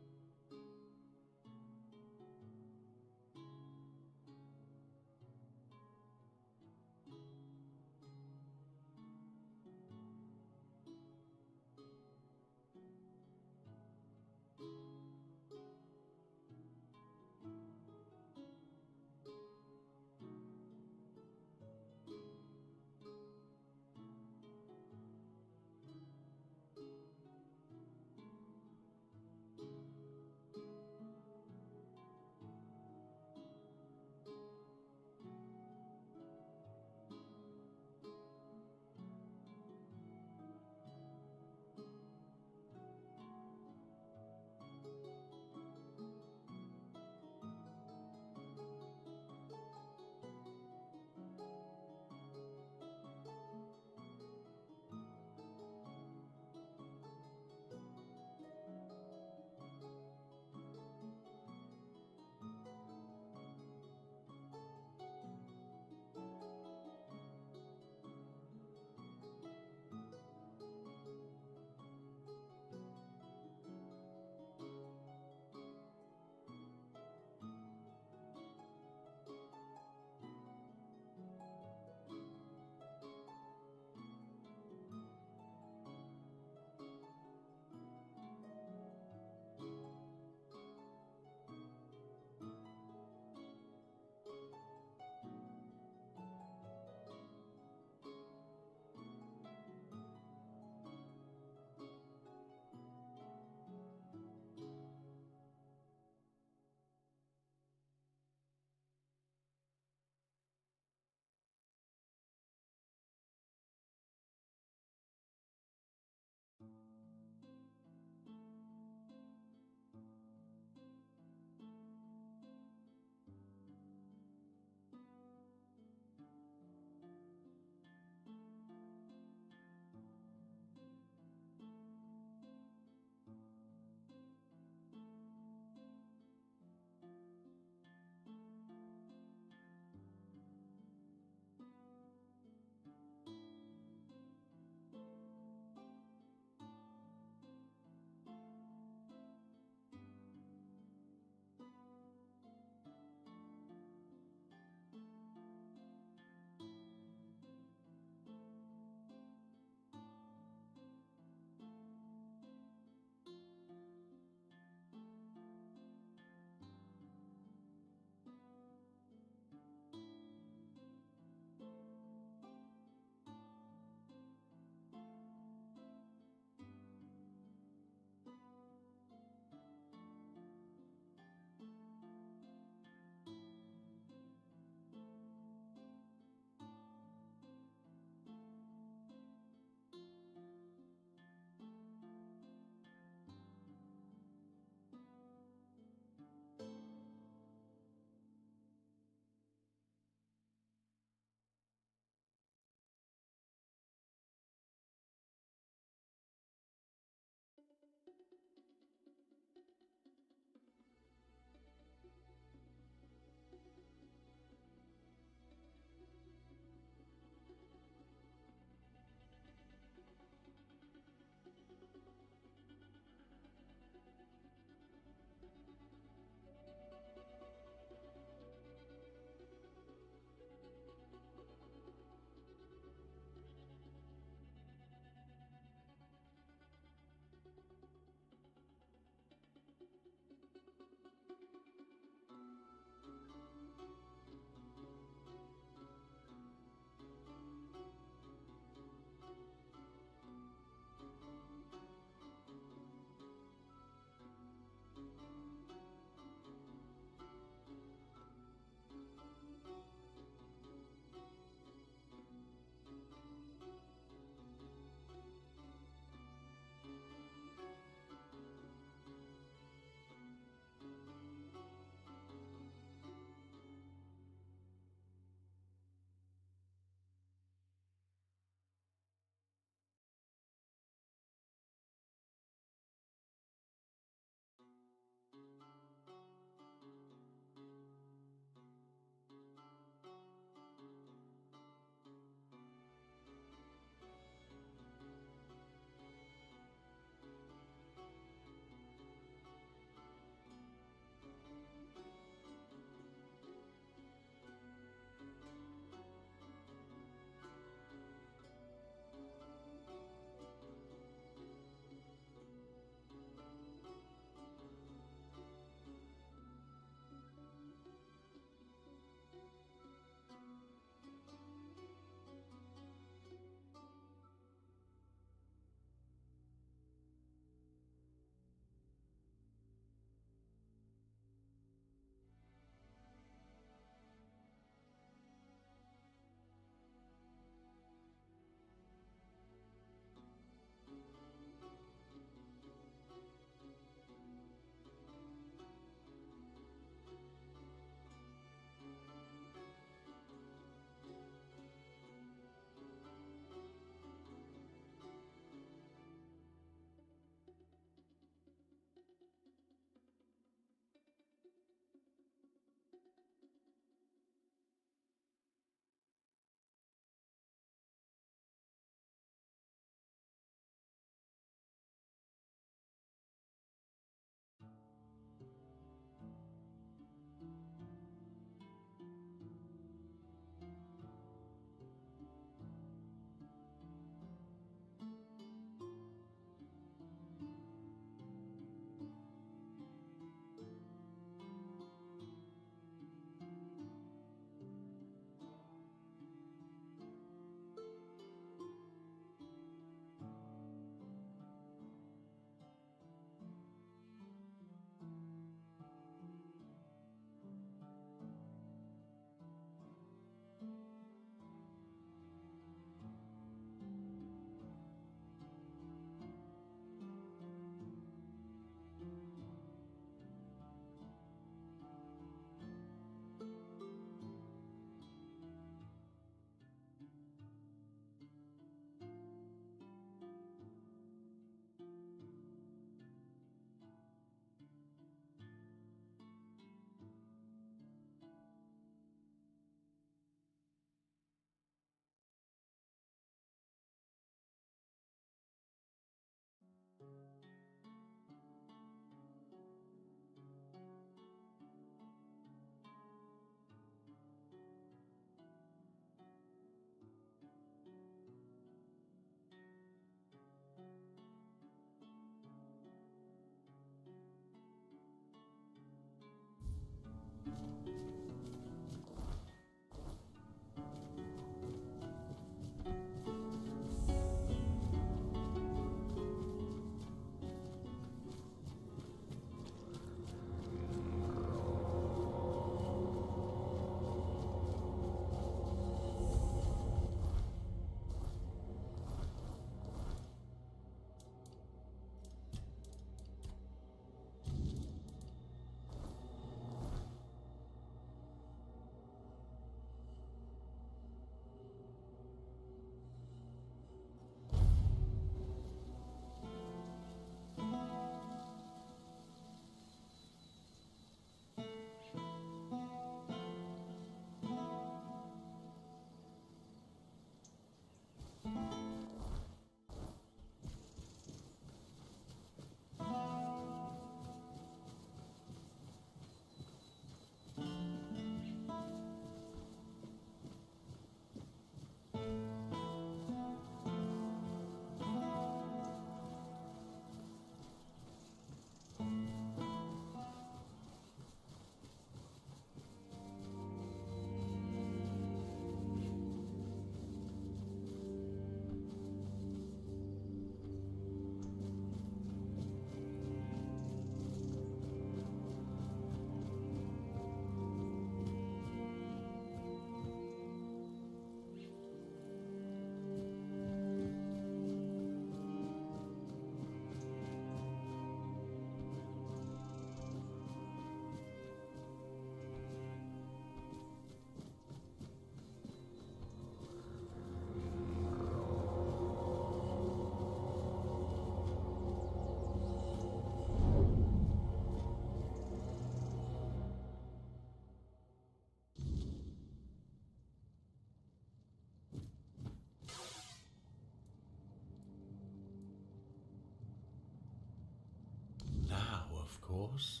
course,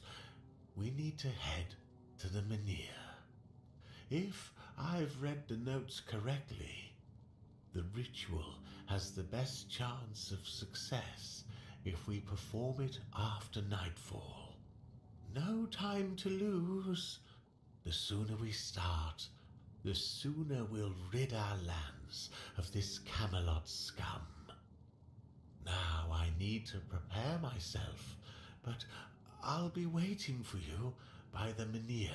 we need to head to the Menhir. If I've read the notes correctly, the ritual has the best chance of success if we perform it after nightfall. No time to lose. The sooner we start, the sooner we'll rid our lands of this Camelot scum. Now I need to prepare myself, but I'll be waiting for you by the Menhir.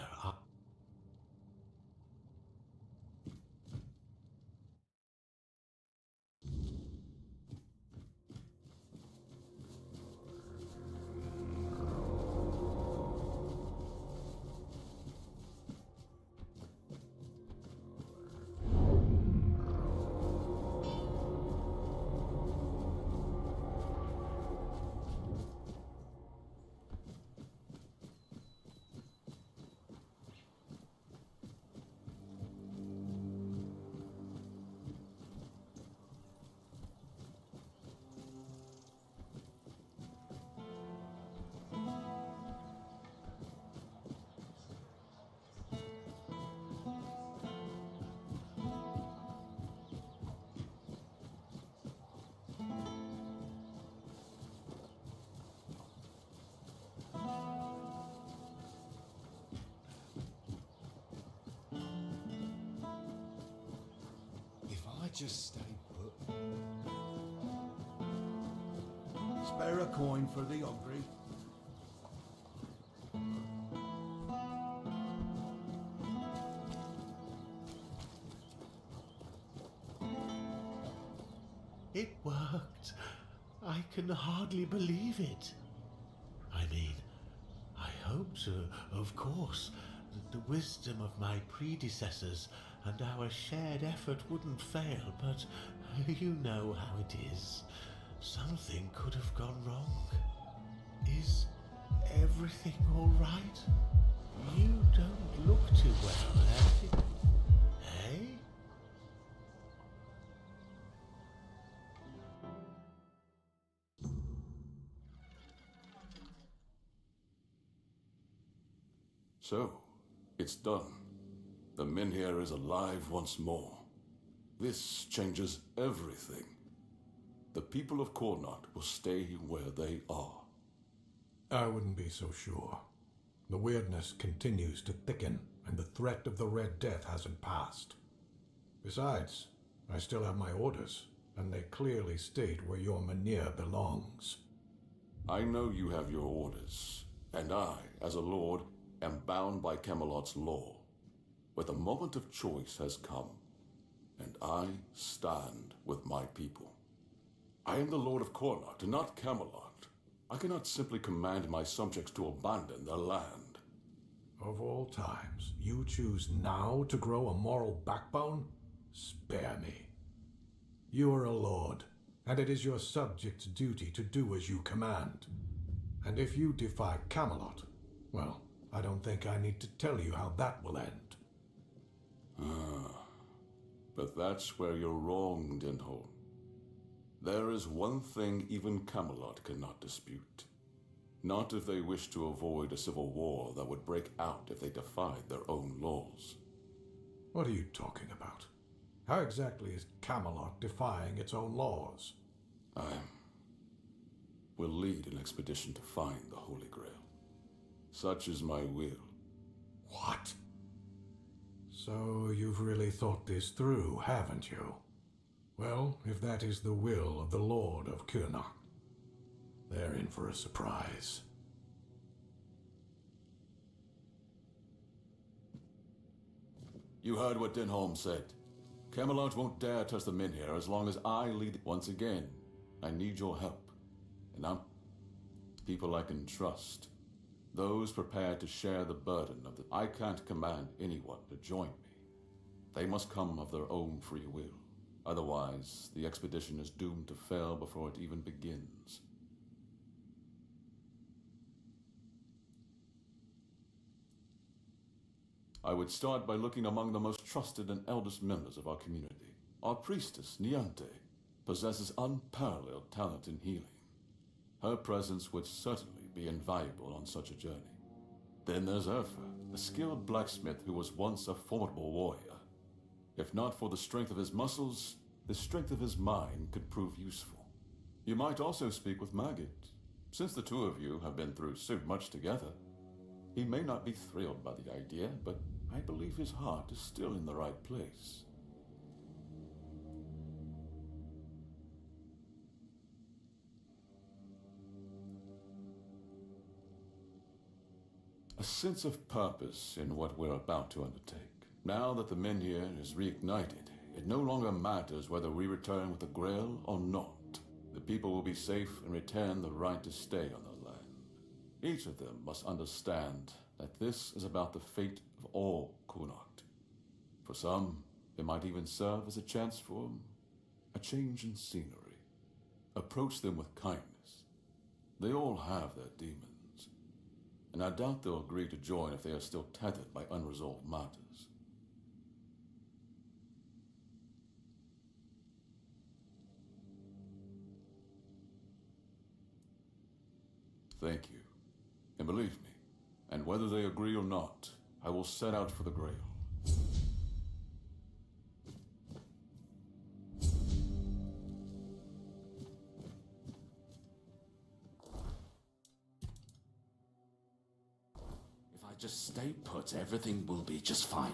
Just stay put. Spare a coin for the hungry. It worked. I can hardly believe it. I mean, I hoped, of course, that the wisdom of my predecessors and our shared effort wouldn't fail, but you know how it is. Something could have gone wrong. Is everything all right? You don't look too well, eh? Hey? So, it's done. The Menhir is alive once more. This changes everything. The people of Cornot will stay where they are. I wouldn't be so sure. The weirdness continues to thicken, and the threat of the Red Death hasn't passed. Besides, I still have my orders, and they clearly state where your Menhir belongs. I know you have your orders, and I, as a lord, am bound by Camelot's law. But the moment of choice has come, and I stand with my people. I am the Lord of Cornot, and not Camelot. I cannot simply command my subjects to abandon their land. Of all times, you choose now to grow a moral backbone? Spare me. You are a lord, and it is your subjects' duty to do as you command. And if you defy Camelot, well, I don't think I need to tell you how that will end. But that's where you're wrong, Denholm. There is one thing even Camelot cannot dispute. Not if they wish to avoid a civil war that would break out if they defied their own laws. What are you talking about? How exactly is Camelot defying its own laws? I will lead an expedition to find the Holy Grail. Such is my will. What? So you've really thought this through, haven't you? Well, if that is the will of the Lord of Cornot, they're in for a surprise. You heard what Denholm said. Camelot won't dare touch the Menhir as long as I lead. Once again, I need your help. And I'm people I can trust. Those prepared to share the burden of the... I can't command anyone to join me. They must come of their own free will. Otherwise, the expedition is doomed to fail before it even begins. I would start by looking among the most trusted and eldest members of our community. Our priestess, Niante, possesses unparalleled talent in healing. Her presence would certainly be invaluable on such a journey. Then there's Urfa, a skilled blacksmith who was once a formidable warrior. If not for the strength of his muscles, the strength of his mind could prove useful. You might also speak with Maggot. Since the two of you have been through so much together, he may not be thrilled by the idea, but I believe his heart is still in the right place. A sense of purpose in what we're about to undertake. Now that the Menhir is reignited, it no longer matters whether we return with the Grail or not. The people will be safe and retain the right to stay on the land. Each of them must understand that this is about the fate of all Kunart. For some, it might even serve as a chance for a change in scenery. Approach them with kindness. They all have their demons, and I doubt they'll agree to join if they are still tethered by unresolved matters. Thank you. And believe me, and whether they agree or not, I will set out for the Grail. If I just stay put, everything will be just fine.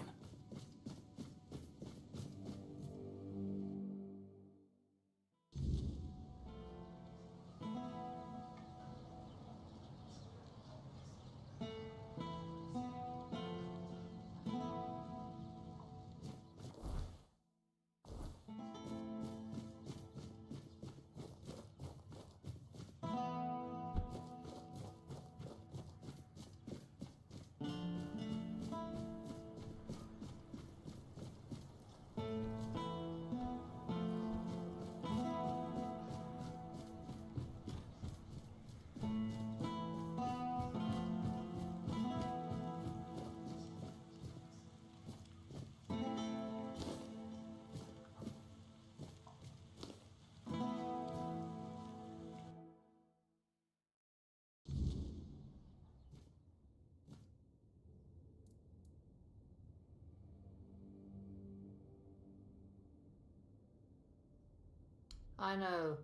I know.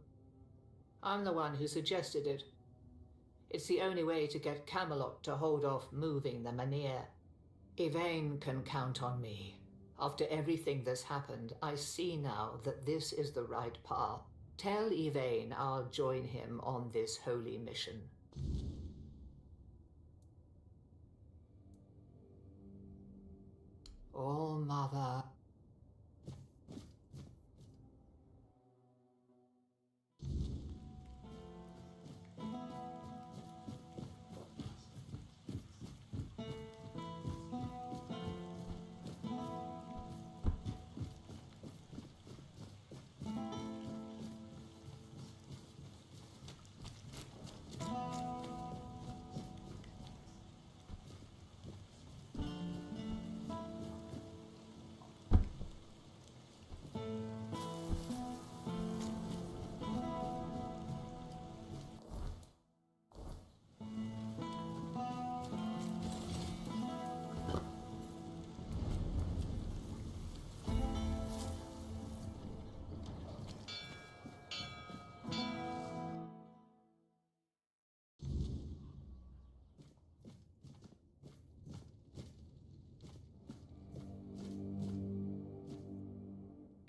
I'm the one who suggested it. It's the only way to get Camelot to hold off moving the Menhir. Yvain can count on me. After everything that's happened, I see now that this is the right path. Tell Yvain I'll join him on this holy mission. All Mother.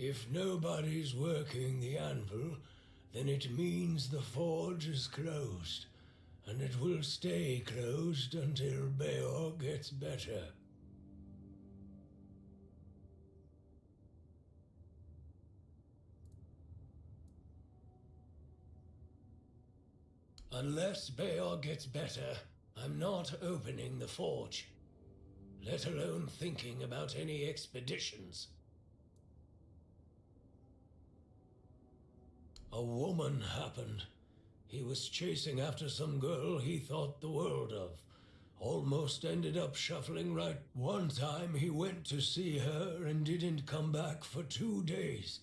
If nobody's working the anvil, then it means the forge is closed, and it will stay closed until Beor gets better. Unless Beor gets better, I'm not opening the forge, let alone thinking about any expeditions. A woman happened. He was chasing after some girl he thought the world of. Almost ended up shuffling right. One time he went to see her and didn't come back for 2 days.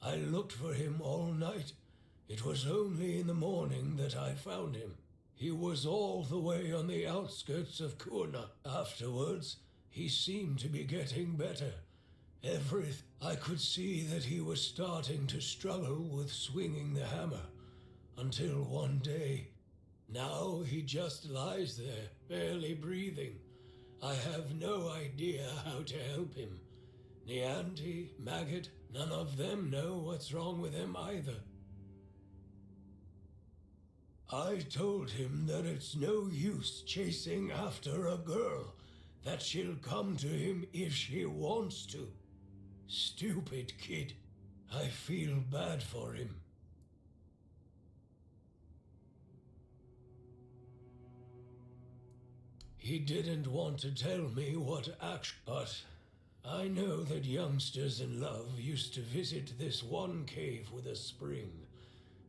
I looked for him all night. It was only in the morning that I found him. He was all the way on the outskirts of Kurna. Afterwards, he seemed to be getting better. I could see that he was starting to struggle with swinging the hammer. Until one day, now he just lies there, barely breathing. I have no idea how to help him. Nianti, Maggot, none of them know what's wrong with him either. I told him that it's no use chasing after a girl, that she'll come to him if she wants to. Stupid kid. I feel bad for him. He didn't want to tell me what action, but I know that youngsters in love used to visit this one cave with a spring.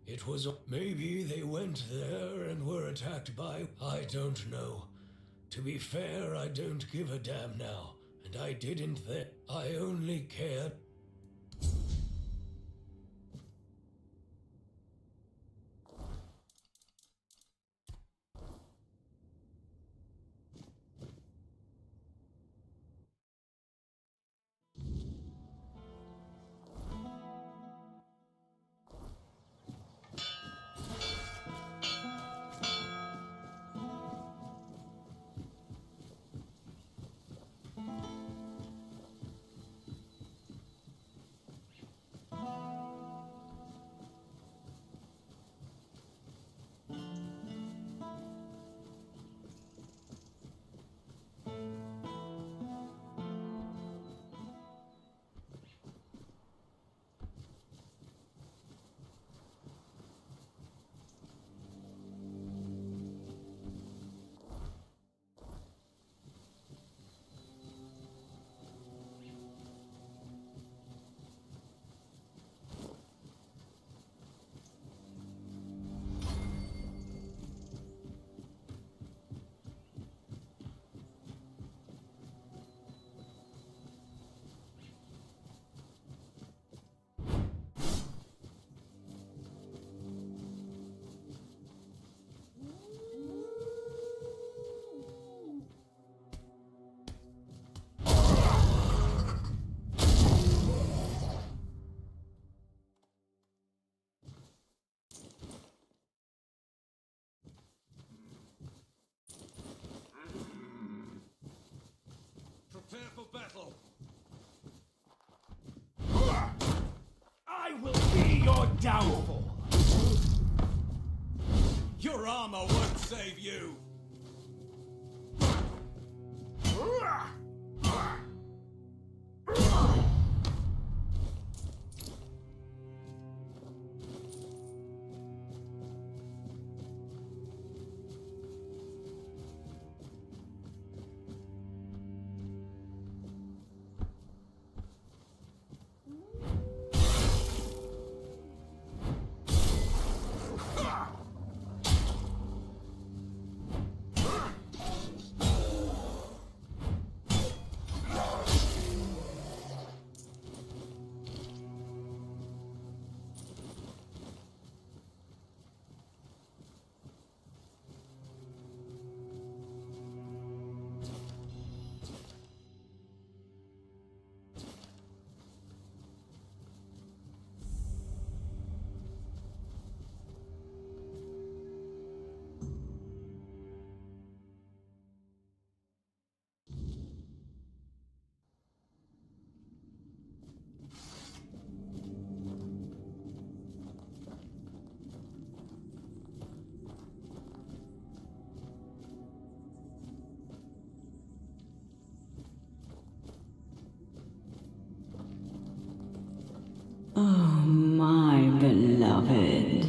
It was... maybe they went there and were attacked by... I don't know. To be fair, I don't give a damn now, and I didn't then. I only cared... Prepare for battle. I will be your downfall. Your armor won't save you. Oh, my beloved.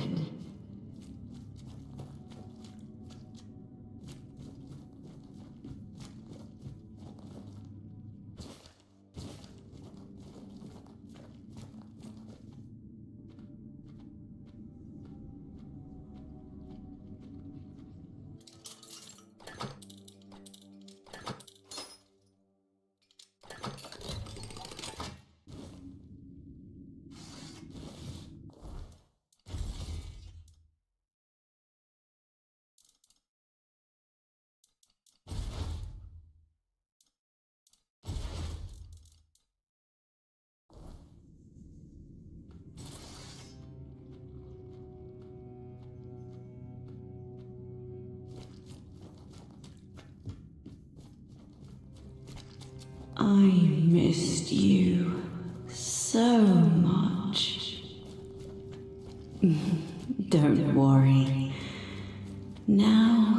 I missed you so much. Don't worry. Now...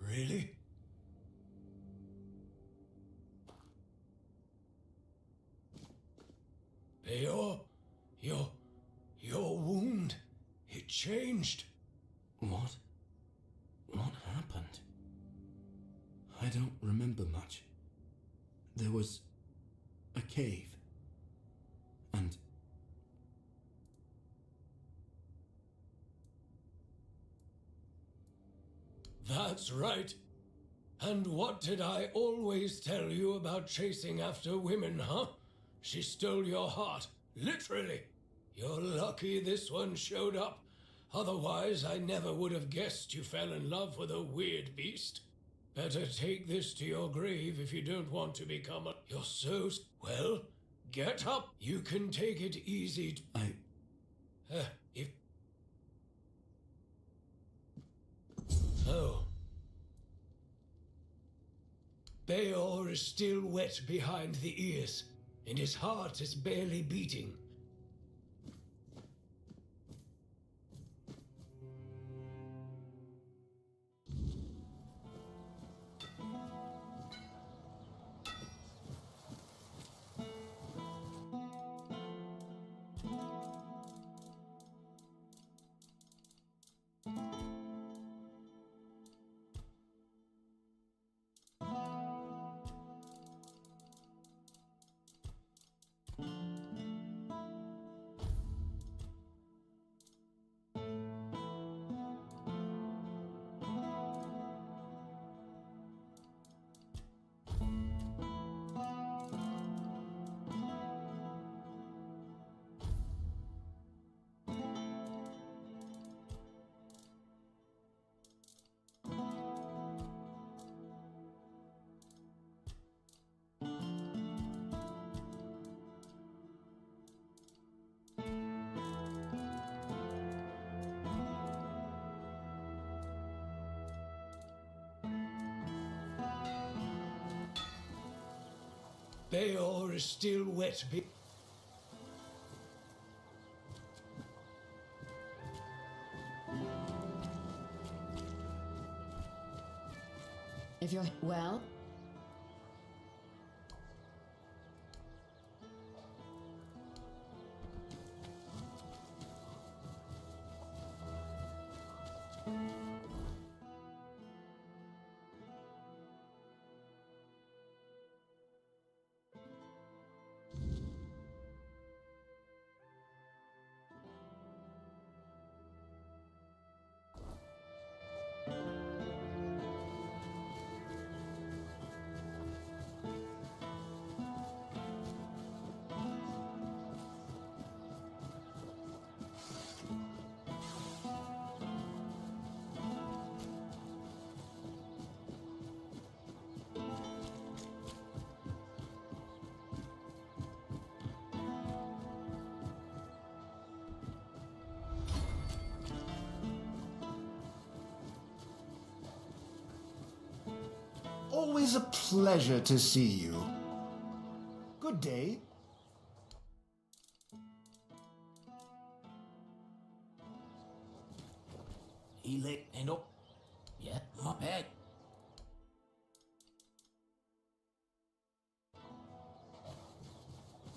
Really? Your wound, it changed. What? What happened? I don't remember much. There was a cave. And That's right. And what did I always tell you about chasing after women, huh? She stole your heart, literally. You're lucky this one showed up. Otherwise, I never would have guessed you fell in love with a weird beast. Better take this to your grave if you don't want to become a... You're so... Well, get up. You can take it easy. If... Oh. Beor is still wet behind the ears, and his heart is barely beating. Beor is still wet. If you're well, Always a pleasure to see you. Good day. He lit and up. Yeah, not bad.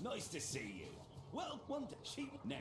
Nice to see you. Well, one to sheep now.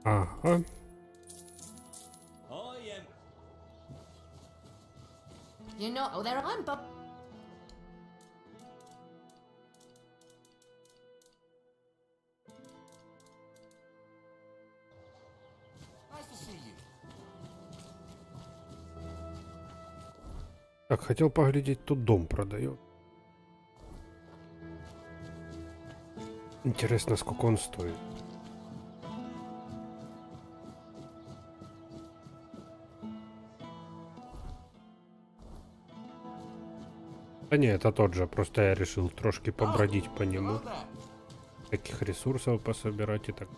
Ага. I am. You're not. Oh, there I'm. But Nice to see you. Так, хотел поглядеть, тут дом продает. Интересно, сколько он стоит. Да не, это тот же, просто я решил трошки побродить по нему. Таких ресурсов пособирать и так.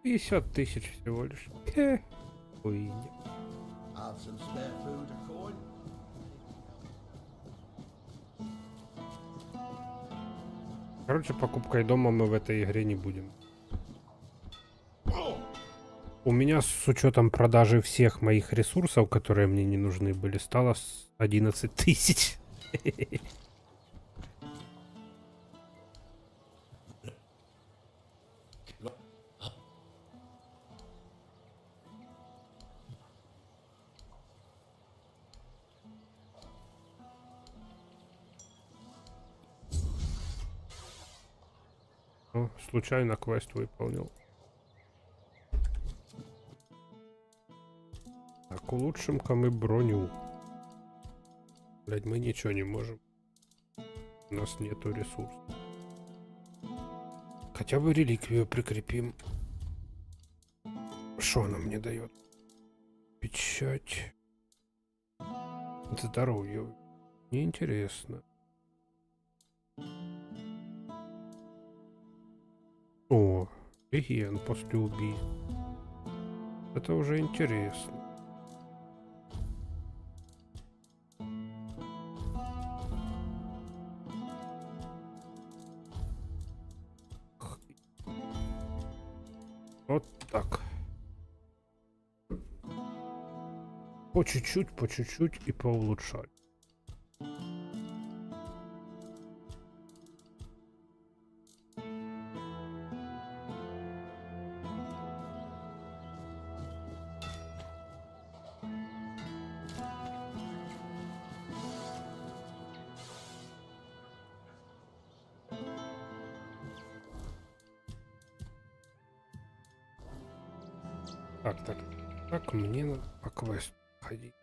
$50 000 всего лишь. Ой, нет. Have some spare food or coin? Короче, покупкой дома мы в этой игре не будем. У меня с учетом продажи всех моих ресурсов, которые мне не нужны были, стало 11 000. О, случайно квест выполнил. улучшим мы броню. Блядь, мы ничего не можем. У нас нету ресурсов. Хотя бы реликвию прикрепим. Что она мне дает? Печать. Здоровье. Неинтересно. О, Ген после убийства. Это уже интересно. Вот так. По чуть-чуть и поулучшать. Так, мне надо по квесту ходить.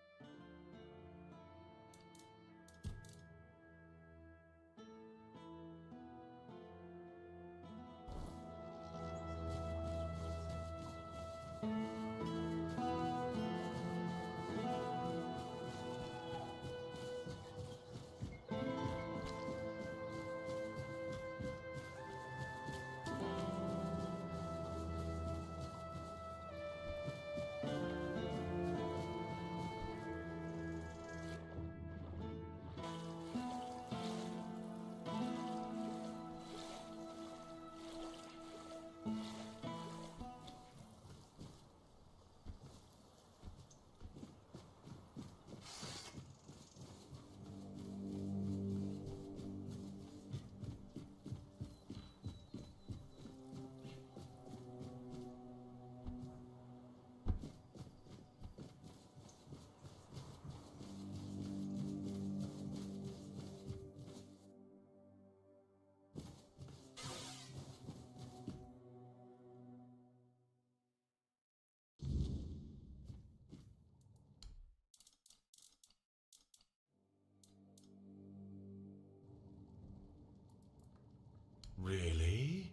Really?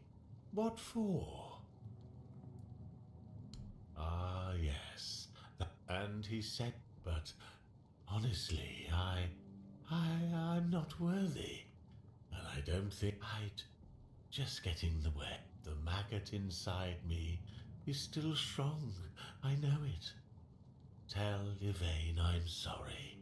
What for? Ah, yes. And he said, but honestly, I'm not worthy. And I don't think I'd just get in the way. The maggot inside me is still strong. I know it. Tell Yvain I'm sorry.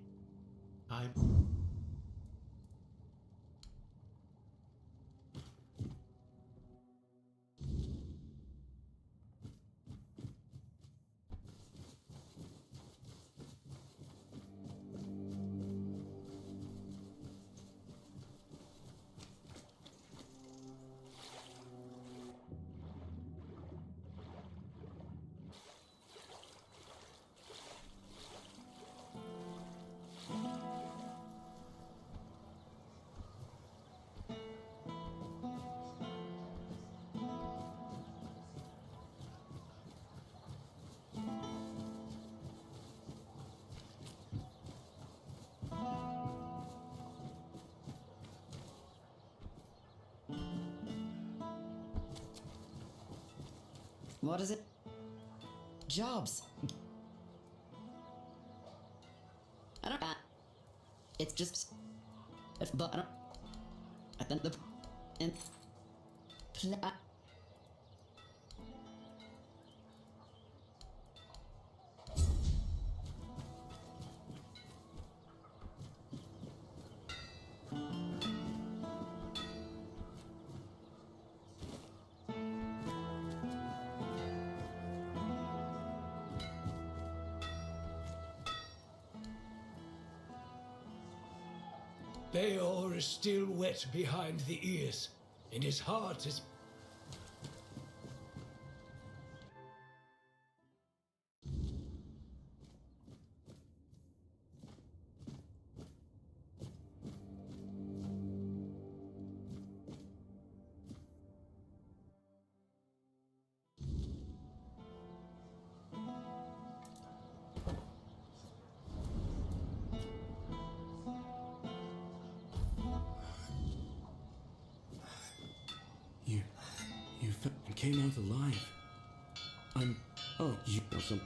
What is it? Jobs. I don't. It's just. But I don't. I think the. And. Beor is still wet behind the ears, and his heart is... You came out alive. Oh, you or some.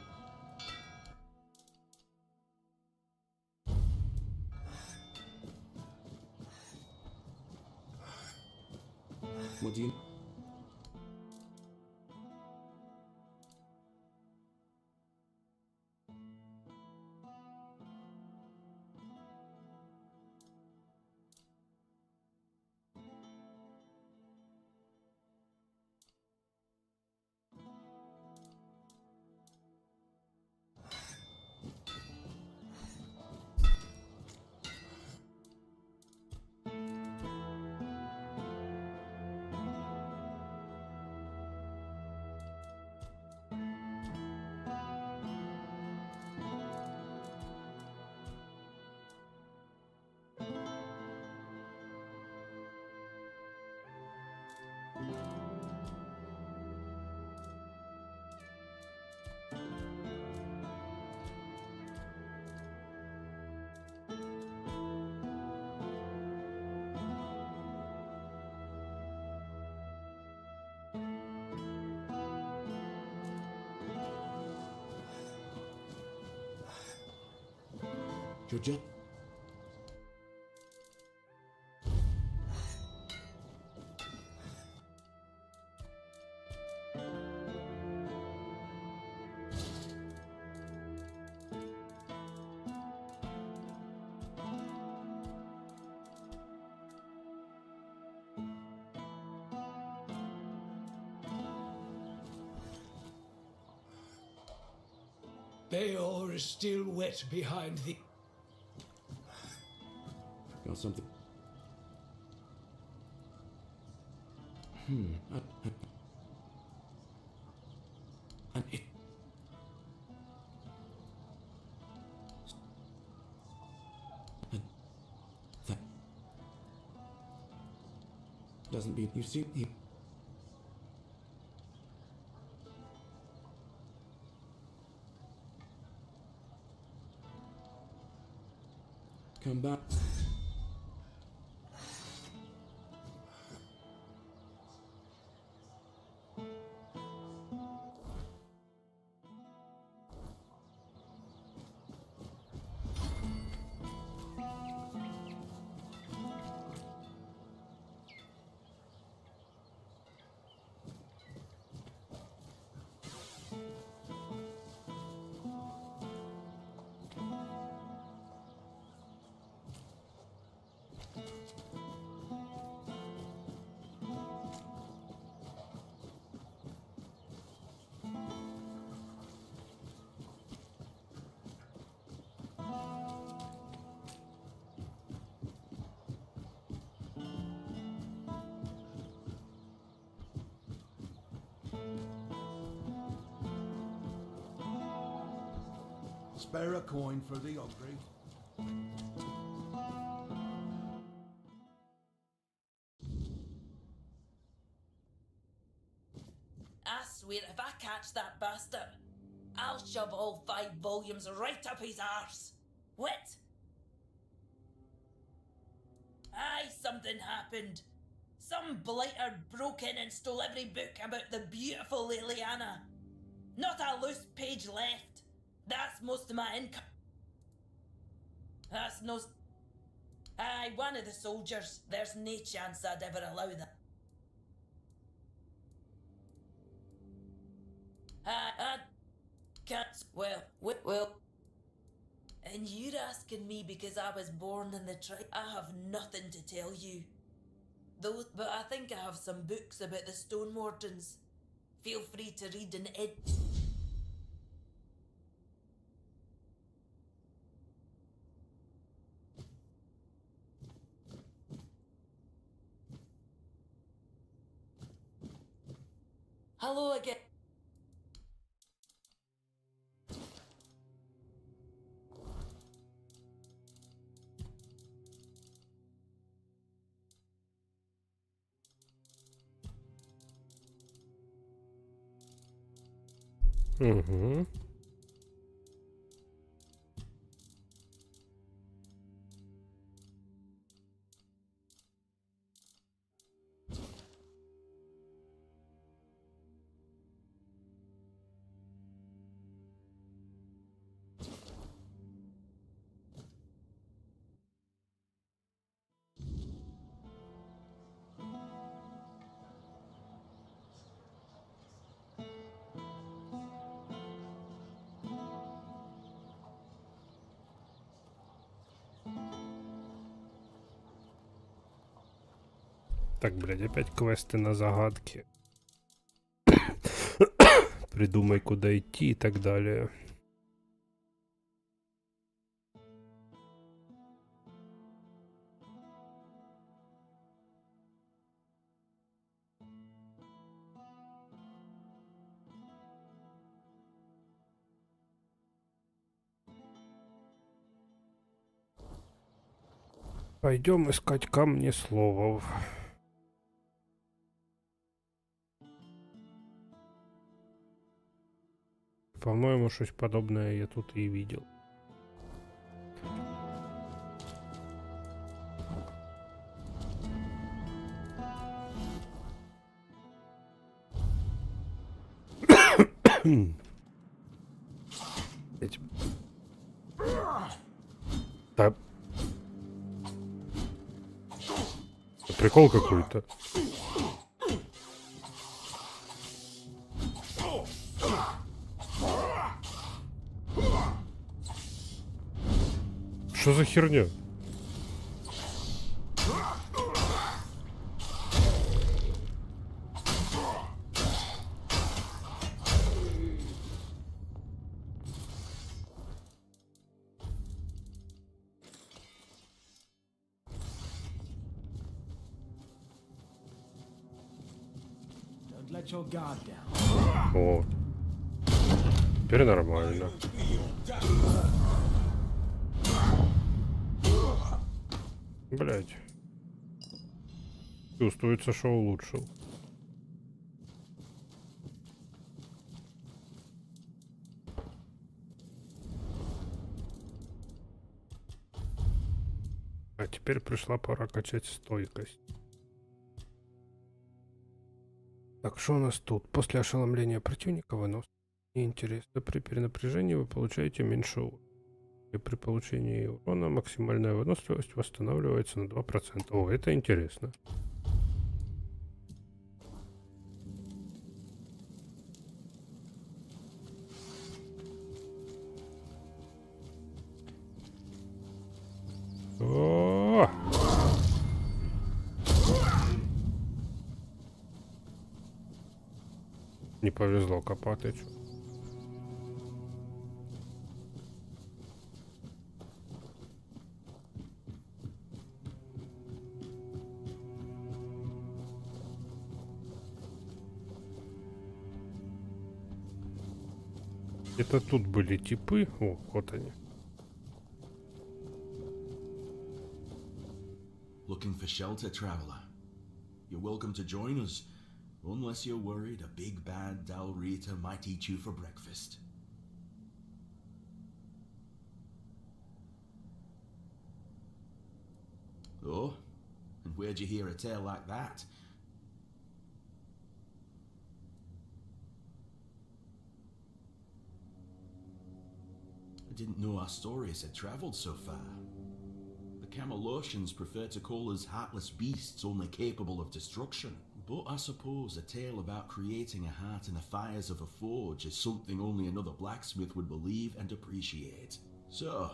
What do you? You're just. Bayor is still wet behind the... Got something. It that doesn't mean you see he come back. Spare a coin for the hungry. I swear if I catch that bastard, I'll shove all 5 volumes right up his arse. What? Aye, something happened. Some blighter broke in and stole every book about the beautiful Liliana. Not a loose page left. That's most of my income. That's no... Aye, one of the soldiers. There's no chance I'd ever allow that. I can't... Well... And you're asking me because I was born in the tribe? I have nothing to tell you. Though, but I think I have some books about the Stone Wardens. Feel free to read an ed... Hello again. Угу. Так, блядь, опять квесты на загадки. Придумай, куда идти и так далее. Пойдем искать камни словов. По-моему, что-то подобное я тут и видел. Да. Прикол какой-то. Что за херня? О, теперь нормально. Блять. Чувствуется, что улучшил. А теперь пришла пора качать стойкость. Так, что у нас тут? После ошеломления противника вынос. Неинтересно. При перенапряжении вы получаете меньше урона. И при получении урона максимальная выносливость восстанавливается на 2%. О, это интересно. О! Не повезло Копатычу. Это тут были типы. О, вот они. Looking for shelter, traveler? You're welcome to join us. Unless you're worried a big bad Dalrita might eat you for breakfast. Oh? And where'd you hear a tale like that? I didn't know our stories had traveled so far. The Camelosians prefer to call us heartless beasts only capable of destruction. But I suppose a tale about creating a heart in the fires of a forge is something only another blacksmith would believe and appreciate. So,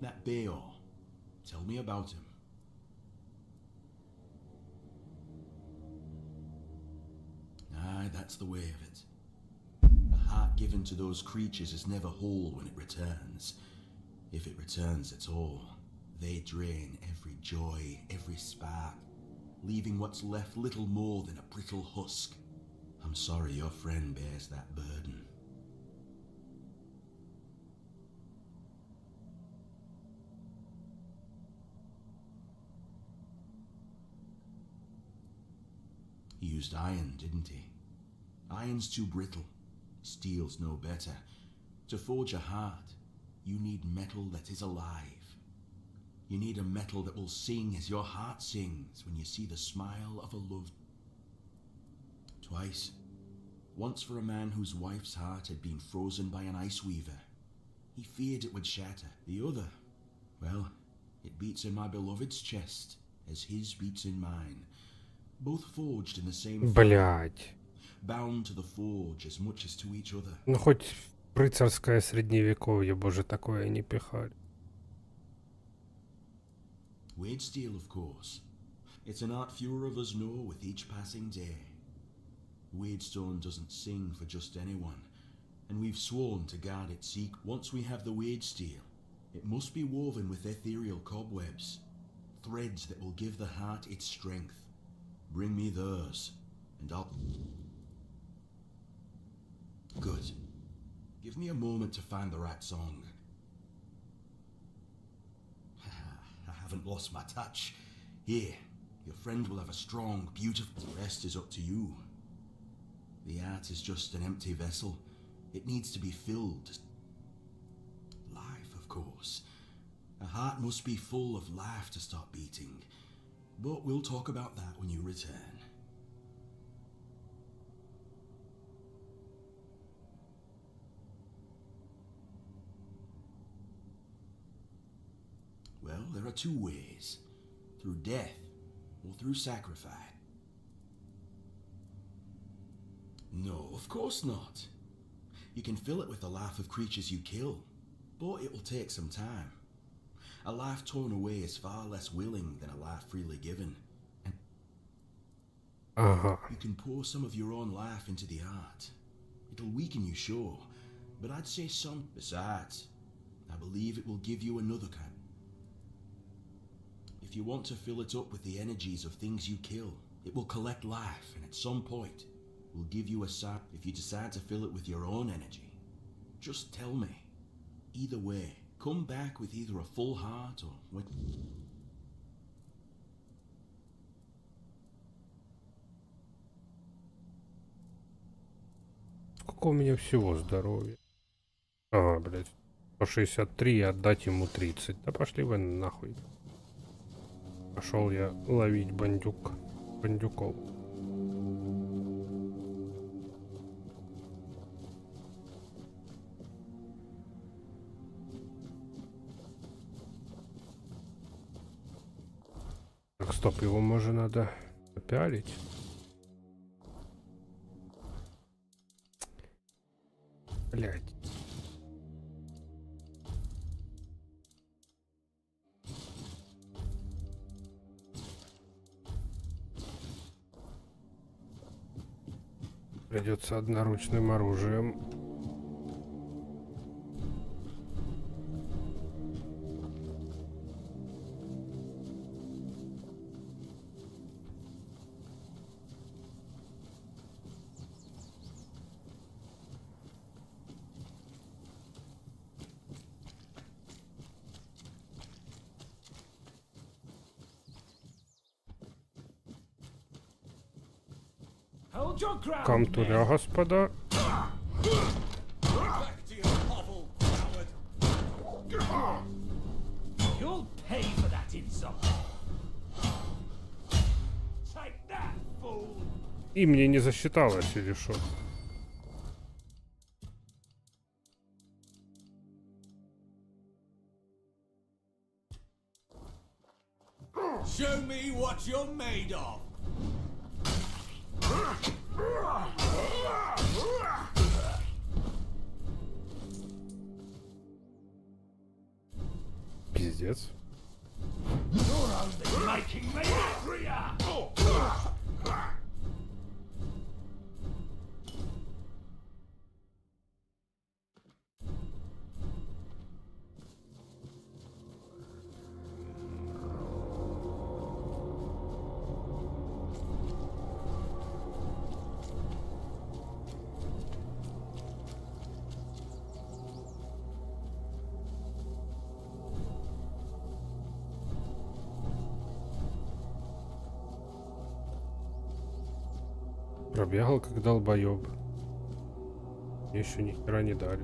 that Beor, tell me about him. Aye, that's the way of it. A heart given to those creatures is never whole when it returns. If it returns at all, they drain every joy, every spark, leaving what's left little more than a brittle husk. I'm sorry your friend bears that burden. He used iron, didn't he? Iron's too brittle. Steel's no better. To forge a heart, you need metal that is alive. You need a metal that will sing as your heart sings when you see the smile of a loved. Twice. Once for a man whose wife's heart had been frozen by an ice weaver. He feared it would shatter. The other, well, it beats in my beloved's chest as his beats in mine. Both forged in the same Блять. Bound to the forge as much as to each other. Ну хоть рыцарское средневековье, боже, такое не пихали. We'd steel, of course. It's an art fewer of us know with each passing day. Wadestone doesn't sing for just anyone, and we've sworn to guard its secret. Once we have the wade steel, it must be woven with ethereal cobwebs, threads that will give the heart its strength. Bring me theirs, and I'll... Good. Give me a moment to find the right song. I haven't lost my touch. Here, your friend will have a strong, beautiful... The rest is up to you. The art is just an empty vessel. It needs to be filled. Life, of course. A heart must be full of life to start beating. But we'll talk about that when you return. Well, there are two ways. Through death, or through sacrifice. No, of course not. You can fill it with the life of creatures you kill, but it will take some time. A life torn away is far less willing than a life freely given. And you can pour some of your own life into the art. It'll weaken you, sure, but I'd say some. Besides, I believe it will give you another kind. If you want to fill it up with the energies of things you kill, it will collect life, and at some point, will give you a sign. If you decide to fill it with your own energy, just tell me. Either way, come back with either a full heart or... Сколько у меня всего здоровья? А, блядь. По 63 и отдать ему 30. Да пошли вы нахуй. Пошел я ловить бандюков. Так, стоп, его можно надо попялить. Блять. Придется одноручным оружием. Камтуля, господа. You'll pay for that insult. Take that, fool. И мне не засчиталось, или что? Show me what you're made of. Пиздец. You're only making me angrier. Пробегал как долбоеб. Мне еще ни хера не дали.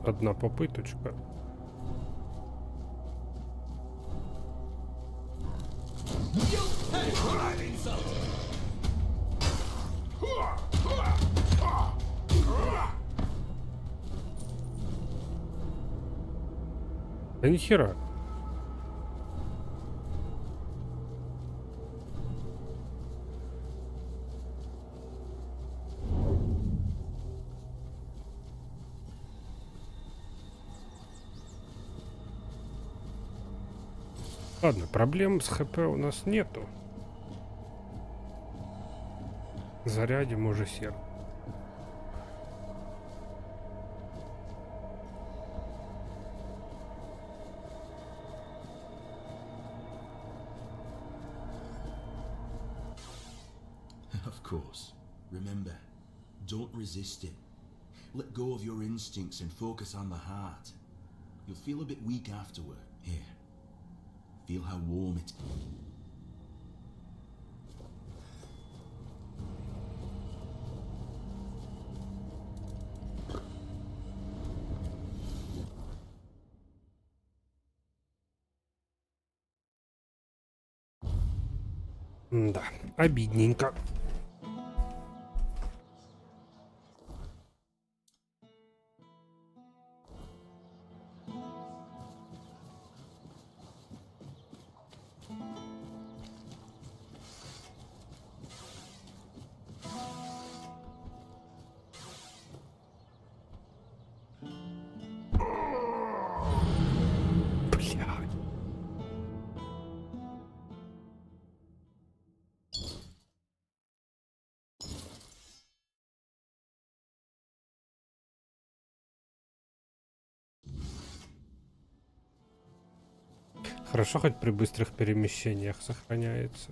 Одна попыточка. Да ни хера. Ладно, проблем с ХП у нас нету. Зарядим уже серп. Of course. Remember, don't resist it. Let go of your instincts and focus on the heart. You'll feel a bit weak afterward. Here. Feel how warm it... Да, обидненько. Хорошо, хоть при быстрых перемещениях сохраняется.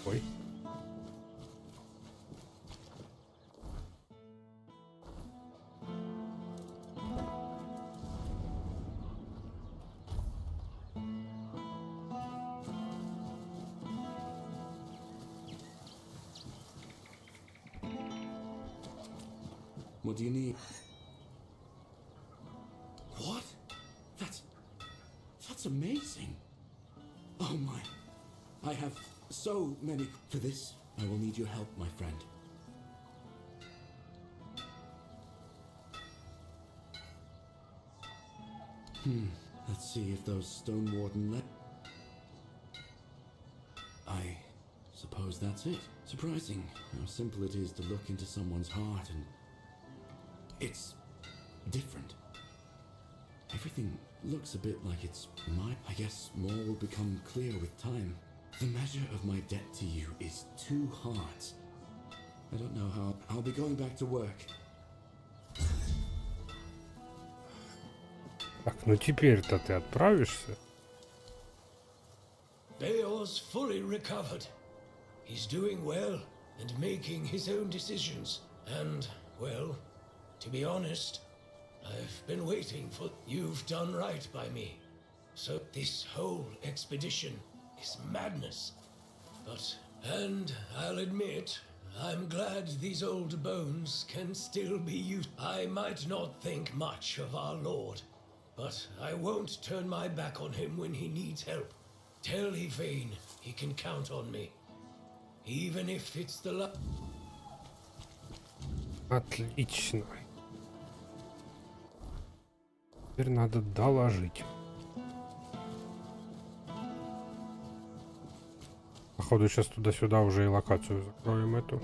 Ой. What do you need? What? That's amazing. Oh my. I have so many. For this, I will need your help, my friend. Let's see if those stone warden I suppose that's it. Surprising how simple it is to look into someone's heart and it's different. Everything looks a bit like it's mine. I guess more will become clear with time. The measure of my debt to you is 2 hearts. I don't know how I'll be going back to work. Так, ну теперь-то ты отправишься? Beor's fully recovered. He's doing well and making his own decisions. And, well, to be honest, I've been waiting for... You've done right by me. So this whole expedition is madness. But, and I'll admit, I'm glad these old bones can still be used. I might not think much of our Lord, but I won't turn my back on him when he needs help. Tell Yvain he can count on me. Even if it's the last. Отлично. Теперь надо доложить. Походу сейчас туда-сюда уже и локацию закроем эту.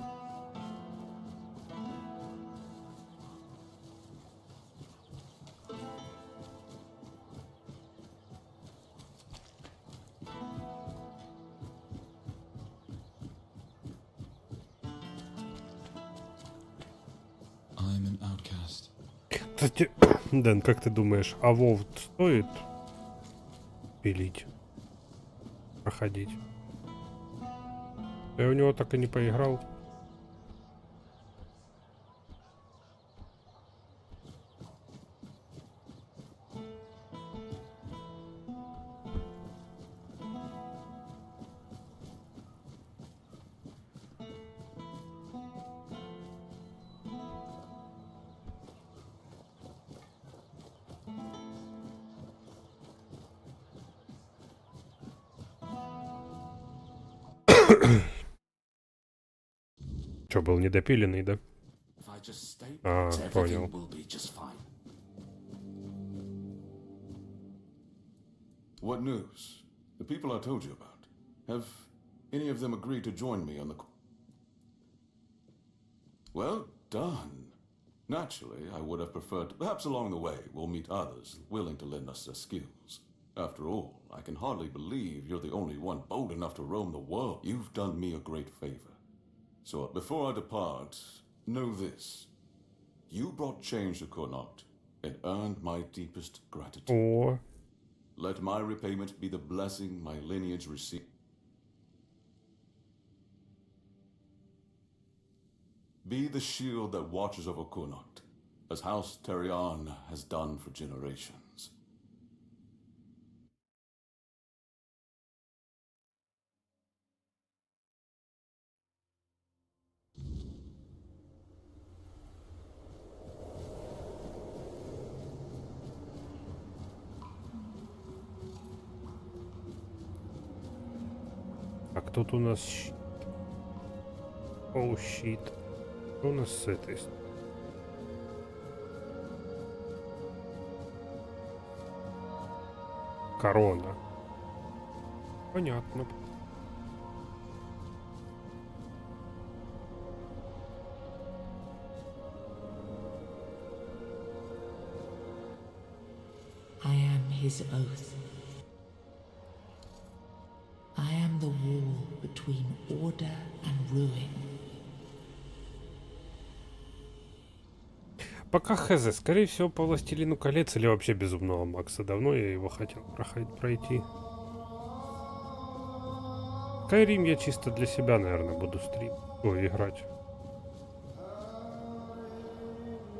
I'm an outcast. Кстати, Дэн, как ты думаешь, а Вов стоит пилить? Проходить? Я у него так и не поиграл. Что, был недопиленный, да? А, понял. What news? The people I told you about. Have any of them agreed to join me on the... Well done. Naturally, I would have preferred to... Perhaps along the way, we'll meet others willing to lend us their skills. After all, I can hardly believe you're the only one bold enough to roam the world. You've done me a great favor. So before I depart, know this. You brought change to Connaught and earned my deepest gratitude. Or... Let my repayment be the blessing my lineage received. Be the shield that watches over Connaught, as House Terion has done for generations. Так, тут у нас... Оу, щит. Что у нас с этой? Корона. Понятно. I am his oath. I am the wall between order and ruin. Пока хз, скорее всего, по Властелину колец или вообще Безумного Макса. Давно я его хотел пройти. Skyrim я чисто для себя, наверное, буду играть.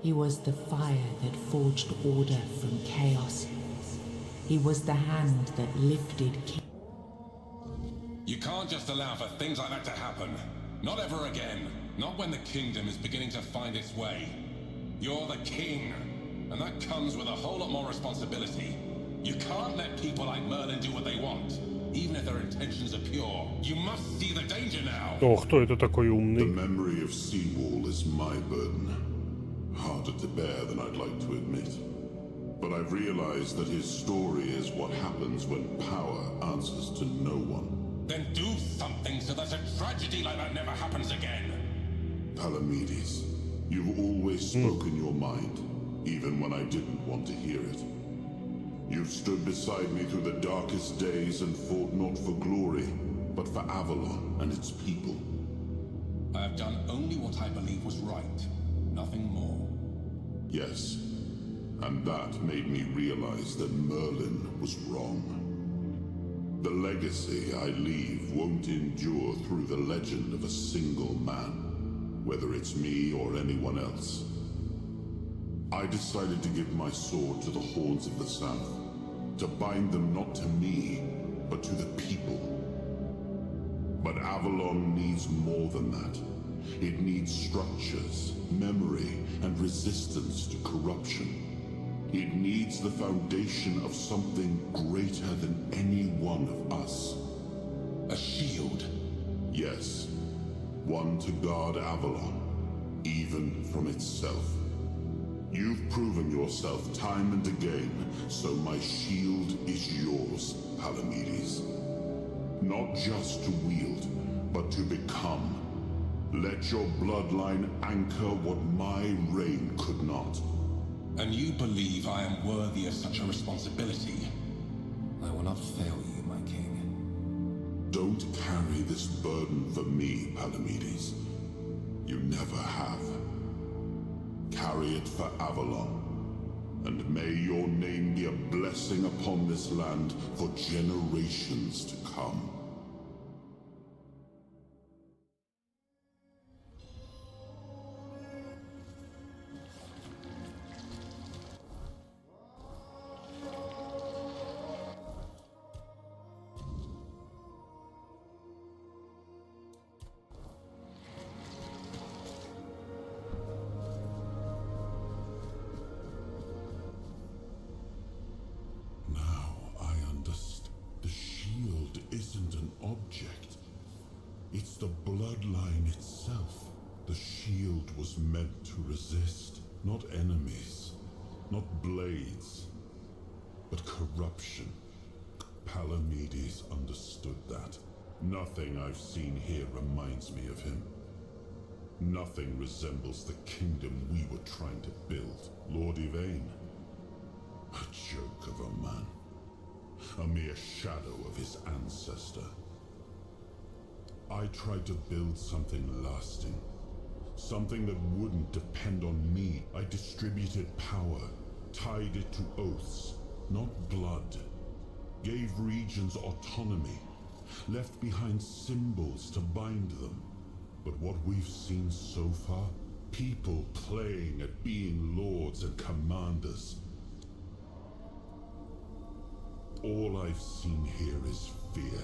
He was the fire that forged order from chaos. He was the hand that lifted You can't just allow for things like that to happen. Not ever again. Not when the kingdom is beginning to find its way. You're the king, and that comes with a whole lot more responsibility. You can't let people like Merlin do what they want, even if their intentions are pure. You must see the danger now. О, кто это такой умный? The memory of Seawall is my burden. Harder to bear than I'd like to admit. But I've realized that his story is what happens when power answers to no one. Then do something so that a tragedy like that never happens again. Palamedes, you've always spoken your mind, even when I didn't want to hear it. You've stood beside me through the darkest days and fought not for glory, but for Avalon and its people. I have done only what I believe was right, nothing more. Yes, and that made me realize that Merlin was wrong. The legacy I leave won't endure through the legend of a single man, whether it's me or anyone else. I decided to give my sword to the Horns of the South, to bind them not to me, but to the people. But Avalon needs more than that. It needs structures, memory, and resistance to corruption. It needs the foundation of something greater than any one of us. A shield? Yes. One to guard Avalon, even from itself. You've proven yourself time and again, so my shield is yours, Palamedes. Not just to wield, but to become. Let your bloodline anchor what my reign could not. And you believe I am worthy of such a responsibility? I will not fail you, my king. Don't carry this burden for me, Palamedes. You never have. Carry it for Avalon. And may your name be a blessing upon this land for generations to come. Isn't an object. It's the bloodline itself. The shield was meant to resist, not enemies, not blades, but corruption. Palamedes understood that. Nothing I've seen here reminds me of him. Nothing resembles the kingdom we were trying to build. Lord Yvain, a joke of a man. A mere shadow of his ancestor. I tried to build something lasting. Something that wouldn't depend on me. I distributed power, tied it to oaths, not blood. Gave regions autonomy, left behind symbols to bind them. But what we've seen so far? People playing at being lords and commanders. All I've seen here is fear.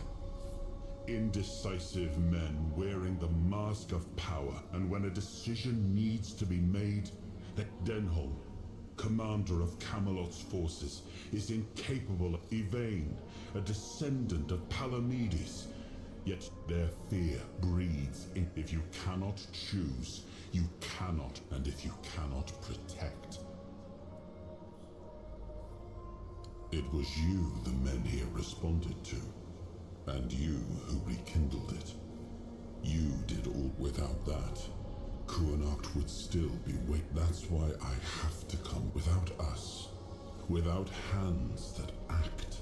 Indecisive men wearing the mask of power, and when a decision needs to be made, that Denholm, commander of Camelot's forces, is incapable of Yvain, a descendant of Palamedes. Yet their fear breeds in. If you cannot choose, you cannot, and if you cannot protect. It was you the men here responded to. And you who rekindled it. You did all. Without that, Kuanacht would still be That's why I have to come. Without us. Without hands that act.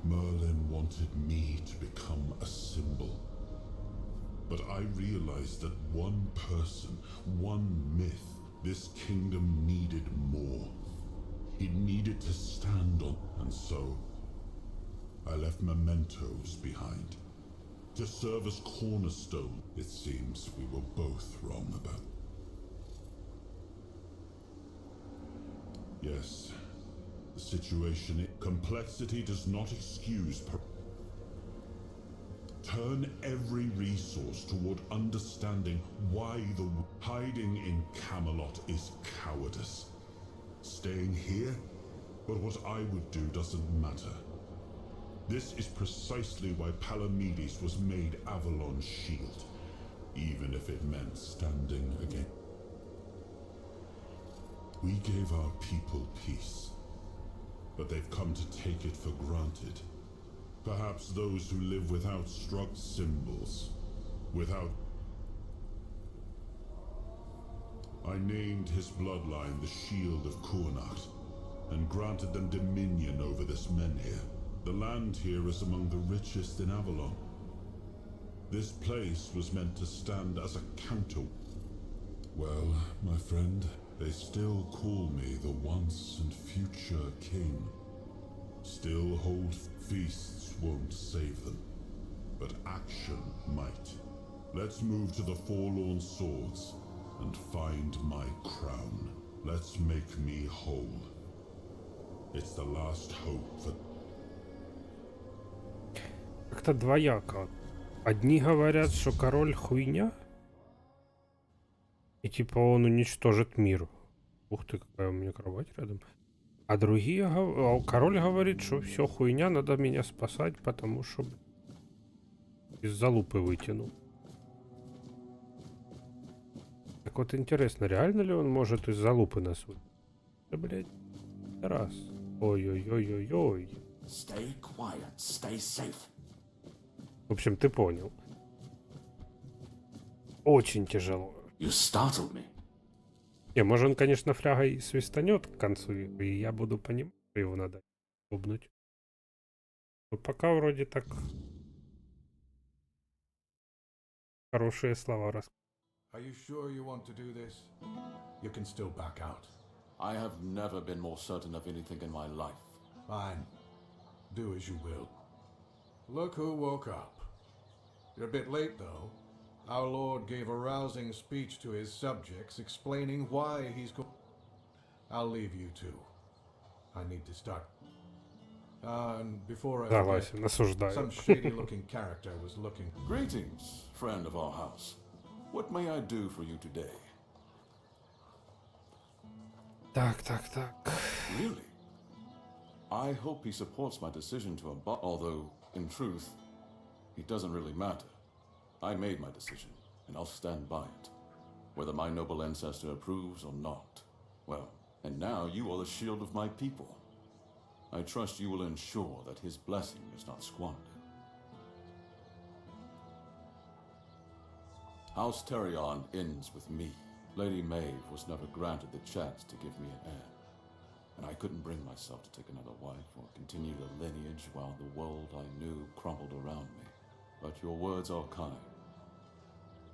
Merlin wanted me to become a symbol. But I realized that one person, one myth, this kingdom needed more. It needed to stand on, and so I left mementos behind to serve as cornerstone. It seems we were both wrong about. Yes, the situation. Complexity does not excuse. Turn every resource toward understanding why the hiding in Camelot is cowardice. Staying here, but what I would do doesn't matter. This is precisely why Palamedes was made Avalon's shield, even if it meant standing again. We gave our people peace, but they've come to take it for granted. Perhaps those who live without struck symbols, without... I named his bloodline the Shield of Kuanacht, and granted them dominion over this menhir. The land here is among the richest in Avalon. This place was meant to stand as a counter. Well, my friend, they still call me the once and future king. Still hold feasts won't save them, but action might. Let's move to the Forlorn Swords and find my crown. Let's make me whole. It's the last hope for... Как-то двояко. Одни говорят, что король хуйня, и типа он уничтожит мир. Ух ты, какая у меня кровать рядом. А другие, король говорит, что все хуйня, надо меня спасать, потому что из-за лупы вытянул. Так вот интересно, реально ли он может из-за лупы нас вытянуть? Да, блядь, раз. Ой-ой-ой-ой-ой. Stay quiet, stay safe. В общем, ты понял. Очень тяжело. You startled me. Не, может он, конечно, флягой свистанет к концу, и я буду понимать, что его надо убнуть. Но пока вроде так хорошие слова рассказывают. Are you sure you want to do this? You can still back out. I have never been more certain of anything in my life. Fine. Do as you will. Look who woke up. You're a bit late, though. Our Lord gave a rousing speech to his subjects explaining why he's I'll leave you two. I need to start. And before I forget, some shady-looking character was looking... Greetings, friend of our house. What may I do for you today? Так. Really? I hope he supports my decision to abolish, although, in truth, it doesn't really matter. I made my decision, and I'll stand by it. Whether my noble ancestor approves or not, well, And now you are the shield of my people. I trust you will ensure that his blessing is not squandered. House Terion ends with me. Lady Maeve was never granted the chance to give me an heir, and I couldn't bring myself to take another wife or continue the lineage while the world I knew crumbled around me. But your words are kind.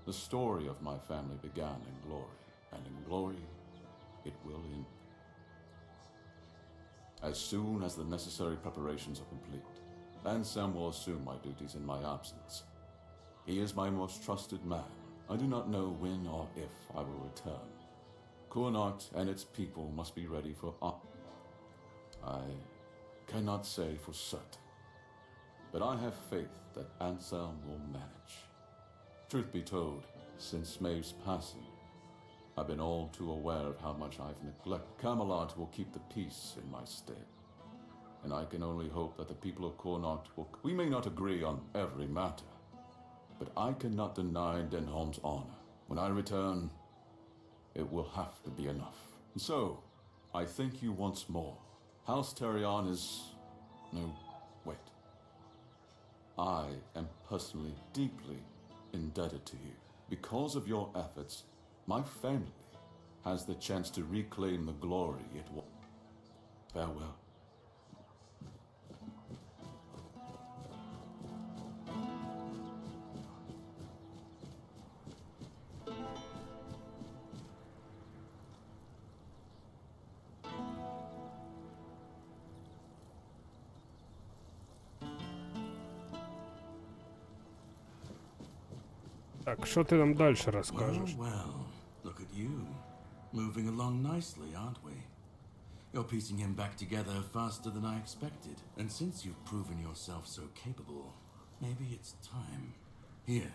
The story of my family began in glory, and in glory it will end. As soon as the necessary preparations are complete, Ansem will assume my duties in my absence. He is my most trusted man. I do not know when or if I will return. Kuanart and its people must be ready for I cannot say for certain, but I have faith that Ansem will manage. Truth be told, since Maeve's passing, I've been all too aware of how much I've neglected. Camelot will keep the peace in my stead, and I can only hope that the people of Kuanart will... We may not agree on every matter, but I cannot deny Denholm's honor. When I return, it will have to be enough. So, I thank you once more. House Terion is... No, wait. I am personally deeply indebted to you. Because of your efforts, my family has the chance to reclaim the glory it was. Farewell. Так, що ти нам дальше розкажеш? Well, look at you. Moving along nicely, aren't we? You're piecing him back together faster than I expected. And since you've proven yourself so capable, maybe it's time. Here,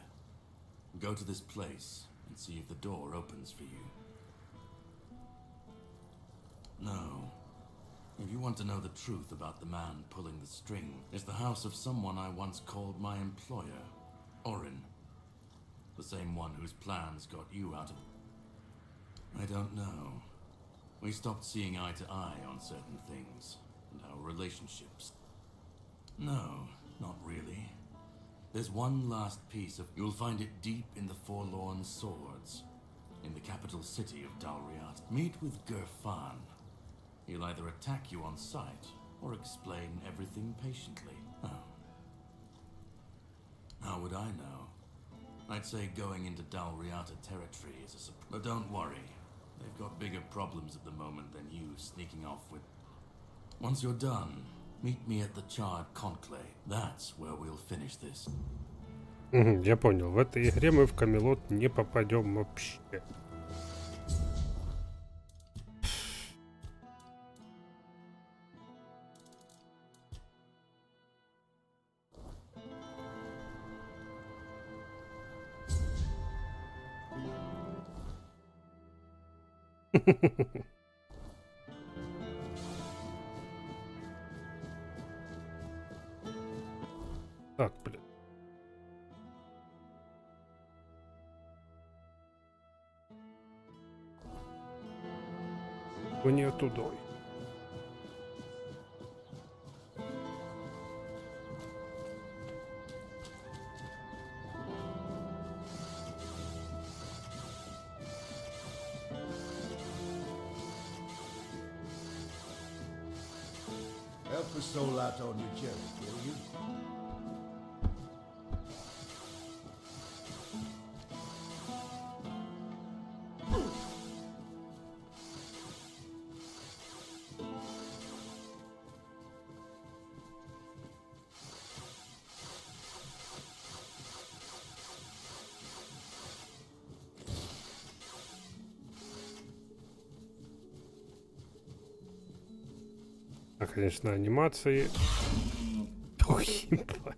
go to this place and see if the door opens for you. No. If you want to know the truth about the man pulling the string, it's the house of someone I once called my employer, Orin. The same one whose plans got you out of... I don't know. We stopped seeing eye to eye on certain things, and our relationships. No, not really. There's one last piece of... You'll find it deep in the Forlorn Swords, in the capital city of Dalriat. Meet with Gerfan. He'll either attack you on sight, or explain everything patiently. Oh. How would I know? I'd say going into Dalriata territory is a surprise. But don't worry. They've got bigger problems at the moment than you sneaking off with... Once you're done, meet me at the Charred Conclave. That's where we'll finish this. Я понял. В этой игре мы в Камелот не попадем вообще. Так, блин. Не туда. Help us soul out on your journey, will you? А, конечно, анимации. Ой, ебать.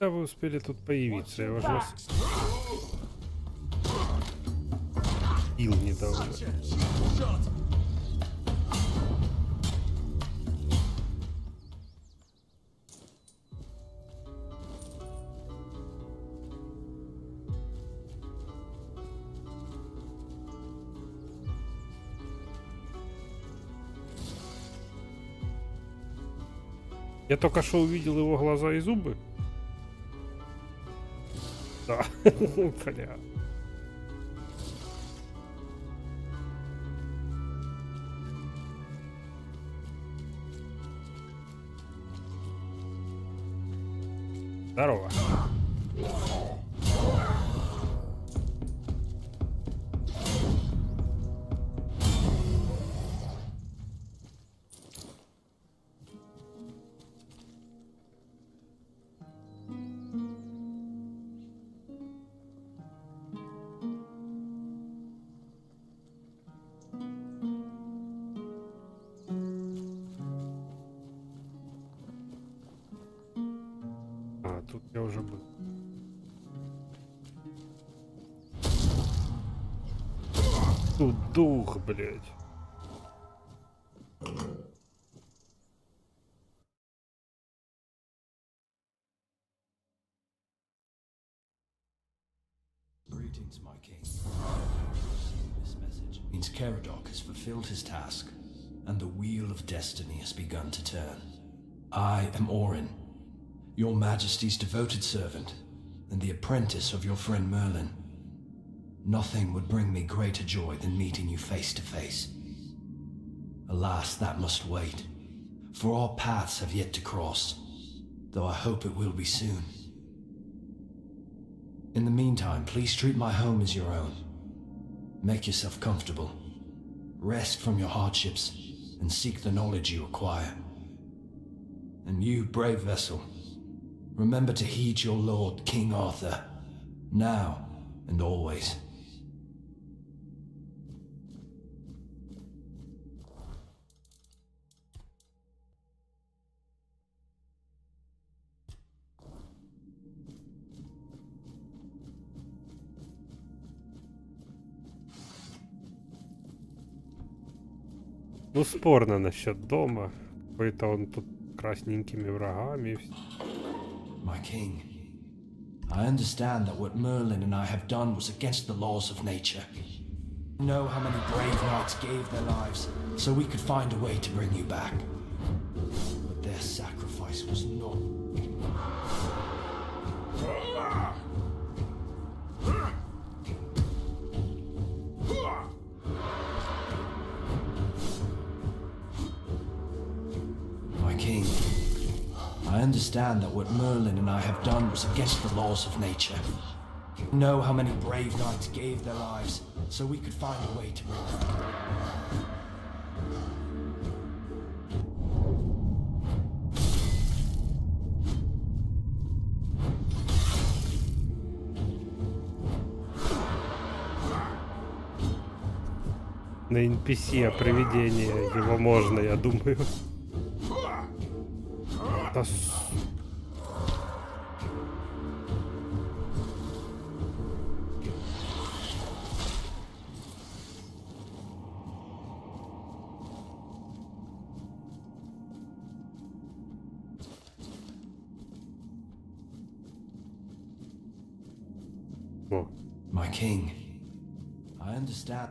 Когда вы успели тут появиться? Я уже вас... Ил не дал. Я только что увидел его глаза и зубы. Да, бля. Здорово. Тут я уже был. Тут дух, блядь. Greetings, my king. This message means Caradoc has fulfilled his task, and the wheel of destiny has begun to turn. I am Orin, your majesty's devoted servant, and the apprentice of your friend Merlin. Nothing would bring me greater joy than meeting you face to face. Alas, that must wait, for our paths have yet to cross, though I hope it will be soon. In the meantime, please treat my home as your own. Make yourself comfortable. Rest from your hardships, and seek the knowledge you acquire. And you, brave vessel, remember to heed your lord, King Arthur, now and always. Ну, спорно насчет дома. Какой-то он тут красненькими врагами. My king, I understand that what Merlin and I have done was against the laws of nature. You know how many brave knights gave their lives so we could find a way to bring you back. But their sacrifice was not... My king, I understand that what Merlin and I have done was against the laws of nature. You know how many brave knights gave their lives so we could find a way to bring them back. На NPC привидение его можно, я думаю. Да My king, I understand.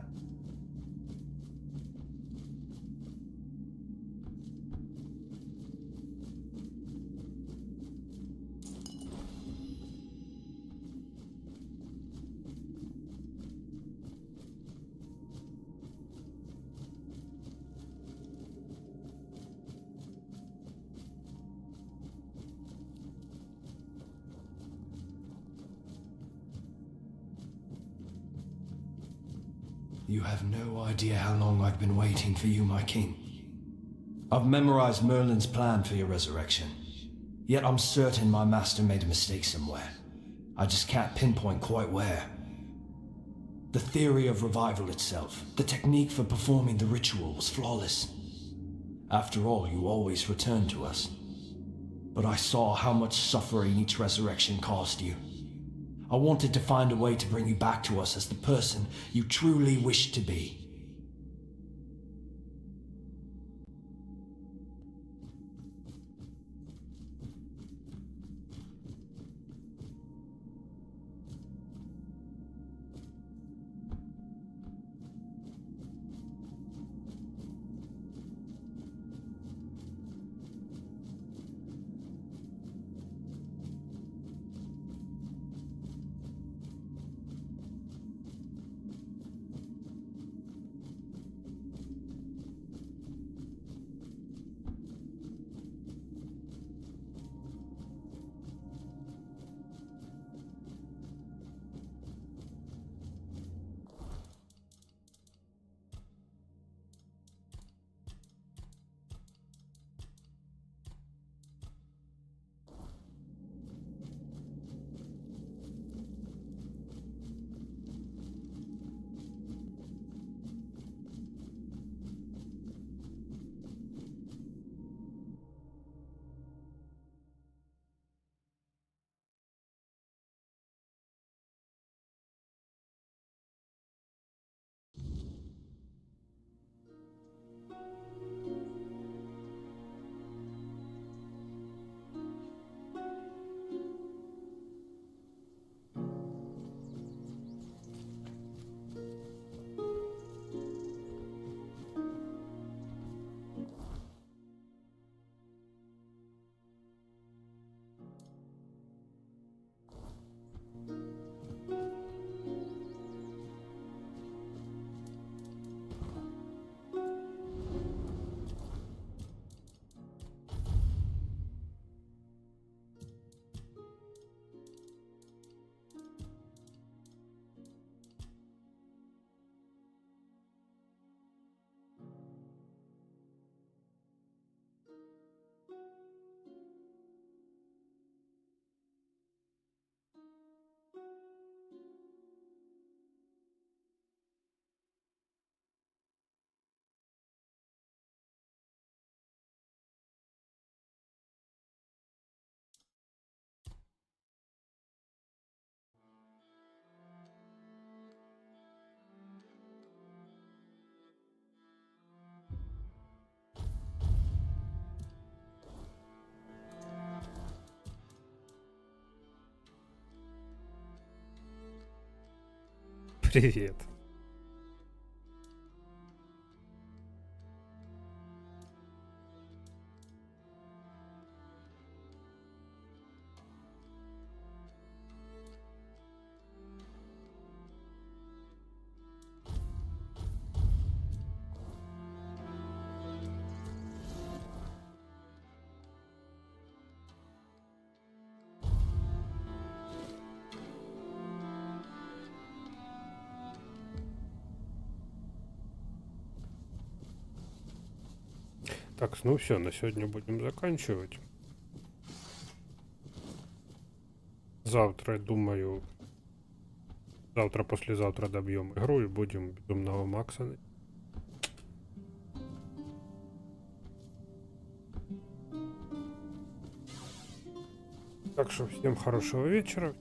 You have no idea how long I've been waiting for you, my king. I've memorized Merlin's plan for your resurrection. Yet I'm certain my master made a mistake somewhere. I just can't pinpoint quite where. The theory of revival itself, the technique for performing the ritual was flawless. After all, you always return to us. but I saw how much suffering each resurrection caused you. I wanted to find a way to bring you back to us as the person you truly wish to be. Привет. Так, ну все, на сегодня будем заканчивать. Завтра, думаю, завтра-послезавтра добьем игру и будем безумного Макса. Так что всем хорошего вечера.